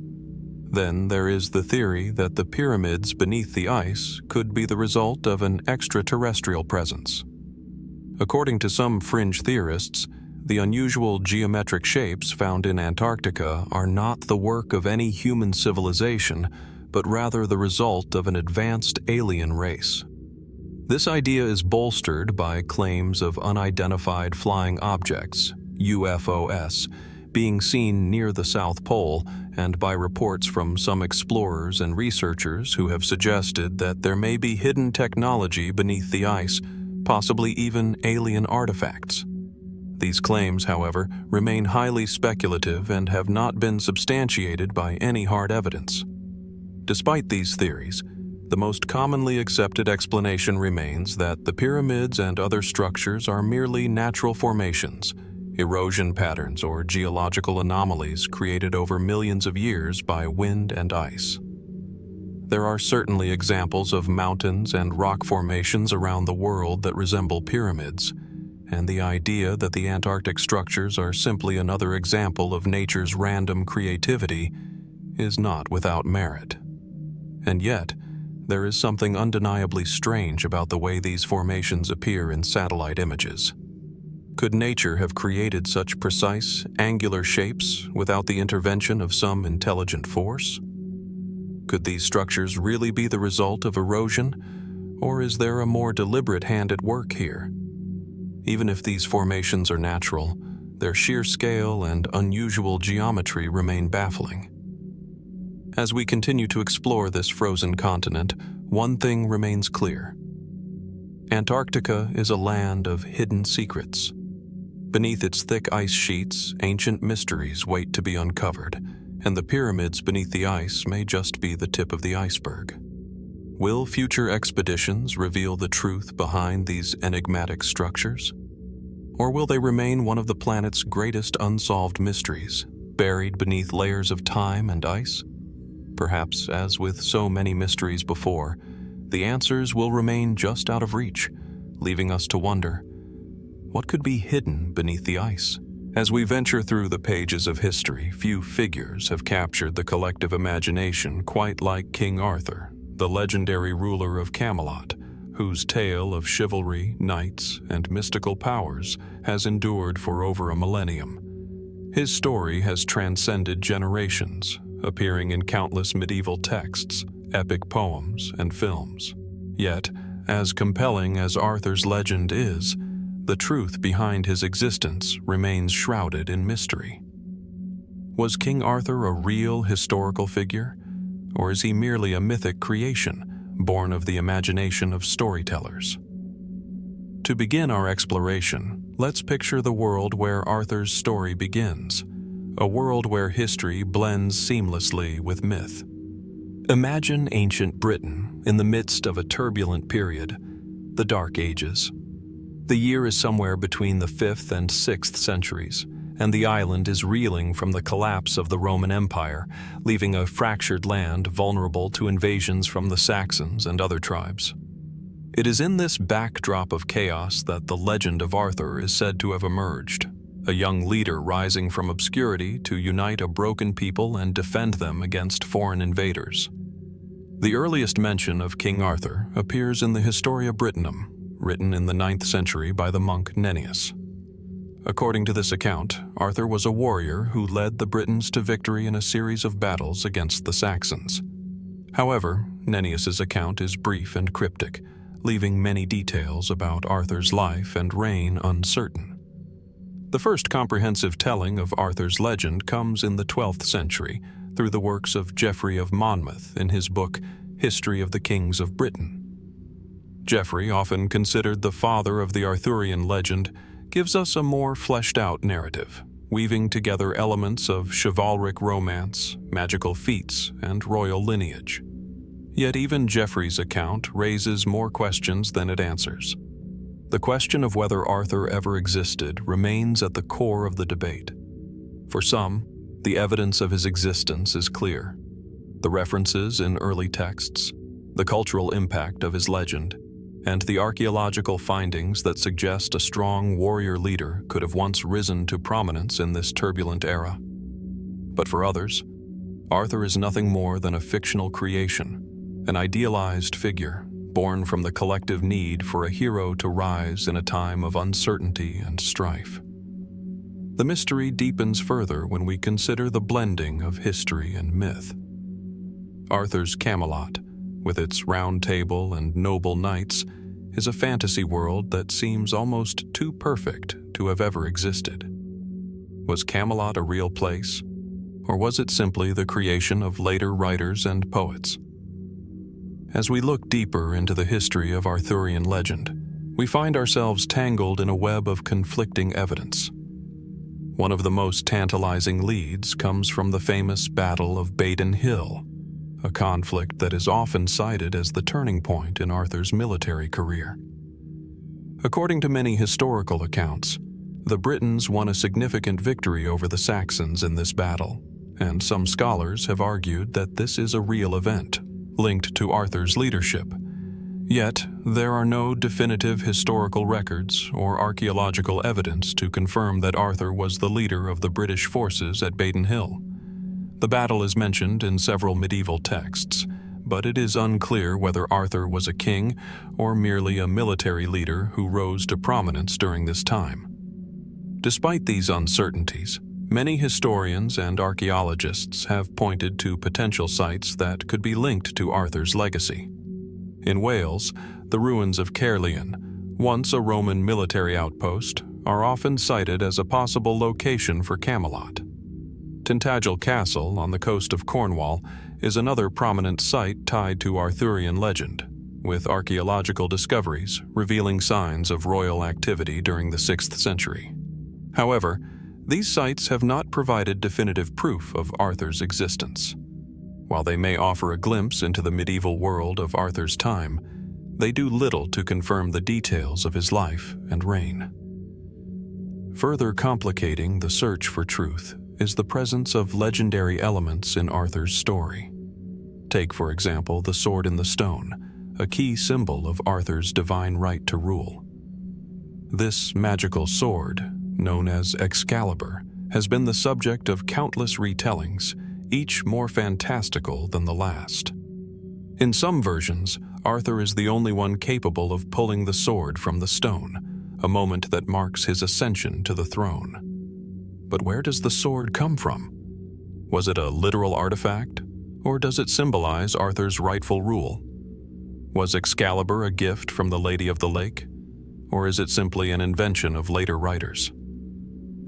Then there is the theory that the pyramids beneath the ice could be the result of an extraterrestrial presence. According to some fringe theorists, the unusual geometric shapes found in Antarctica are not the work of any human civilization, but rather the result of an advanced alien race. This idea is bolstered by claims of unidentified flying objects, UFOs, being seen near the South Pole, and by reports from some explorers and researchers who have suggested that there may be hidden technology beneath the ice, possibly even alien artifacts. These claims, however, remain highly speculative and have not been substantiated by any hard evidence. Despite these theories, the most commonly accepted explanation remains that the pyramids and other structures are merely natural formations, erosion patterns, or geological anomalies created over millions of years by wind and ice. There are certainly examples of mountains and rock formations around the world that resemble pyramids, and the idea that the Antarctic structures are simply another example of nature's random creativity is not without merit. And yet, there is something undeniably strange about the way these formations appear in satellite images. Could nature have created such precise, angular shapes without the intervention of some intelligent force? Could these structures really be the result of erosion, or is there a more deliberate hand at work here? Even if these formations are natural, their sheer scale and unusual geometry remain baffling. As we continue to explore this frozen continent, one thing remains clear. Antarctica is a land of hidden secrets. Beneath its thick ice sheets, ancient mysteries wait to be uncovered, and the pyramids beneath the ice may just be the tip of the iceberg. Will future expeditions reveal the truth behind these enigmatic structures? Or will they remain one of the planet's greatest unsolved mysteries, buried beneath layers of time and ice? Perhaps, as with so many mysteries before, the answers will remain just out of reach, leaving us to wonder, what could be hidden beneath the ice? As we venture through the pages of history, few figures have captured the collective imagination quite like King Arthur, the legendary ruler of Camelot, whose tale of chivalry, knights, and mystical powers has endured for over a millennium. His story has transcended generations, appearing in countless medieval texts, epic poems, and films. Yet, as compelling as Arthur's legend is, the truth behind his existence remains shrouded in mystery. Was King Arthur a real historical figure, or is he merely a mythic creation, born of the imagination of storytellers? To begin our exploration, let's picture the world where Arthur's story begins, a world where history blends seamlessly with myth. Imagine ancient Britain in the midst of a turbulent period, the Dark Ages. The year is somewhere between the 5th and 6th centuries, and the island is reeling from the collapse of the Roman Empire, leaving a fractured land vulnerable to invasions from the Saxons and other tribes. It is in this backdrop of chaos that the legend of Arthur is said to have emerged, a young leader rising from obscurity to unite a broken people and defend them against foreign invaders. The earliest mention of King Arthur appears in the Historia Brittonum, written in the 9th century by the monk Nennius. According to this account, Arthur was a warrior who led the Britons to victory in a series of battles against the Saxons. However, Nennius's account is brief and cryptic, leaving many details about Arthur's life and reign uncertain. The first comprehensive telling of Arthur's legend comes in the 12th century through the works of Geoffrey of Monmouth in his book History of the Kings of Britain. Geoffrey, often considered the father of the Arthurian legend, gives us a more fleshed-out narrative, weaving together elements of chivalric romance, magical feats, and royal lineage. Yet even Geoffrey's account raises more questions than it answers. The question of whether Arthur ever existed remains at the core of the debate. For some, the evidence of his existence is clear. The references in early texts, the cultural impact of his legend, and the archaeological findings that suggest a strong warrior leader could have once risen to prominence in this turbulent era. But for others, Arthur is nothing more than a fictional creation, an idealized figure born from the collective need for a hero to rise in a time of uncertainty and strife. The mystery deepens further when we consider the blending of history and myth. Arthur's Camelot, with its round table and noble knights, is a fantasy world that seems almost too perfect to have ever existed. Was Camelot a real place, or was it simply the creation of later writers and poets? As we look deeper into the history of Arthurian legend, we find ourselves tangled in a web of conflicting evidence. One of the most tantalizing leads comes from the famous Battle of Badon Hill, a conflict that is often cited as the turning point in Arthur's military career. According to many historical accounts, the Britons won a significant victory over the Saxons in this battle, and some scholars have argued that this is a real event, linked to Arthur's leadership. Yet, there are no definitive historical records or archaeological evidence to confirm that Arthur was the leader of the British forces at Badon Hill. The battle is mentioned in several medieval texts, but it is unclear whether Arthur was a king or merely a military leader who rose to prominence during this time. Despite these uncertainties, many historians and archaeologists have pointed to potential sites that could be linked to Arthur's legacy. In Wales, the ruins of Caerleon, once a Roman military outpost, are often cited as a possible location for Camelot. Tintagel Castle on the coast of Cornwall is another prominent site tied to Arthurian legend, with archaeological discoveries revealing signs of royal activity during the 6th century. However, these sites have not provided definitive proof of Arthur's existence. While they may offer a glimpse into the medieval world of Arthur's time, they do little to confirm the details of his life and reign. Further complicating the search for truth is the presence of legendary elements in Arthur's story. Take, for example, the sword in the stone, a key symbol of Arthur's divine right to rule. This magical sword, known as Excalibur, has been the subject of countless retellings, each more fantastical than the last. In some versions, Arthur is the only one capable of pulling the sword from the stone, a moment that marks his ascension to the throne. But where does the sword come from? Was it a literal artifact, or does it symbolize Arthur's rightful rule? Was Excalibur a gift from the Lady of the Lake, or is it simply an invention of later writers?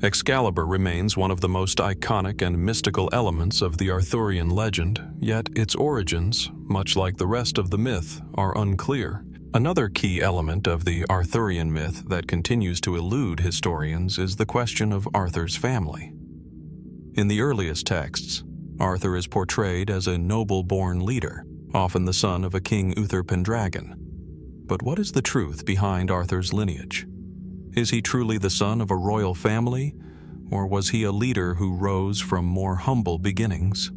Excalibur remains one of the most iconic and mystical elements of the Arthurian legend, yet its origins, much like the rest of the myth, are unclear. Another key element of the Arthurian myth that continues to elude historians is the question of Arthur's family. In the earliest texts, Arthur is portrayed as a noble-born leader, often the son of a King Uther Pendragon. But what is the truth behind Arthur's lineage? Is he truly the son of a royal family, or was he a leader who rose from more humble beginnings?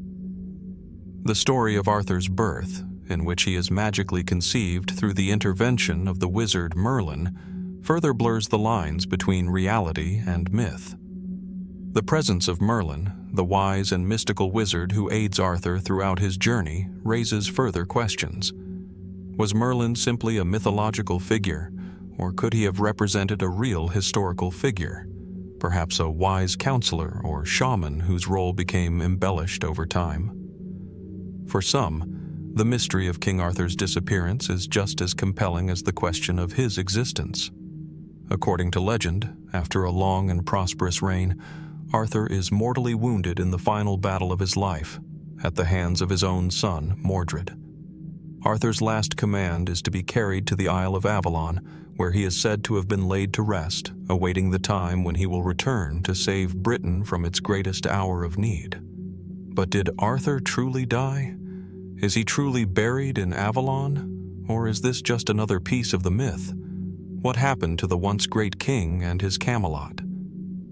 The story of Arthur's birth, in which he is magically conceived through the intervention of the wizard Merlin, further blurs the lines between reality and myth. The presence of Merlin, the wise and mystical wizard who aids Arthur throughout his journey, raises further questions. Was Merlin simply a mythological figure, or could he have represented a real historical figure? perhaps a wise counselor or shaman whose role became embellished over time. For some, the mystery of King Arthur's disappearance is just as compelling as the question of his existence. According to legend, after a long and prosperous reign, Arthur is mortally wounded in the final battle of his life, at the hands of his own son, Mordred. Arthur's last command is to be carried to the Isle of Avalon, where he is said to have been laid to rest, awaiting the time when he will return to save Britain from its greatest hour of need. But did Arthur truly die? Is he truly buried in Avalon? Or is this just another piece of the myth? What happened to the once great king and his Camelot?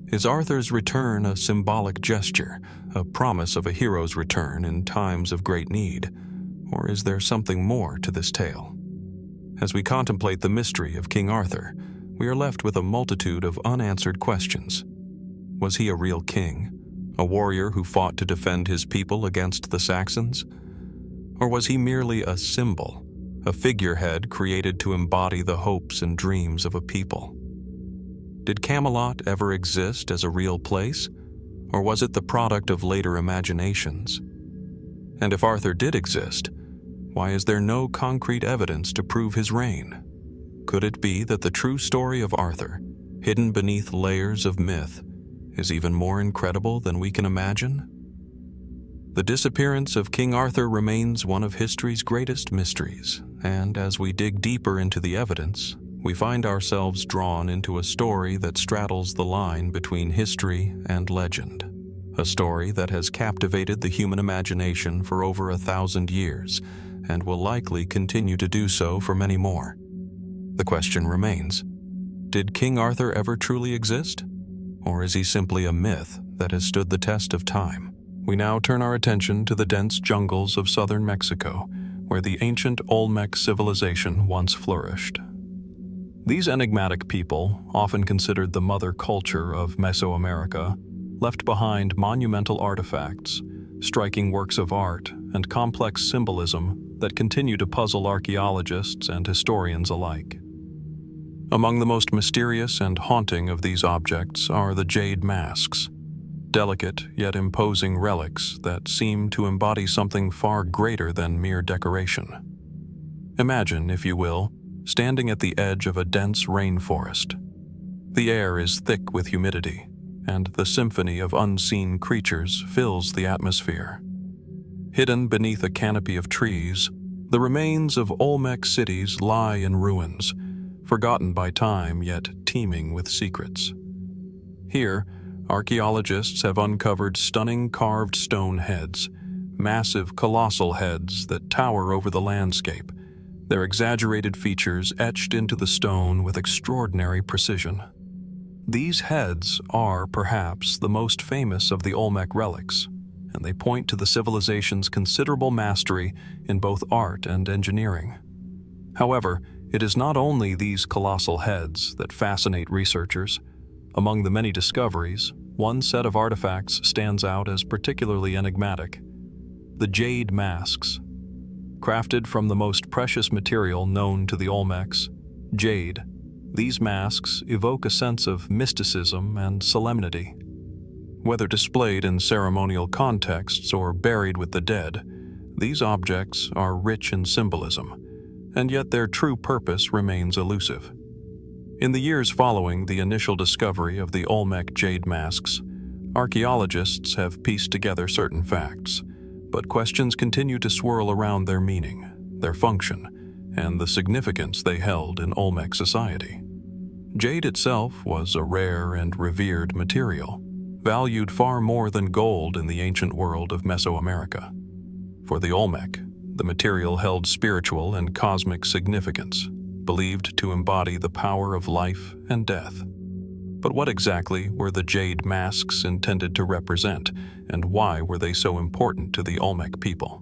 Is Arthur's return a symbolic gesture, a promise of a hero's return in times of great need? Or is there something more to this tale? As we contemplate the mystery of King Arthur, we are left with a multitude of unanswered questions. Was he a real king? A warrior who fought to defend his people against the Saxons? Or was he merely a symbol, a figurehead created to embody the hopes and dreams of a people? Did Camelot ever exist as a real place, or was it the product of later imaginations? And if Arthur did exist, why is there no concrete evidence to prove his reign? Could it be that the true story of Arthur, hidden beneath layers of myth, is even more incredible than we can imagine? The disappearance of King Arthur remains one of history's greatest mysteries, and as we dig deeper into the evidence, we find ourselves drawn into a story that straddles the line between history and legend. A story that has captivated the human imagination for over 1,000 years, and will likely continue to do so for many more. The question remains, did King Arthur ever truly exist? Or is he simply a myth that has stood the test of time? We now turn our attention to the dense jungles of southern Mexico, where the ancient Olmec civilization once flourished. These enigmatic people, often considered the mother culture of Mesoamerica, left behind monumental artifacts, striking works of art, and complex symbolism that continue to puzzle archaeologists and historians alike. Among the most mysterious and haunting of these objects are the jade masks, delicate yet imposing relics that seem to embody something far greater than mere decoration. Imagine, if you will, standing at the edge of a dense rainforest. The air is thick with humidity, and the symphony of unseen creatures fills the atmosphere. Hidden beneath a canopy of trees, the remains of Olmec cities lie in ruins, forgotten by time yet teeming with secrets. Here, archaeologists have uncovered stunning carved stone heads, massive colossal heads that tower over the landscape, their exaggerated features etched into the stone with extraordinary precision. These heads are perhaps the most famous of the Olmec relics, and they point to the civilization's considerable mastery in both art and engineering. However, it is not only these colossal heads that fascinate researchers. Among the many discoveries, one set of artifacts stands out as particularly enigmatic: the jade masks. Crafted from the most precious material known to the Olmecs, jade, these masks evoke a sense of mysticism and solemnity. Whether displayed in ceremonial contexts or buried with the dead, these objects are rich in symbolism, and yet their true purpose remains elusive. In the years following the initial discovery of the Olmec jade masks, archaeologists have pieced together certain facts, but questions continue to swirl around their meaning, their function, and the significance they held in Olmec society. Jade itself was a rare and revered material, valued far more than gold in the ancient world of Mesoamerica. For the Olmec, the material held spiritual and cosmic significance, believed to embody the power of life and death. But what exactly were the jade masks intended to represent, and why were they so important to the Olmec people?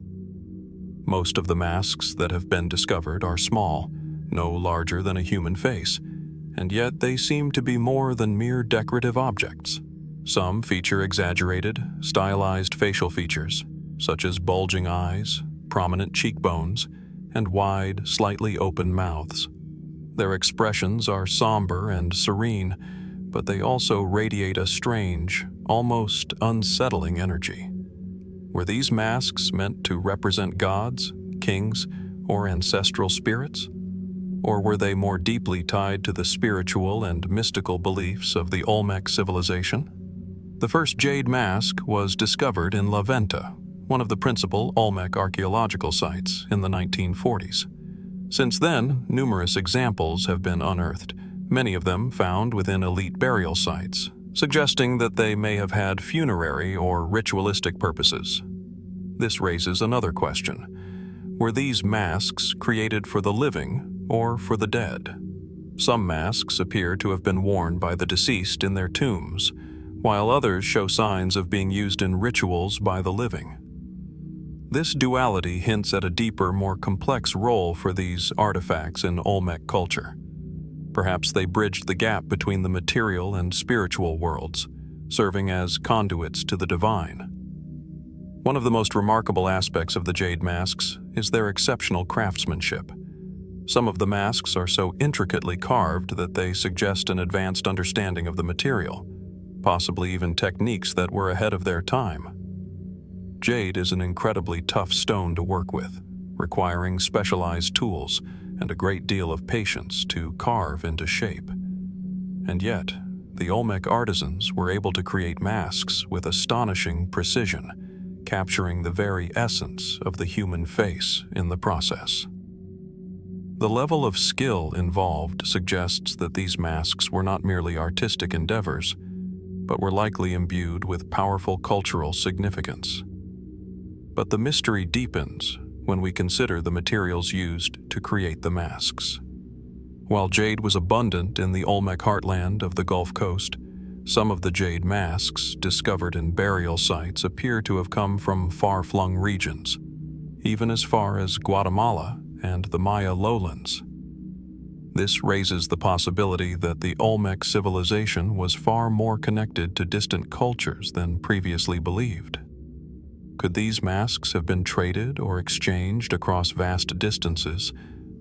Most of the masks that have been discovered are small, no larger than a human face, and yet they seem to be more than mere decorative objects. Some feature exaggerated, stylized facial features, such as bulging eyes, prominent cheekbones, and wide, slightly open mouths. Their expressions are somber and serene, but they also radiate a strange, almost unsettling energy. Were these masks meant to represent gods, kings, or ancestral spirits? Or were they more deeply tied to the spiritual and mystical beliefs of the Olmec civilization? The first jade mask was discovered in La Venta, one of the principal Olmec archaeological sites, in the 1940s. Since then, numerous examples have been unearthed, many of them found within elite burial sites, suggesting that they may have had funerary or ritualistic purposes. This raises another question. Were these masks created for the living or for the dead? Some masks appear to have been worn by the deceased in their tombs, while others show signs of being used in rituals by the living. This duality hints at a deeper, more complex role for these artifacts in Olmec culture. Perhaps they bridged the gap between the material and spiritual worlds, serving as conduits to the divine. One of the most remarkable aspects of the jade masks is their exceptional craftsmanship. Some of the masks are so intricately carved that they suggest an advanced understanding of the material, possibly even techniques that were ahead of their time. Jade is an incredibly tough stone to work with, requiring specialized tools and a great deal of patience to carve into shape. And yet, the Olmec artisans were able to create masks with astonishing precision, capturing the very essence of the human face in the process. The level of skill involved suggests that these masks were not merely artistic endeavors, but were likely imbued with powerful cultural significance. But the mystery deepens when we consider the materials used to create the masks. While jade was abundant in the Olmec heartland of the Gulf Coast, some of the jade masks discovered in burial sites appear to have come from far-flung regions, even as far as Guatemala and the Maya lowlands. This raises the possibility that the Olmec civilization was far more connected to distant cultures than previously believed. Could these masks have been traded or exchanged across vast distances,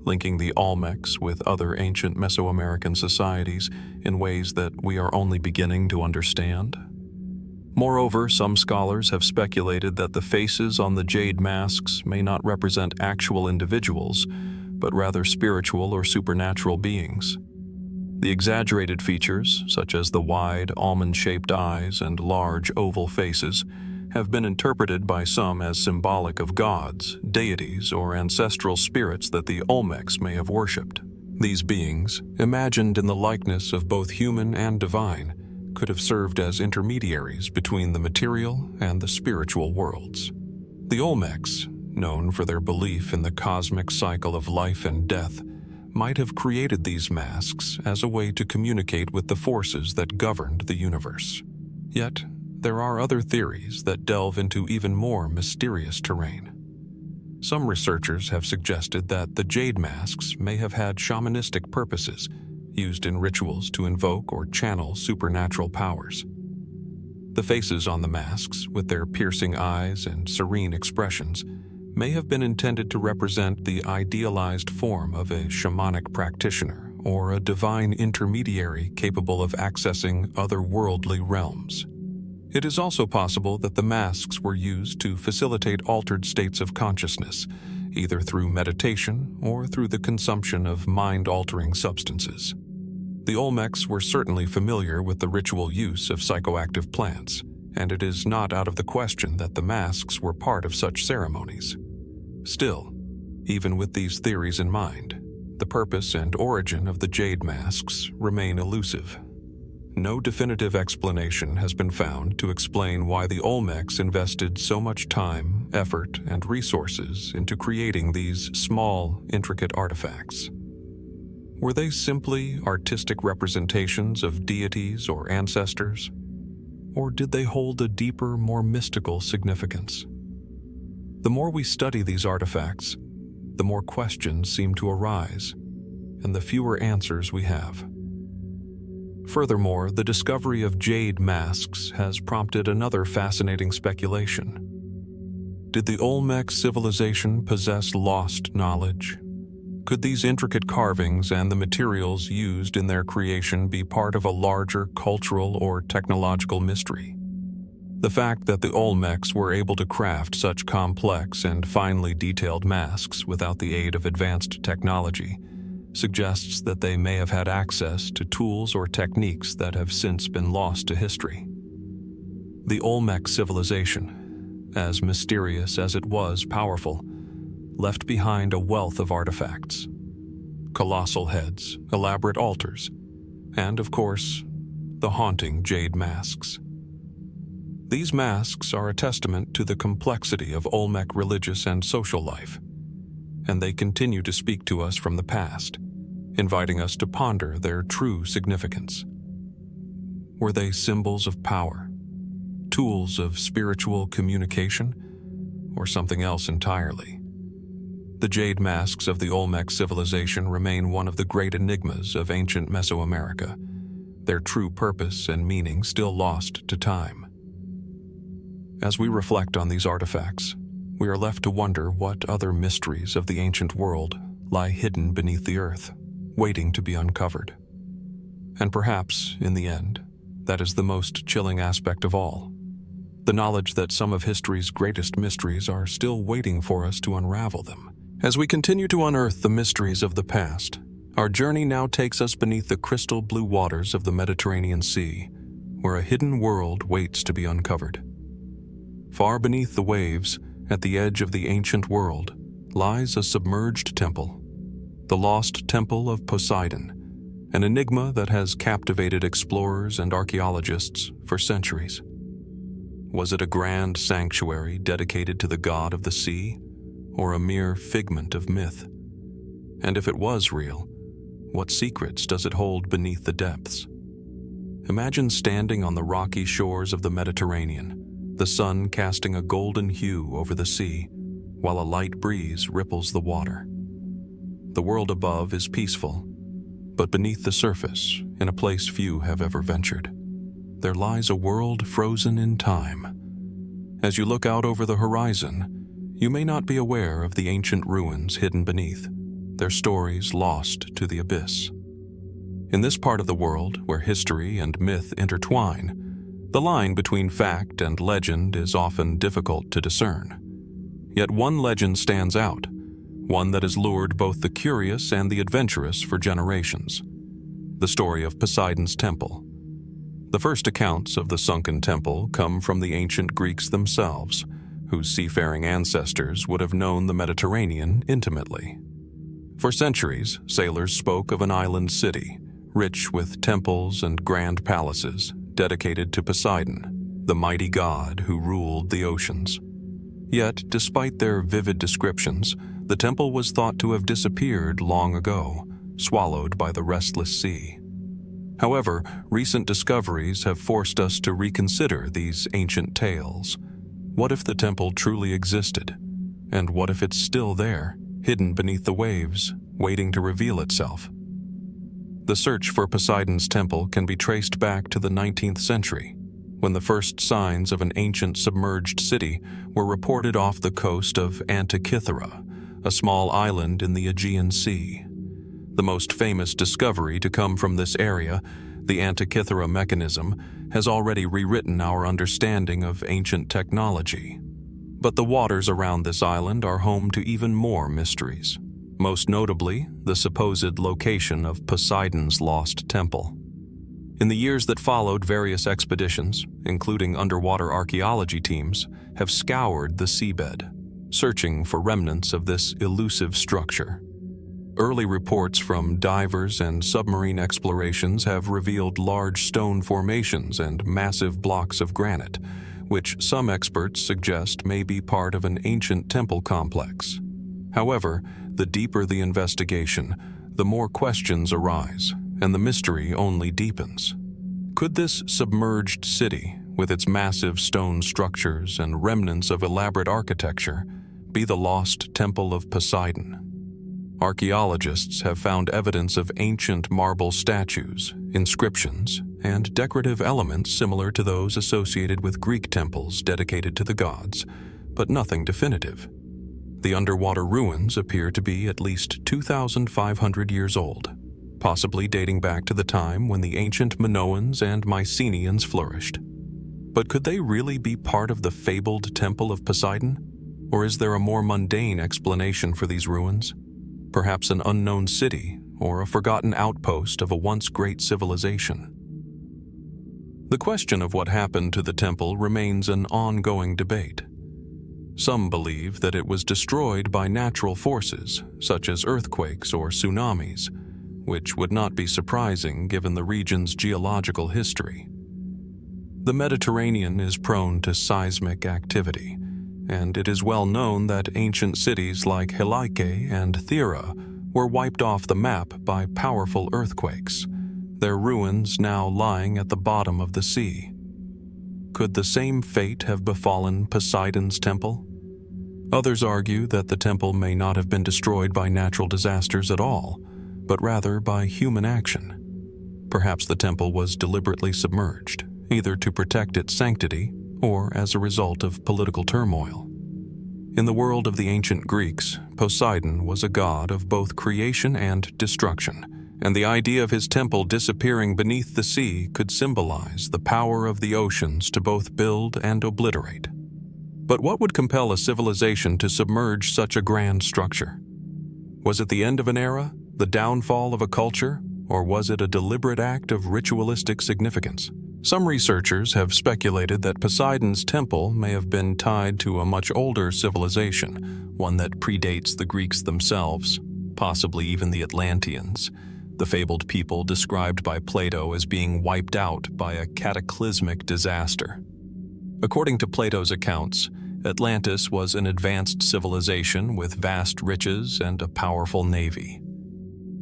linking the Olmecs with other ancient Mesoamerican societies in ways that we are only beginning to understand? Moreover, some scholars have speculated that the faces on the jade masks may not represent actual individuals, but rather spiritual or supernatural beings. The exaggerated features, such as the wide, almond-shaped eyes and large, oval faces, have been interpreted by some as symbolic of gods, deities, or ancestral spirits that the Olmecs may have worshipped. These beings, imagined in the likeness of both human and divine, could have served as intermediaries between the material and the spiritual worlds. The Olmecs, known for their belief in the cosmic cycle of life and death, might have created these masks as a way to communicate with the forces that governed the universe. Yet, there are other theories that delve into even more mysterious terrain. Some researchers have suggested that the jade masks may have had shamanistic purposes, used in rituals to invoke or channel supernatural powers. The faces on the masks, with their piercing eyes and serene expressions, may have been intended to represent the idealized form of a shamanic practitioner or a divine intermediary capable of accessing otherworldly realms. It is also possible that the masks were used to facilitate altered states of consciousness, either through meditation or through the consumption of mind-altering substances. The Olmecs were certainly familiar with the ritual use of psychoactive plants, and it is not out of the question that the masks were part of such ceremonies. Still, even with these theories in mind, the purpose and origin of the jade masks remain elusive. No definitive explanation has been found to explain why the Olmecs invested so much time, effort, and resources into creating these small, intricate artifacts. Were they simply artistic representations of deities or ancestors? Or did they hold a deeper, more mystical significance? The more we study these artifacts, the more questions seem to arise, and the fewer answers we have. Furthermore, the discovery of jade masks has prompted another fascinating speculation. Did the Olmec civilization possess lost knowledge? Could these intricate carvings and the materials used in their creation be part of a larger cultural or technological mystery? The fact that the Olmecs were able to craft such complex and finely detailed masks without the aid of advanced technology suggests that they may have had access to tools or techniques that have since been lost to history. The Olmec civilization, as mysterious as it was powerful, left behind a wealth of artifacts. Colossal heads, elaborate altars, and, of course, the haunting jade masks. These masks are a testament to the complexity of Olmec religious and social life, and they continue to speak to us from the past, inviting us to ponder their true significance. Were they symbols of power, tools of spiritual communication, or something else entirely? The jade masks of the Olmec civilization remain one of the great enigmas of ancient Mesoamerica, their true purpose and meaning still lost to time. As we reflect on these artifacts, we are left to wonder what other mysteries of the ancient world lie hidden beneath the earth, waiting to be uncovered. And perhaps, in the end, that is the most chilling aspect of all: the knowledge that some of history's greatest mysteries are still waiting for us to unravel them. As we continue to unearth the mysteries of the past, our journey now takes us beneath the crystal blue waters of the Mediterranean Sea, where a hidden world waits to be uncovered. Far beneath the waves, at the edge of the ancient world, lies a submerged temple, the lost temple of Poseidon, an enigma that has captivated explorers and archaeologists for centuries. Was it a grand sanctuary dedicated to the god of the sea, or a mere figment of myth? And if it was real, what secrets does it hold beneath the depths? Imagine standing on the rocky shores of the Mediterranean, the sun casting a golden hue over the sea, while a light breeze ripples the water. The world above is peaceful, but beneath the surface, in a place few have ever ventured, there lies a world frozen in time. As you look out over the horizon, you may not be aware of the ancient ruins hidden beneath, their stories lost to the abyss. In this part of the world, where history and myth intertwine, the line between fact and legend is often difficult to discern. Yet one legend stands out, one that has lured both the curious and the adventurous for generations: the story of Poseidon's temple. The first accounts of the sunken temple come from the ancient Greeks themselves, whose seafaring ancestors would have known the Mediterranean intimately. For centuries, sailors spoke of an island city, rich with temples and grand palaces, dedicated to Poseidon, the mighty god who ruled the oceans. Yet, despite their vivid descriptions, the temple was thought to have disappeared long ago, swallowed by the restless sea. However, recent discoveries have forced us to reconsider these ancient tales. What if the temple truly existed? And what if it's still there, hidden beneath the waves, waiting to reveal itself? The search for Poseidon's temple can be traced back to the 19th century, when the first signs of an ancient submerged city were reported off the coast of Antikythera, a small island in the Aegean Sea. The most famous discovery to come from this area, the Antikythera mechanism, has already rewritten our understanding of ancient technology. But the waters around this island are home to even more mysteries, most notably the supposed location of Poseidon's lost temple. In the years that followed, various expeditions, including underwater archaeology teams, have scoured the seabed, searching for remnants of this elusive structure. Early reports from divers and submarine explorations have revealed large stone formations and massive blocks of granite, which some experts suggest may be part of an ancient temple complex. However, the deeper the investigation, the more questions arise, and the mystery only deepens. Could this submerged city, with its massive stone structures and remnants of elaborate architecture, be the lost temple of Poseidon? Archaeologists have found evidence of ancient marble statues, inscriptions, and decorative elements similar to those associated with Greek temples dedicated to the gods, but nothing definitive. The underwater ruins appear to be at least 2,500 years old, possibly dating back to the time when the ancient Minoans and Mycenaeans flourished. But could they really be part of the fabled Temple of Poseidon? Or is there a more mundane explanation for these ruins? Perhaps an unknown city or a forgotten outpost of a once great civilization? The question of what happened to the temple remains an ongoing debate. Some believe that it was destroyed by natural forces, such as earthquakes or tsunamis, which would not be surprising given the region's geological history. The Mediterranean is prone to seismic activity, and it is well known that ancient cities like Helike and Thera were wiped off the map by powerful earthquakes, their ruins now lying at the bottom of the sea. Could the same fate have befallen Poseidon's temple? Others argue that the temple may not have been destroyed by natural disasters at all, but rather by human action. Perhaps the temple was deliberately submerged, either to protect its sanctity or as a result of political turmoil. In the world of the ancient Greeks, Poseidon was a god of both creation and destruction, and the idea of his temple disappearing beneath the sea could symbolize the power of the oceans to both build and obliterate. But what would compel a civilization to submerge such a grand structure? Was it the end of an era, the downfall of a culture, or was it a deliberate act of ritualistic significance? Some researchers have speculated that Poseidon's temple may have been tied to a much older civilization, one that predates the Greeks themselves, possibly even the Atlanteans, the fabled people described by Plato as being wiped out by a cataclysmic disaster. According to Plato's accounts, Atlantis was an advanced civilization with vast riches and a powerful navy.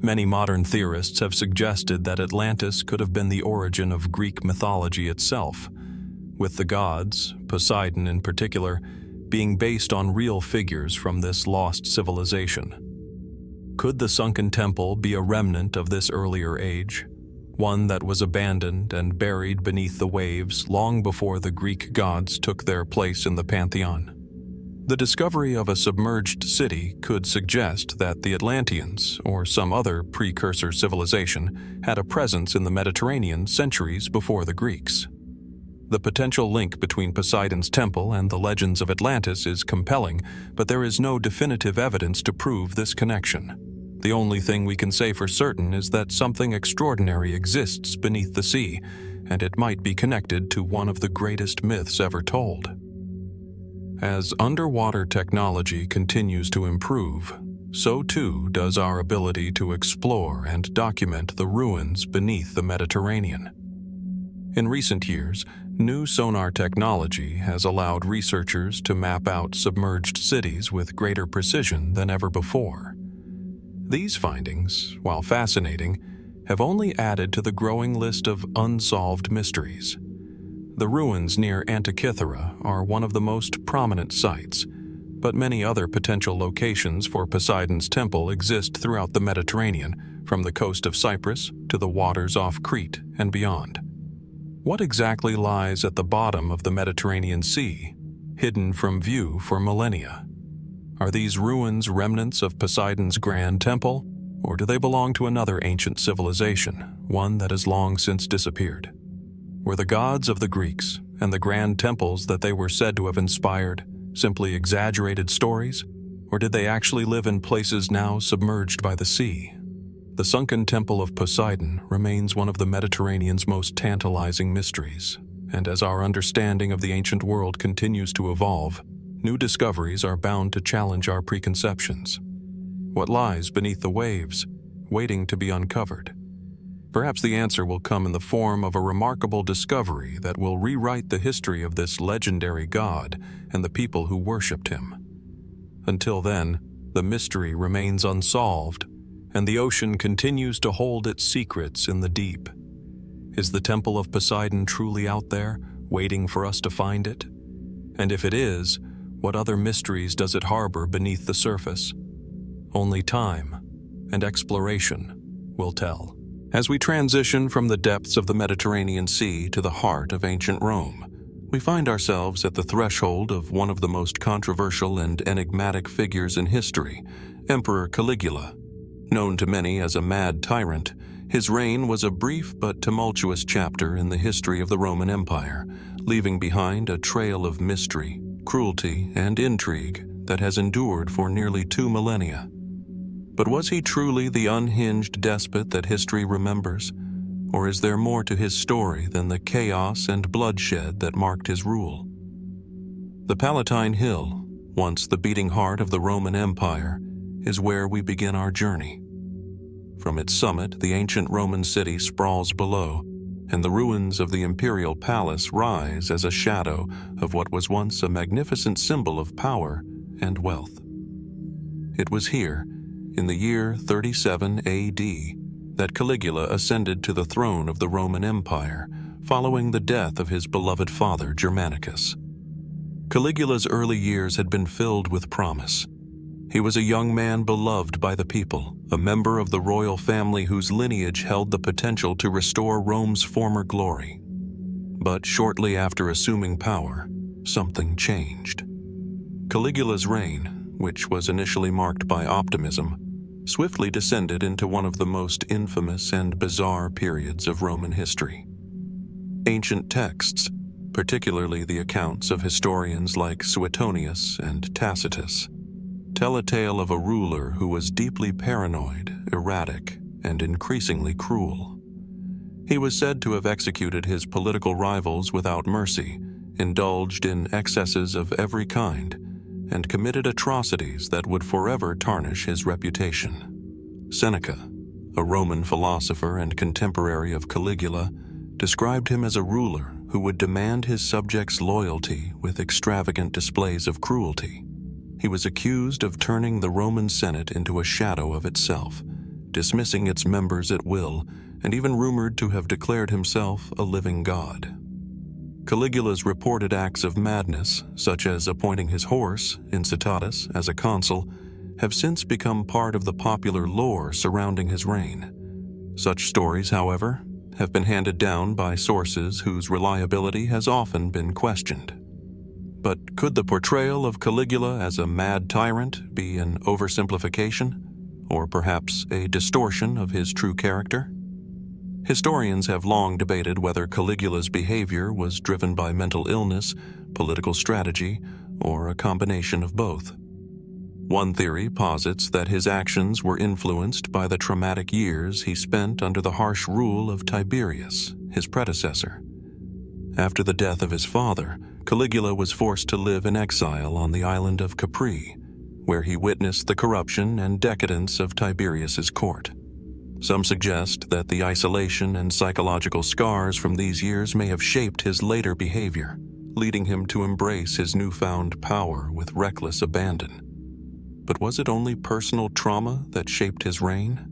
Many modern theorists have suggested that Atlantis could have been the origin of Greek mythology itself, with the gods, Poseidon in particular, being based on real figures from this lost civilization. Could the sunken temple be a remnant of this earlier age, one that was abandoned and buried beneath the waves long before the Greek gods took their place in the pantheon? The discovery of a submerged city could suggest that the Atlanteans, or some other precursor civilization, had a presence in the Mediterranean centuries before the Greeks. The potential link between Poseidon's temple and the legends of Atlantis is compelling, but there is no definitive evidence to prove this connection. The only thing we can say for certain is that something extraordinary exists beneath the sea, and it might be connected to one of the greatest myths ever told. As underwater technology continues to improve, so too does our ability to explore and document the ruins beneath the Mediterranean. In recent years, new sonar technology has allowed researchers to map out submerged cities with greater precision than ever before. These findings, while fascinating, have only added to the growing list of unsolved mysteries. The ruins near Antikythera are one of the most prominent sites, but many other potential locations for Poseidon's temple exist throughout the Mediterranean, from the coast of Cyprus to the waters off Crete and beyond. What exactly lies at the bottom of the Mediterranean Sea, hidden from view for millennia? Are these ruins remnants of Poseidon's grand temple, or do they belong to another ancient civilization, one that has long since disappeared? Were the gods of the Greeks and the grand temples that they were said to have inspired simply exaggerated stories, or did they actually live in places now submerged by the sea? The sunken temple of Poseidon remains one of the Mediterranean's most tantalizing mysteries, and as our understanding of the ancient world continues to evolve, new discoveries are bound to challenge our preconceptions. What lies beneath the waves, waiting to be uncovered? Perhaps the answer will come in the form of a remarkable discovery that will rewrite the history of this legendary god and the people who worshipped him. Until then, the mystery remains unsolved, and the ocean continues to hold its secrets in the deep. Is the Temple of Poseidon truly out there, waiting for us to find it? And if it is, what other mysteries does it harbor beneath the surface? Only time and exploration will tell. As we transition from the depths of the Mediterranean Sea to the heart of ancient Rome, We find ourselves at the threshold of one of the most controversial and enigmatic figures in history, Emperor Caligula. Known to many as a mad tyrant, his reign was a brief but tumultuous chapter in the history of the Roman Empire, leaving behind a trail of mystery, cruelty, and intrigue that has endured for nearly 2 millennia. But was he truly the unhinged despot that history remembers? Or is there more to his story than the chaos and bloodshed that marked his rule? The Palatine Hill, once the beating heart of the Roman Empire, is where we begin our journey. From its summit, the ancient Roman city sprawls below, and the ruins of the imperial palace rise as a shadow of what was once a magnificent symbol of power and wealth. It was here, in the year 37 AD, that Caligula ascended to the throne of the Roman Empire following the death of his beloved father Germanicus. Caligula's early years had been filled with promise. He was a young man beloved by the people, a member of the royal family whose lineage held the potential to restore Rome's former glory. But shortly after assuming power, something changed. Caligula's reign, which was initially marked by optimism, swiftly descended into one of the most infamous and bizarre periods of Roman history. Ancient texts, particularly the accounts of historians like Suetonius and Tacitus, tell a tale of a ruler who was deeply paranoid, erratic, and increasingly cruel. He was said to have executed his political rivals without mercy, indulged in excesses of every kind, and committed atrocities that would forever tarnish his reputation. Seneca, a Roman philosopher and contemporary of Caligula, described him as a ruler who would demand his subjects' loyalty with extravagant displays of cruelty. He was accused of turning the Roman Senate into a shadow of itself, dismissing its members at will, and even rumored to have declared himself a living god. Caligula's reported acts of madness, such as appointing his horse, Incitatus, as a consul, have since become part of the popular lore surrounding his reign. Such stories, however, have been handed down by sources whose reliability has often been questioned. But could the portrayal of Caligula as a mad tyrant be an oversimplification, or perhaps a distortion of his true character? Historians have long debated whether Caligula's behavior was driven by mental illness, political strategy, or a combination of both. One theory posits that his actions were influenced by the traumatic years he spent under the harsh rule of Tiberius, his predecessor. After the death of his father, Caligula was forced to live in exile on the island of Capri, where he witnessed the corruption and decadence of Tiberius's court. Some suggest that the isolation and psychological scars from these years may have shaped his later behavior, leading him to embrace his newfound power with reckless abandon. But was it only personal trauma that shaped his reign?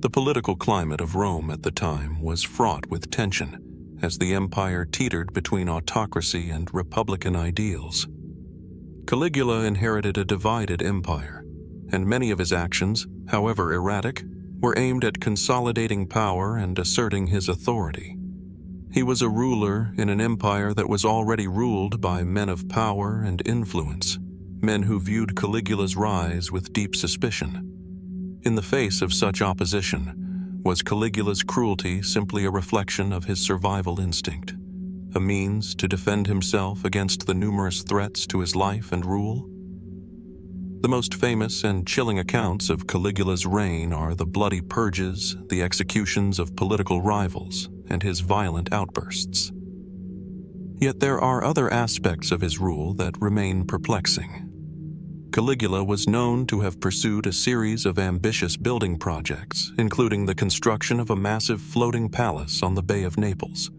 The political climate of Rome at the time was fraught with tension, as the empire teetered between autocracy and republican ideals. Caligula inherited a divided empire, and many of his actions, however erratic, were aimed at consolidating power and asserting his authority. He was a ruler in an empire that was already ruled by men of power and influence, men who viewed Caligula's rise with deep suspicion. In the face of such opposition, was Caligula's cruelty simply a reflection of his survival instinct, a means to defend himself against the numerous threats to his life and rule? The most famous and chilling accounts of Caligula's reign are the bloody purges, the executions of political rivals, and his violent outbursts. Yet there are other aspects of his rule that remain perplexing. Caligula was known to have pursued a series of ambitious building projects, including the construction of a massive floating palace on the Bay of Naples,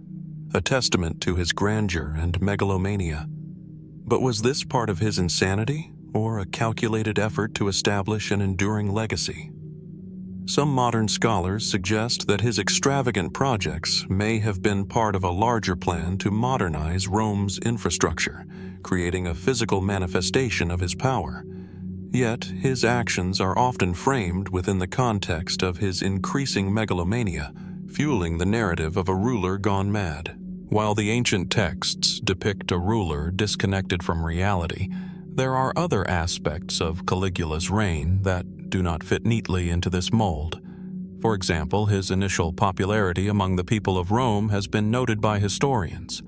a testament to his grandeur and megalomania. But was this part of his insanity, or a calculated effort to establish an enduring legacy? Some modern scholars suggest that his extravagant projects may have been part of a larger plan to modernize Rome's infrastructure, creating a physical manifestation of his power. Yet, his actions are often framed within the context of his increasing megalomania, fueling the narrative of a ruler gone mad, While the ancient texts depict a ruler disconnected from reality, there are other aspects of Caligula's reign that do not fit neatly into this mold. For example, his initial popularity among the people of Rome has been noted by historians.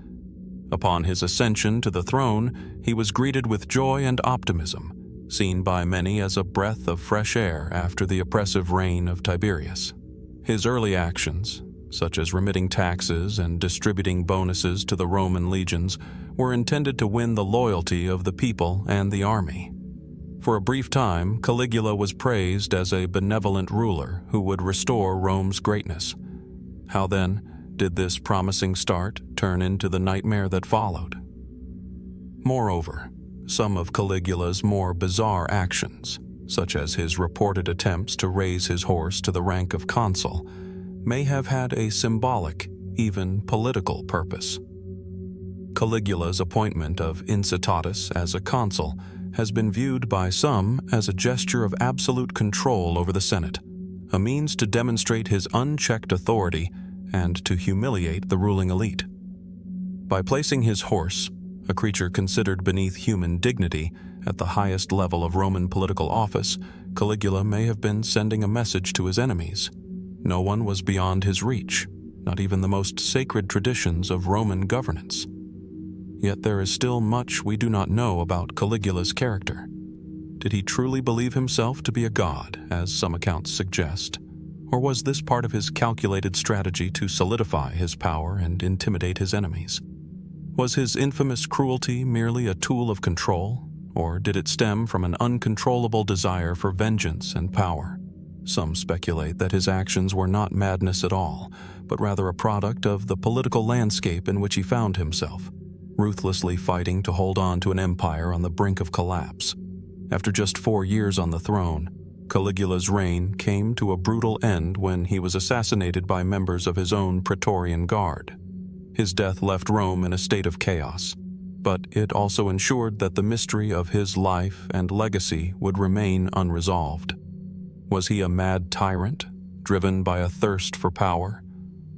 Upon his ascension to the throne, he was greeted with joy and optimism, seen by many as a breath of fresh air after the oppressive reign of Tiberius. His early actions, such as remitting taxes and distributing bonuses to the Roman legions, were intended to win the loyalty of the people and the army. For a brief time, Caligula was praised as a benevolent ruler who would restore Rome's greatness. How then did this promising start turn into the nightmare that followed? Moreover, some of Caligula's more bizarre actions, such as his reported attempts to raise his horse to the rank of consul, may have had a symbolic, even political purpose. Caligula's appointment of Incitatus as a consul has been viewed by some as a gesture of absolute control over the Senate, a means to demonstrate his unchecked authority and to humiliate the ruling elite. By placing his horse, a creature considered beneath human dignity, at the highest level of Roman political office, Caligula may have been sending a message to his enemies. No one was beyond his reach, not even the most sacred traditions of Roman governance. Yet there is still much we do not know about Caligula's character. Did he truly believe himself to be a god, as some accounts suggest? Or was this part of his calculated strategy to solidify his power and intimidate his enemies? Was his infamous cruelty merely a tool of control, or did it stem from an uncontrollable desire for vengeance and power? Some speculate that his actions were not madness at all, but rather a product of the political landscape in which he found himself, ruthlessly fighting to hold on to an empire on the brink of collapse. After just 4 years on the throne, Caligula's reign came to a brutal end when he was assassinated by members of his own Praetorian Guard. His death left Rome in a state of chaos, but it also ensured that the mystery of his life and legacy would remain unresolved. Was he a mad tyrant, driven by a thirst for power?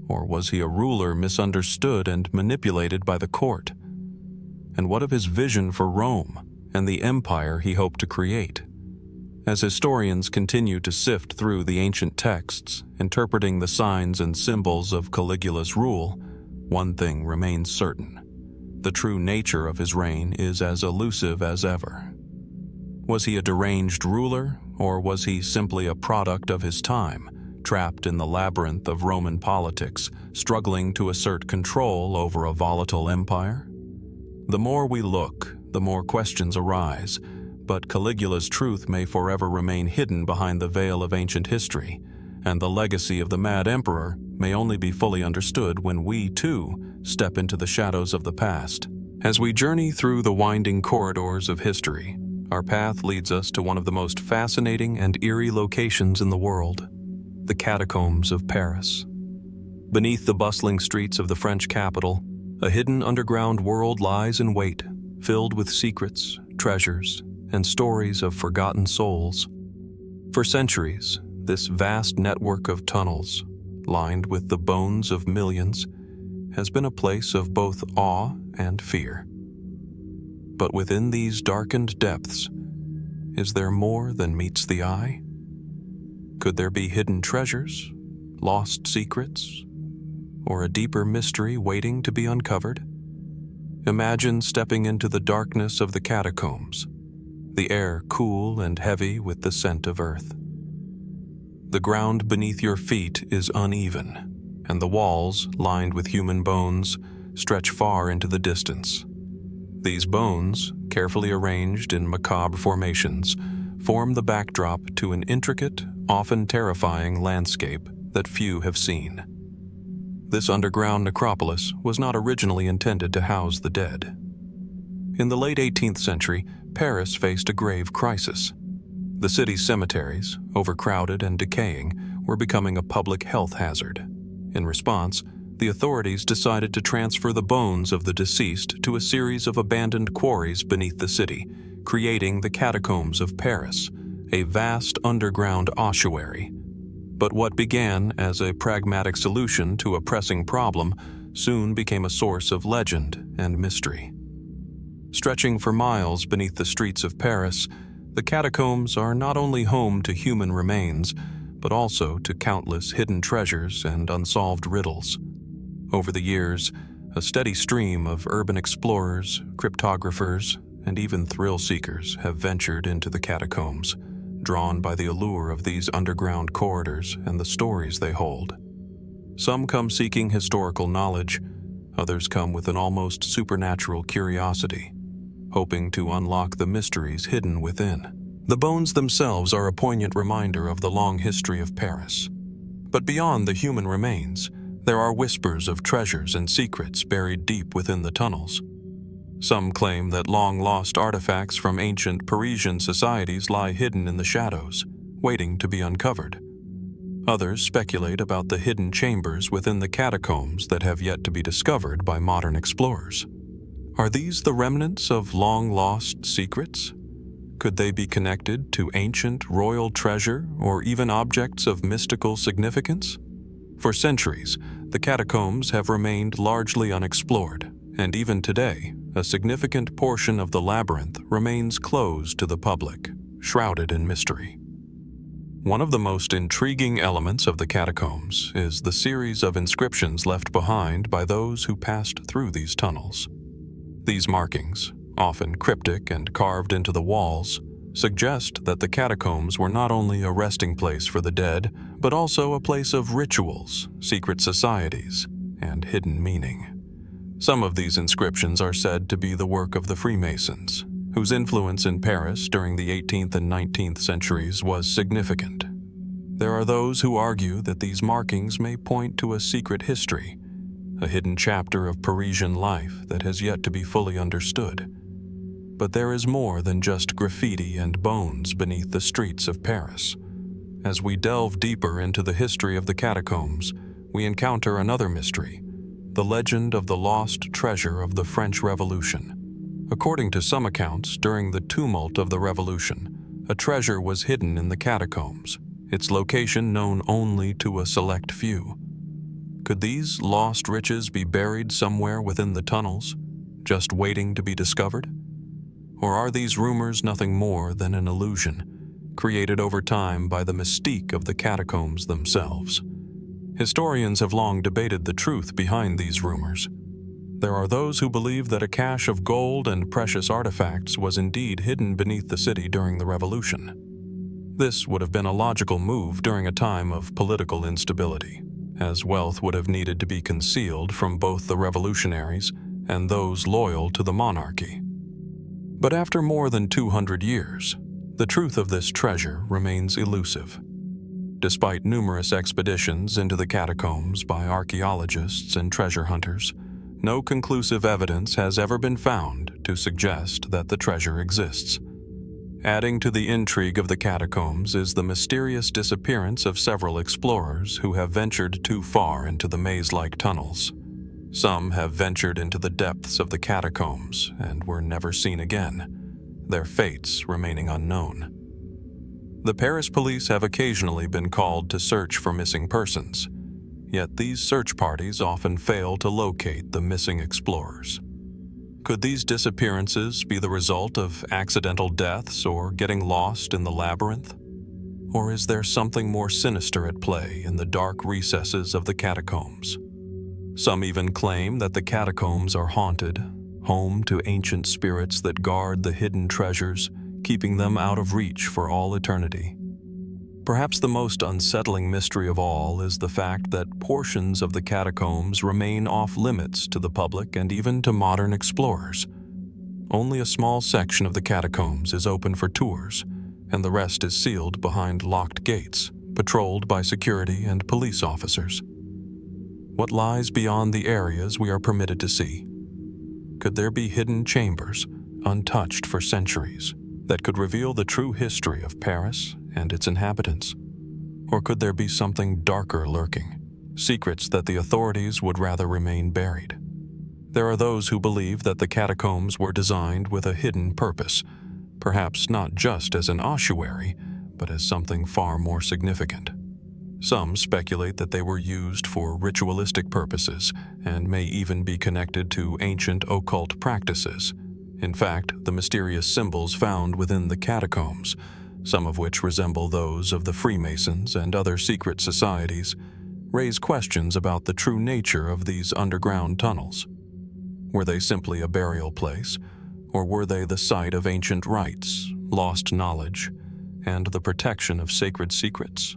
Or was he a ruler misunderstood and manipulated by the court? And what of his vision for Rome and the empire he hoped to create? As historians continue to sift through the ancient texts, interpreting the signs and symbols of Caligula's rule, one thing remains certain. The true nature of his reign is as elusive as ever. Was he a deranged ruler, or was he simply a product of his time, trapped in the labyrinth of Roman politics, struggling to assert control over a volatile empire? The more we look, the more questions arise, but Caligula's truth may forever remain hidden behind the veil of ancient history, and the legacy of the mad emperor may only be fully understood when we, too, step into the shadows of the past. As we journey through the winding corridors of history, our path leads us to one of the most fascinating and eerie locations in the world, the catacombs of Paris. Beneath the bustling streets of the French capital, a hidden underground world lies in wait, filled with secrets, treasures, and stories of forgotten souls. For centuries, this vast network of tunnels, lined with the bones of millions, has been a place of both awe and fear. But within these darkened depths, is there more than meets the eye? Could there be hidden treasures, lost secrets, or a deeper mystery waiting to be uncovered? Imagine stepping into the darkness of the catacombs, the air cool and heavy with the scent of earth. The ground beneath your feet is uneven, and the walls, lined with human bones, stretch far into the distance. These bones, carefully arranged in macabre formations, form the backdrop to an intricate, often terrifying landscape that few have seen. This underground necropolis was not originally intended to house the dead. In the late 18th century, Paris faced a grave crisis. The city's cemeteries, overcrowded and decaying, were becoming a public health hazard. In response, the authorities decided to transfer the bones of the deceased to a series of abandoned quarries beneath the city, creating the catacombs of Paris, a vast underground ossuary. But what began as a pragmatic solution to a pressing problem soon became a source of legend and mystery. Stretching for miles beneath the streets of Paris, the catacombs are not only home to human remains, but also to countless hidden treasures and unsolved riddles. Over the years, a steady stream of urban explorers, cryptographers, and even thrill-seekers have ventured into the catacombs, drawn by the allure of these underground corridors and the stories they hold. Some come seeking historical knowledge, others come with an almost supernatural curiosity, hoping to unlock the mysteries hidden within. The bones themselves are a poignant reminder of the long history of Paris. But beyond the human remains, there are whispers of treasures and secrets buried deep within the tunnels. Some claim that long-lost artifacts from ancient Parisian societies lie hidden in the shadows, waiting to be uncovered. Others speculate about the hidden chambers within the catacombs that have yet to be discovered by modern explorers. Are these the remnants of long-lost secrets? Could they be connected to ancient royal treasure or even objects of mystical significance? For centuries, the catacombs have remained largely unexplored, and even today, a significant portion of the labyrinth remains closed to the public, shrouded in mystery. One of the most intriguing elements of the catacombs is the series of inscriptions left behind by those who passed through these tunnels. These markings, often cryptic and carved into the walls, suggest that the catacombs were not only a resting place for the dead, but also a place of rituals, secret societies, and hidden meaning. Some of these inscriptions are said to be the work of the Freemasons, whose influence in Paris during the 18th and 19th centuries was significant. There are those who argue that these markings may point to a secret history, a hidden chapter of Parisian life that has yet to be fully understood. But there is more than just graffiti and bones beneath the streets of Paris. As we delve deeper into the history of the catacombs, we encounter another mystery, the legend of the lost treasure of the French Revolution. According to some accounts, during the tumult of the Revolution, a treasure was hidden in the catacombs, its location known only to a select few. Could these lost riches be buried somewhere within the tunnels, just waiting to be discovered? Or are these rumors nothing more than an illusion, created over time by the mystique of the catacombs themselves? Historians have long debated the truth behind these rumors. There are those who believe that a cache of gold and precious artifacts was indeed hidden beneath the city during the Revolution. This would have been a logical move during a time of political instability, as wealth would have needed to be concealed from both the revolutionaries and those loyal to the monarchy. But after more than 200 years, the truth of this treasure remains elusive. Despite numerous expeditions into the catacombs by archaeologists and treasure hunters, no conclusive evidence has ever been found to suggest that the treasure exists. Adding to the intrigue of the catacombs is the mysterious disappearance of several explorers who have ventured too far into the maze-like tunnels. Some have ventured into the depths of the catacombs and were never seen again, their fates remaining unknown. The Paris police have occasionally been called to search for missing persons, yet these search parties often fail to locate the missing explorers. Could these disappearances be the result of accidental deaths or getting lost in the labyrinth? Or is there something more sinister at play in the dark recesses of the catacombs? Some even claim that the catacombs are haunted, home to ancient spirits that guard the hidden treasures, keeping them out of reach for all eternity. Perhaps the most unsettling mystery of all is the fact that portions of the catacombs remain off-limits to the public and even to modern explorers. Only a small section of the catacombs is open for tours, and the rest is sealed behind locked gates, patrolled by security and police officers. What lies beyond the areas we are permitted to see? Could there be hidden chambers, untouched for centuries, that could reveal the true history of Paris and its inhabitants? Or could there be something darker lurking, secrets that the authorities would rather remain buried? There are those who believe that the catacombs were designed with a hidden purpose, perhaps not just as an ossuary, but as something far more significant. Some speculate that they were used for ritualistic purposes and may even be connected to ancient occult practices. In fact, the mysterious symbols found within the catacombs, some of which resemble those of the Freemasons and other secret societies, raise questions about the true nature of these underground tunnels. Were they simply a burial place, or were they the site of ancient rites, lost knowledge, and the protection of sacred secrets?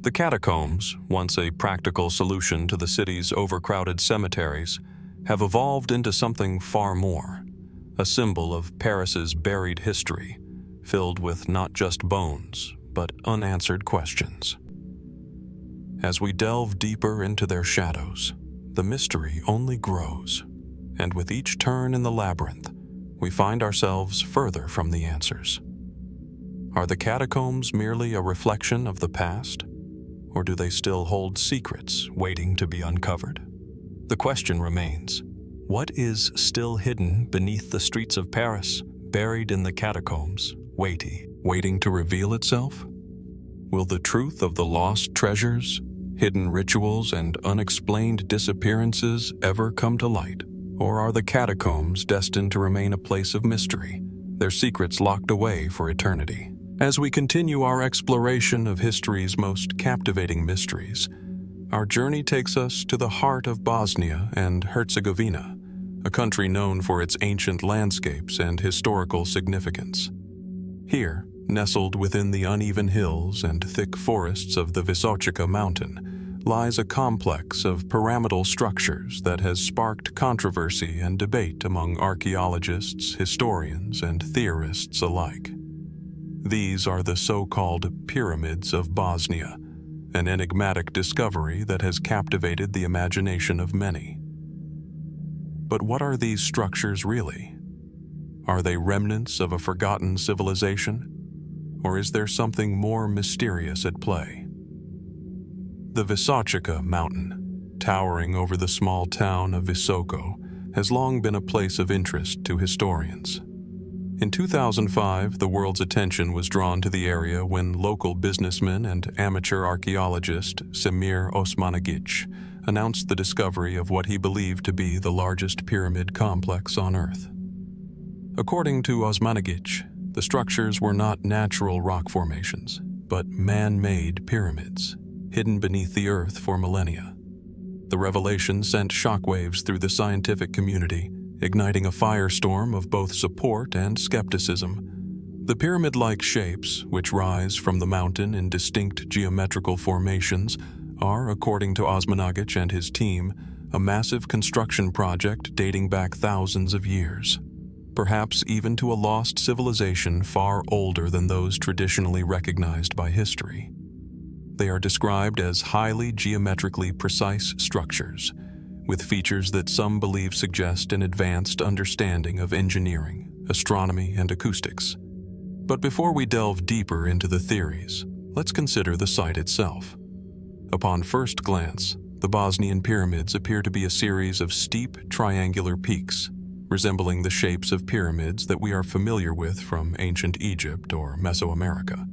The catacombs, once a practical solution to the city's overcrowded cemeteries, have evolved into something far more, a symbol of Paris's buried history, filled with not just bones, but unanswered questions. As we delve deeper into their shadows, the mystery only grows, and with each turn in the labyrinth, we find ourselves further from the answers. Are the catacombs merely a reflection of the past, or do they still hold secrets waiting to be uncovered? The question remains, what is still hidden beneath the streets of Paris, buried in the catacombs, waiting to reveal itself? Will the truth of the lost treasures, hidden rituals, and unexplained disappearances ever come to light? Or are the catacombs destined to remain a place of mystery, their secrets locked away for eternity? As we continue our exploration of history's most captivating mysteries, our journey takes us to the heart of Bosnia and Herzegovina, a country known for its ancient landscapes and historical significance. Here, nestled within the uneven hills and thick forests of the Visočica mountain, lies a complex of pyramidal structures that has sparked controversy and debate among archaeologists, historians, and theorists alike. These are the so-called pyramids of Bosnia, an enigmatic discovery that has captivated the imagination of many. But what are these structures really? Are they remnants of a forgotten civilization? Or is there something more mysterious at play? The Visočica mountain, towering over the small town of Visoko, has long been a place of interest to historians. In 2005, the world's attention was drawn to the area when local businessman and amateur archaeologist Semir Osmanagić announced the discovery of what he believed to be the largest pyramid complex on Earth. According to Osmanagić, the structures were not natural rock formations, but man-made pyramids, hidden beneath the Earth for millennia. The revelation sent shockwaves through the scientific community, igniting a firestorm of both support and skepticism. The pyramid-like shapes, which rise from the mountain in distinct geometrical formations, are, according to Osmanagić and his team, a massive construction project dating back thousands of years, perhaps even to a lost civilization far older than those traditionally recognized by history. They are described as highly geometrically precise structures, with features that some believe suggest an advanced understanding of engineering, astronomy, and acoustics. But before we delve deeper into the theories, let's consider the site itself. Upon first glance, the Bosnian pyramids appear to be a series of steep, triangular peaks, resembling the shapes of pyramids that we are familiar with from ancient Egypt or Mesoamerica.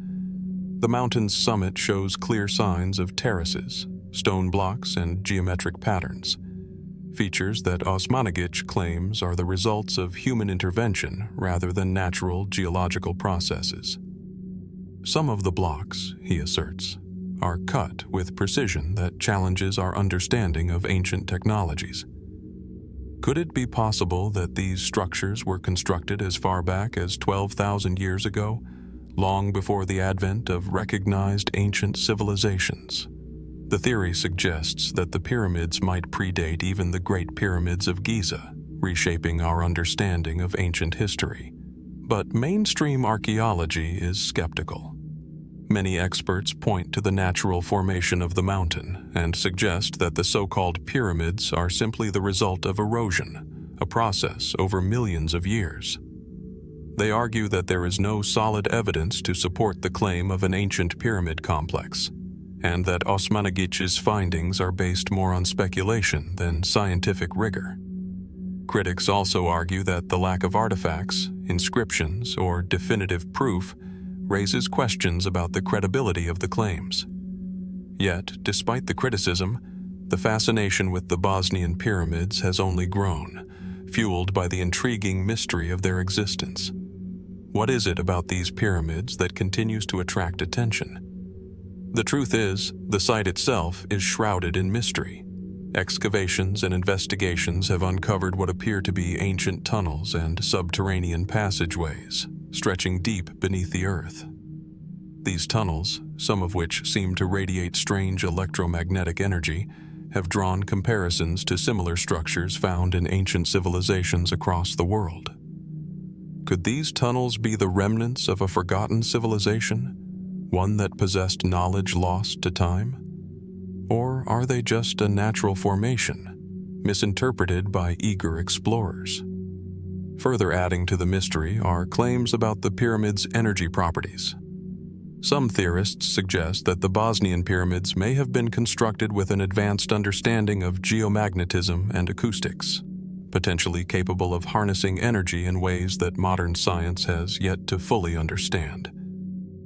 The mountain's summit shows clear signs of terraces, stone blocks, and geometric patterns, features that Osmanagić claims are the results of human intervention rather than natural geological processes. Some of the blocks, he asserts, are cut with precision that challenges our understanding of ancient technologies. Could it be possible that these structures were constructed as far back as 12,000 years ago, long before the advent of recognized ancient civilizations? The theory suggests that the pyramids might predate even the Great Pyramids of Giza, reshaping our understanding of ancient history. But mainstream archaeology is skeptical. Many experts point to the natural formation of the mountain and suggest that the so-called pyramids are simply the result of erosion, a process over millions of years. They argue that there is no solid evidence to support the claim of an ancient pyramid complex, and that Osmanagić's findings are based more on speculation than scientific rigor. Critics also argue that the lack of artifacts, inscriptions, or definitive proof raises questions about the credibility of the claims. Yet, despite the criticism, the fascination with the Bosnian pyramids has only grown, fueled by the intriguing mystery of their existence. What is it about these pyramids that continues to attract attention? The truth is, the site itself is shrouded in mystery. Excavations and investigations have uncovered what appear to be ancient tunnels and subterranean passageways, stretching deep beneath the earth. These tunnels, some of which seem to radiate strange electromagnetic energy, have drawn comparisons to similar structures found in ancient civilizations across the world. Could these tunnels be the remnants of a forgotten civilization, one that possessed knowledge lost to time? Or are they just a natural formation, misinterpreted by eager explorers? Further adding to the mystery are claims about the pyramid's energy properties. Some theorists suggest that the Bosnian pyramids may have been constructed with an advanced understanding of geomagnetism and acoustics, potentially capable of harnessing energy in ways that modern science has yet to fully understand.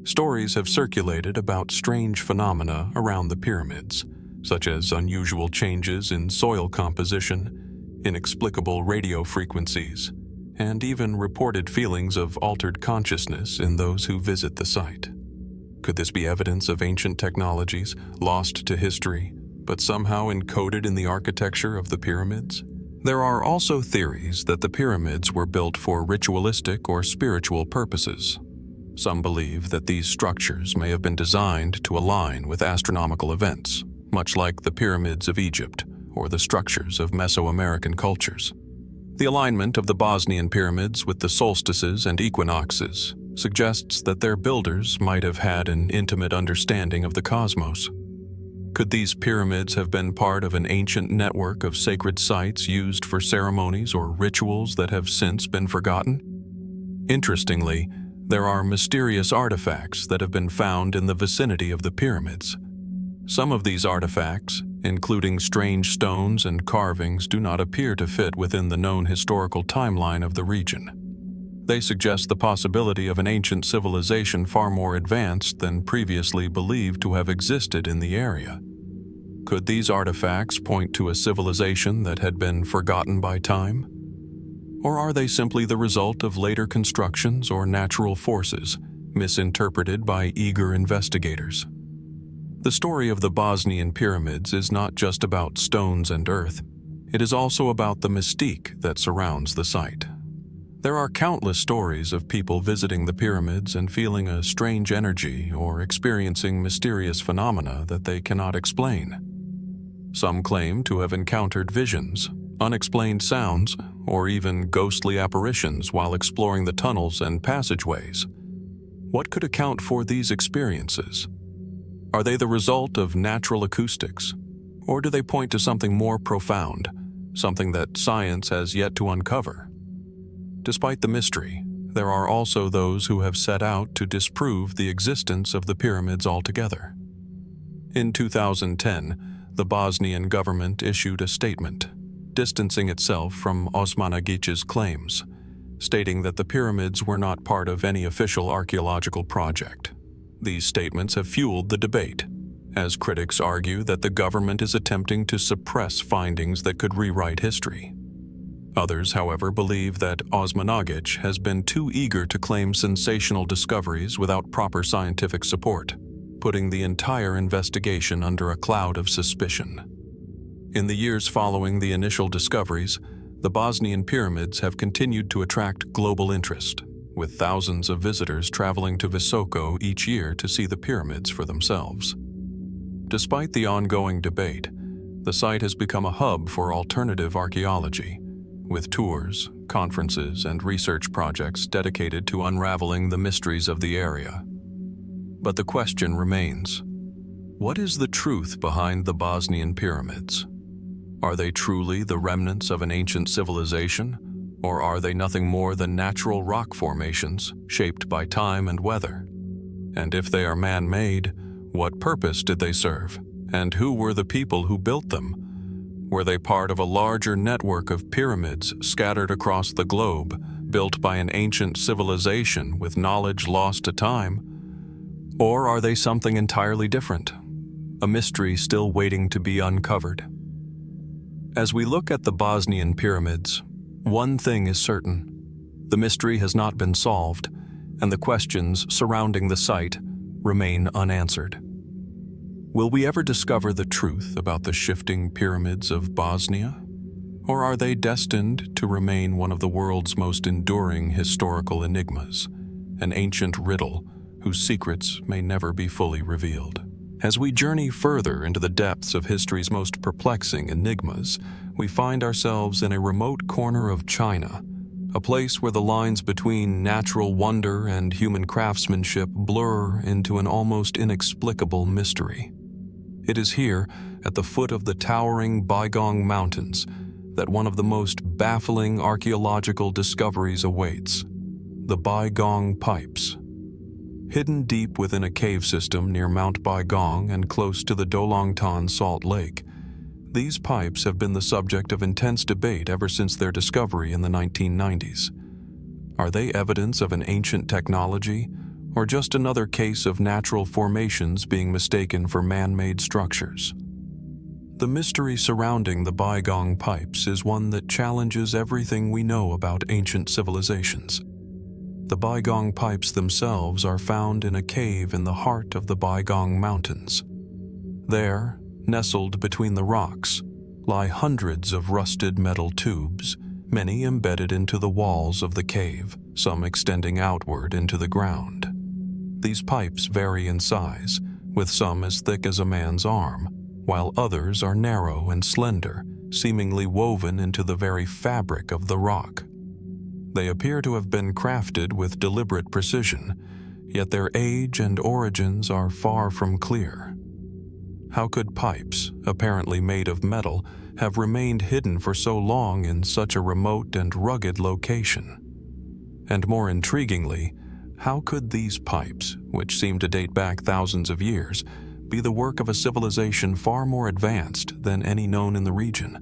Stories have circulated about strange phenomena around the pyramids, such as unusual changes in soil composition, inexplicable radio frequencies, and even reported feelings of altered consciousness in those who visit the site. Could this be evidence of ancient technologies lost to history, but somehow encoded in the architecture of the pyramids? There are also theories that the pyramids were built for ritualistic or spiritual purposes. Some believe that these structures may have been designed to align with astronomical events, much like the pyramids of Egypt or the structures of Mesoamerican cultures. The alignment of the Bosnian pyramids with the solstices and equinoxes suggests that their builders might have had an intimate understanding of the cosmos. Could these pyramids have been part of an ancient network of sacred sites used for ceremonies or rituals that have since been forgotten? Interestingly, there are mysterious artifacts that have been found in the vicinity of the pyramids. Some of these artifacts, including strange stones and carvings, do not appear to fit within the known historical timeline of the region. They suggest the possibility of an ancient civilization far more advanced than previously believed to have existed in the area. Could these artifacts point to a civilization that had been forgotten by time? Or are they simply the result of later constructions or natural forces, misinterpreted by eager investigators? The story of the Bosnian pyramids is not just about stones and earth. It is also about the mystique that surrounds the site. There are countless stories of people visiting the pyramids and feeling a strange energy or experiencing mysterious phenomena that they cannot explain. Some claim to have encountered visions, unexplained sounds, or even ghostly apparitions while exploring the tunnels and passageways. What could account for these experiences? Are they the result of natural acoustics, or do they point to something more profound, something that science has yet to uncover? Despite the mystery, there are also those who have set out to disprove the existence of the pyramids altogether. In 2010, the Bosnian government issued a statement, distancing itself from Osmanagic's claims, stating that the pyramids were not part of any official archaeological project. These statements have fueled the debate, as critics argue that the government is attempting to suppress findings that could rewrite history. Others, however, believe that Osmanagic has been too eager to claim sensational discoveries without proper scientific support, putting the entire investigation under a cloud of suspicion. In the years following the initial discoveries, the Bosnian pyramids have continued to attract global interest, with thousands of visitors traveling to Visoko each year to see the pyramids for themselves. Despite the ongoing debate, the site has become a hub for alternative archaeology, with tours, conferences, and research projects dedicated to unraveling the mysteries of the area. But the question remains: what is the truth behind the Bosnian pyramids? Are they truly the remnants of an ancient civilization, or are they nothing more than natural rock formations shaped by time and weather? And if they are man-made, what purpose did they serve, and who were the people who built them? Were they part of a larger network of pyramids scattered across the globe, built by an ancient civilization with knowledge lost to time? Or are they something entirely different? a mystery still waiting to be uncovered. As we look at the Bosnian pyramids, one thing is certain: the mystery has not been solved, and the questions surrounding the site remain unanswered. Will we ever discover the truth about the shifting pyramids of Bosnia? Or are they destined to remain one of the world's most enduring historical enigmas, an ancient riddle whose secrets may never be fully revealed? As we journey further into the depths of history's most perplexing enigmas, we find ourselves in a remote corner of China, a place where the lines between natural wonder and human craftsmanship blur into an almost inexplicable mystery. It is here, at the foot of the towering Baigong Mountains, that one of the most baffling archaeological discoveries awaits: the Baigong Pipes. Hidden deep within a cave system near Mount Baigong and close to the Dolongtan Salt Lake, these pipes have been the subject of intense debate ever since their discovery in the 1990s. Are they evidence of an ancient technology, or just another case of natural formations being mistaken for man-made structures? The mystery surrounding the Baigong Pipes is one that challenges everything we know about ancient civilizations. The Baigong Pipes themselves are found in a cave in the heart of the Baigong Mountains. There, nestled between the rocks, lie hundreds of rusted metal tubes, many embedded into the walls of the cave, some extending outward into the ground. These pipes vary in size, with some as thick as a man's arm, while others are narrow and slender, seemingly woven into the very fabric of the rock. They appear to have been crafted with deliberate precision, yet their age and origins are far from clear. How could pipes, apparently made of metal, have remained hidden for so long in such a remote and rugged location? And more intriguingly, how could these pipes, which seem to date back thousands of years, be the work of a civilization far more advanced than any known in the region?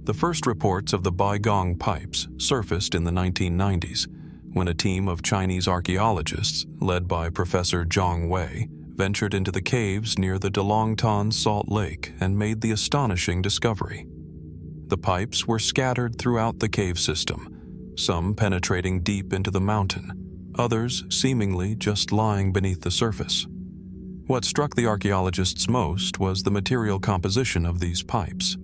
The first reports of the Baigong Pipes surfaced in the 1990s, when a team of Chinese archaeologists, led by Professor Zhang Wei, ventured into the caves near the Dolongtan Salt Lake and made the astonishing discovery. The pipes were scattered throughout the cave system, some penetrating deep into the mountain, others seemingly just lying beneath the surface. What struck the archaeologists most was the material composition of these pipes.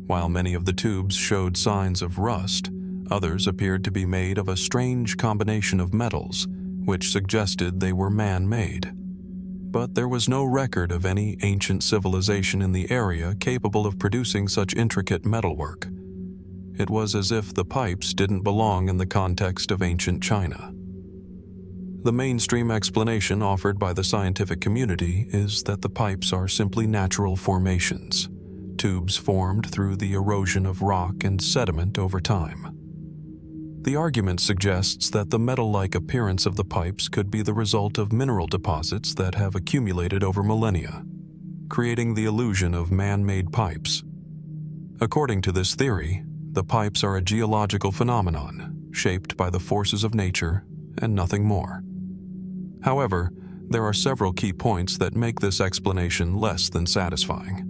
While many of the tubes showed signs of rust, others appeared to be made of a strange combination of metals, which suggested they were man-made. But there was no record of any ancient civilization in the area capable of producing such intricate metalwork. It was as if the pipes didn't belong in the context of ancient China. The mainstream explanation offered by the scientific community is that the pipes are simply natural formations, tubes formed through the erosion of rock and sediment over time. The argument suggests that the metal-like appearance of the pipes could be the result of mineral deposits that have accumulated over millennia, creating the illusion of man-made pipes. According to this theory, the pipes are a geological phenomenon shaped by the forces of nature and nothing more. However, there are several key points that make this explanation less than satisfying.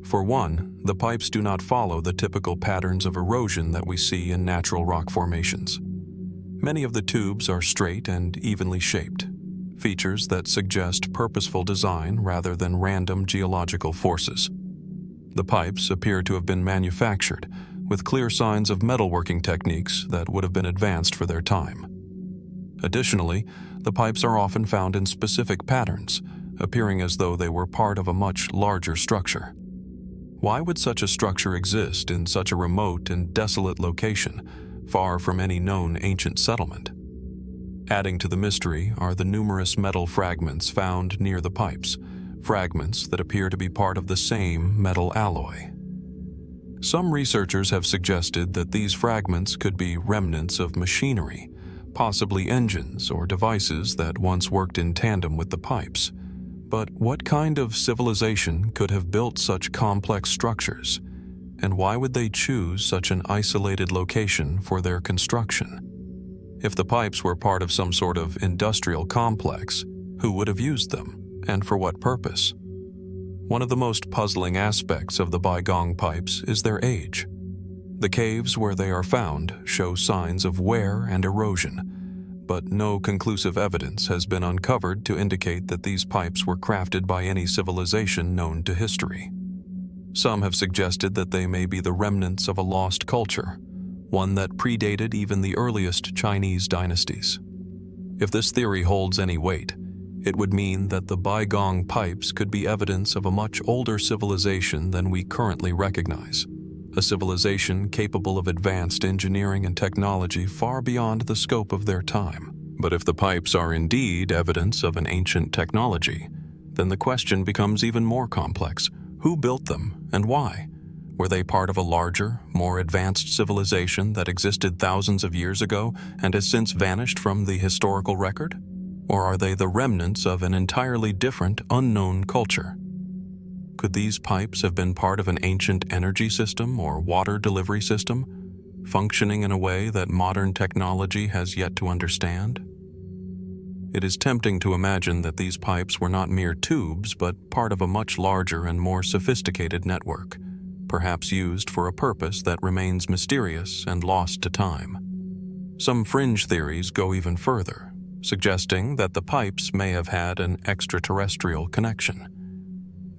For one, the pipes do not follow the typical patterns of erosion that we see in natural rock formations. Many of the tubes are straight and evenly shaped, features that suggest purposeful design rather than random geological forces. The pipes appear to have been manufactured, with clear signs of metalworking techniques that would have been advanced for their time. Additionally, the pipes are often found in specific patterns, appearing as though they were part of a much larger structure. Why would such a structure exist in such a remote and desolate location, far from any known ancient settlement? Adding to the mystery are the numerous metal fragments found near the pipes, fragments that appear to be part of the same metal alloy. Some researchers have suggested that these fragments could be remnants of machinery, possibly engines or devices that once worked in tandem with the pipes. But what kind of civilization could have built such complex structures? And why would they choose such an isolated location for their construction? If the pipes were part of some sort of industrial complex, who would have used them, and for what purpose? One of the most puzzling aspects of the Baigong pipes is their age. The caves where they are found show signs of wear and erosion, but no conclusive evidence has been uncovered to indicate that these pipes were crafted by any civilization known to history. Some have suggested that they may be the remnants of a lost culture, one that predated even the earliest Chinese dynasties. If this theory holds any weight, it would mean that the Baigong pipes could be evidence of a much older civilization than we currently recognize, a civilization capable of advanced engineering and technology far beyond the scope of their time. But if the pipes are indeed evidence of an ancient technology, then the question becomes even more complex. Who built them and why? Were they part of a larger, more advanced civilization that existed thousands of years ago and has since vanished from the historical record? Or are they the remnants of an entirely different, unknown culture? Could these pipes have been part of an ancient energy system or water delivery system, functioning in a way that modern technology has yet to understand? It is tempting to imagine that these pipes were not mere tubes, but part of a much larger and more sophisticated network, perhaps used for a purpose that remains mysterious and lost to time. Some fringe theories go even further, suggesting that the pipes may have had an extraterrestrial connection.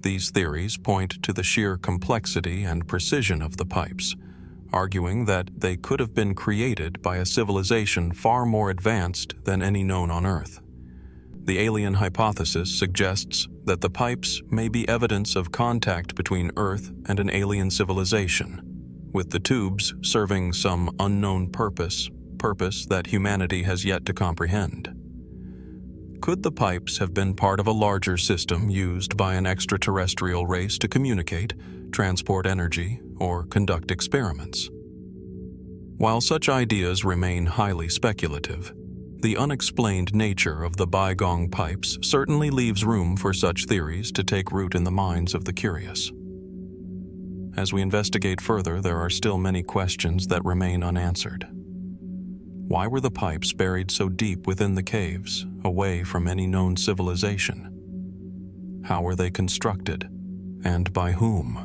These theories point to the sheer complexity and precision of the pipes, arguing that they could have been created by a civilization far more advanced than any known on Earth. The alien hypothesis suggests that the pipes may be evidence of contact between Earth and an alien civilization, with the tubes serving some unknown purpose that humanity has yet to comprehend. Could the pipes have been part of a larger system used by an extraterrestrial race to communicate, transport energy, or conduct experiments? While such ideas remain highly speculative, the unexplained nature of the Baigong pipes certainly leaves room for such theories to take root in the minds of the curious. As we investigate further, there are still many questions that remain unanswered. Why were the pipes buried so deep within the caves, away from any known civilization? How were they constructed, and by whom?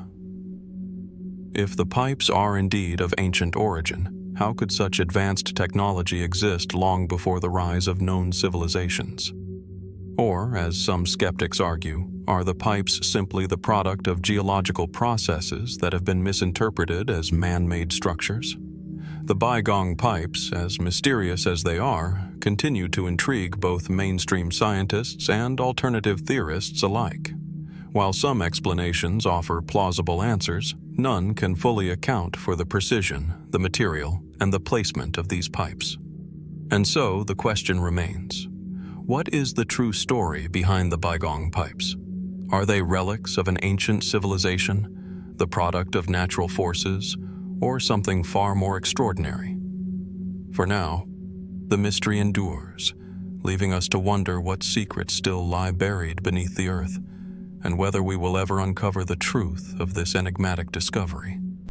If the pipes are indeed of ancient origin, how could such advanced technology exist long before the rise of known civilizations? Or, as some skeptics argue, are the pipes simply the product of geological processes that have been misinterpreted as man-made structures? The Baigong pipes, as mysterious as they are, continue to intrigue both mainstream scientists and alternative theorists alike. While some explanations offer plausible answers, none can fully account for the precision, the material, and the placement of these pipes. And so the question remains: what is the true story behind the Baigong pipes? Are they relics of an ancient civilization, the product of natural forces, or something far more extraordinary? For now, the mystery endures, leaving us to wonder what secrets still lie buried beneath the earth, and whether we will ever uncover the truth of this enigmatic discovery.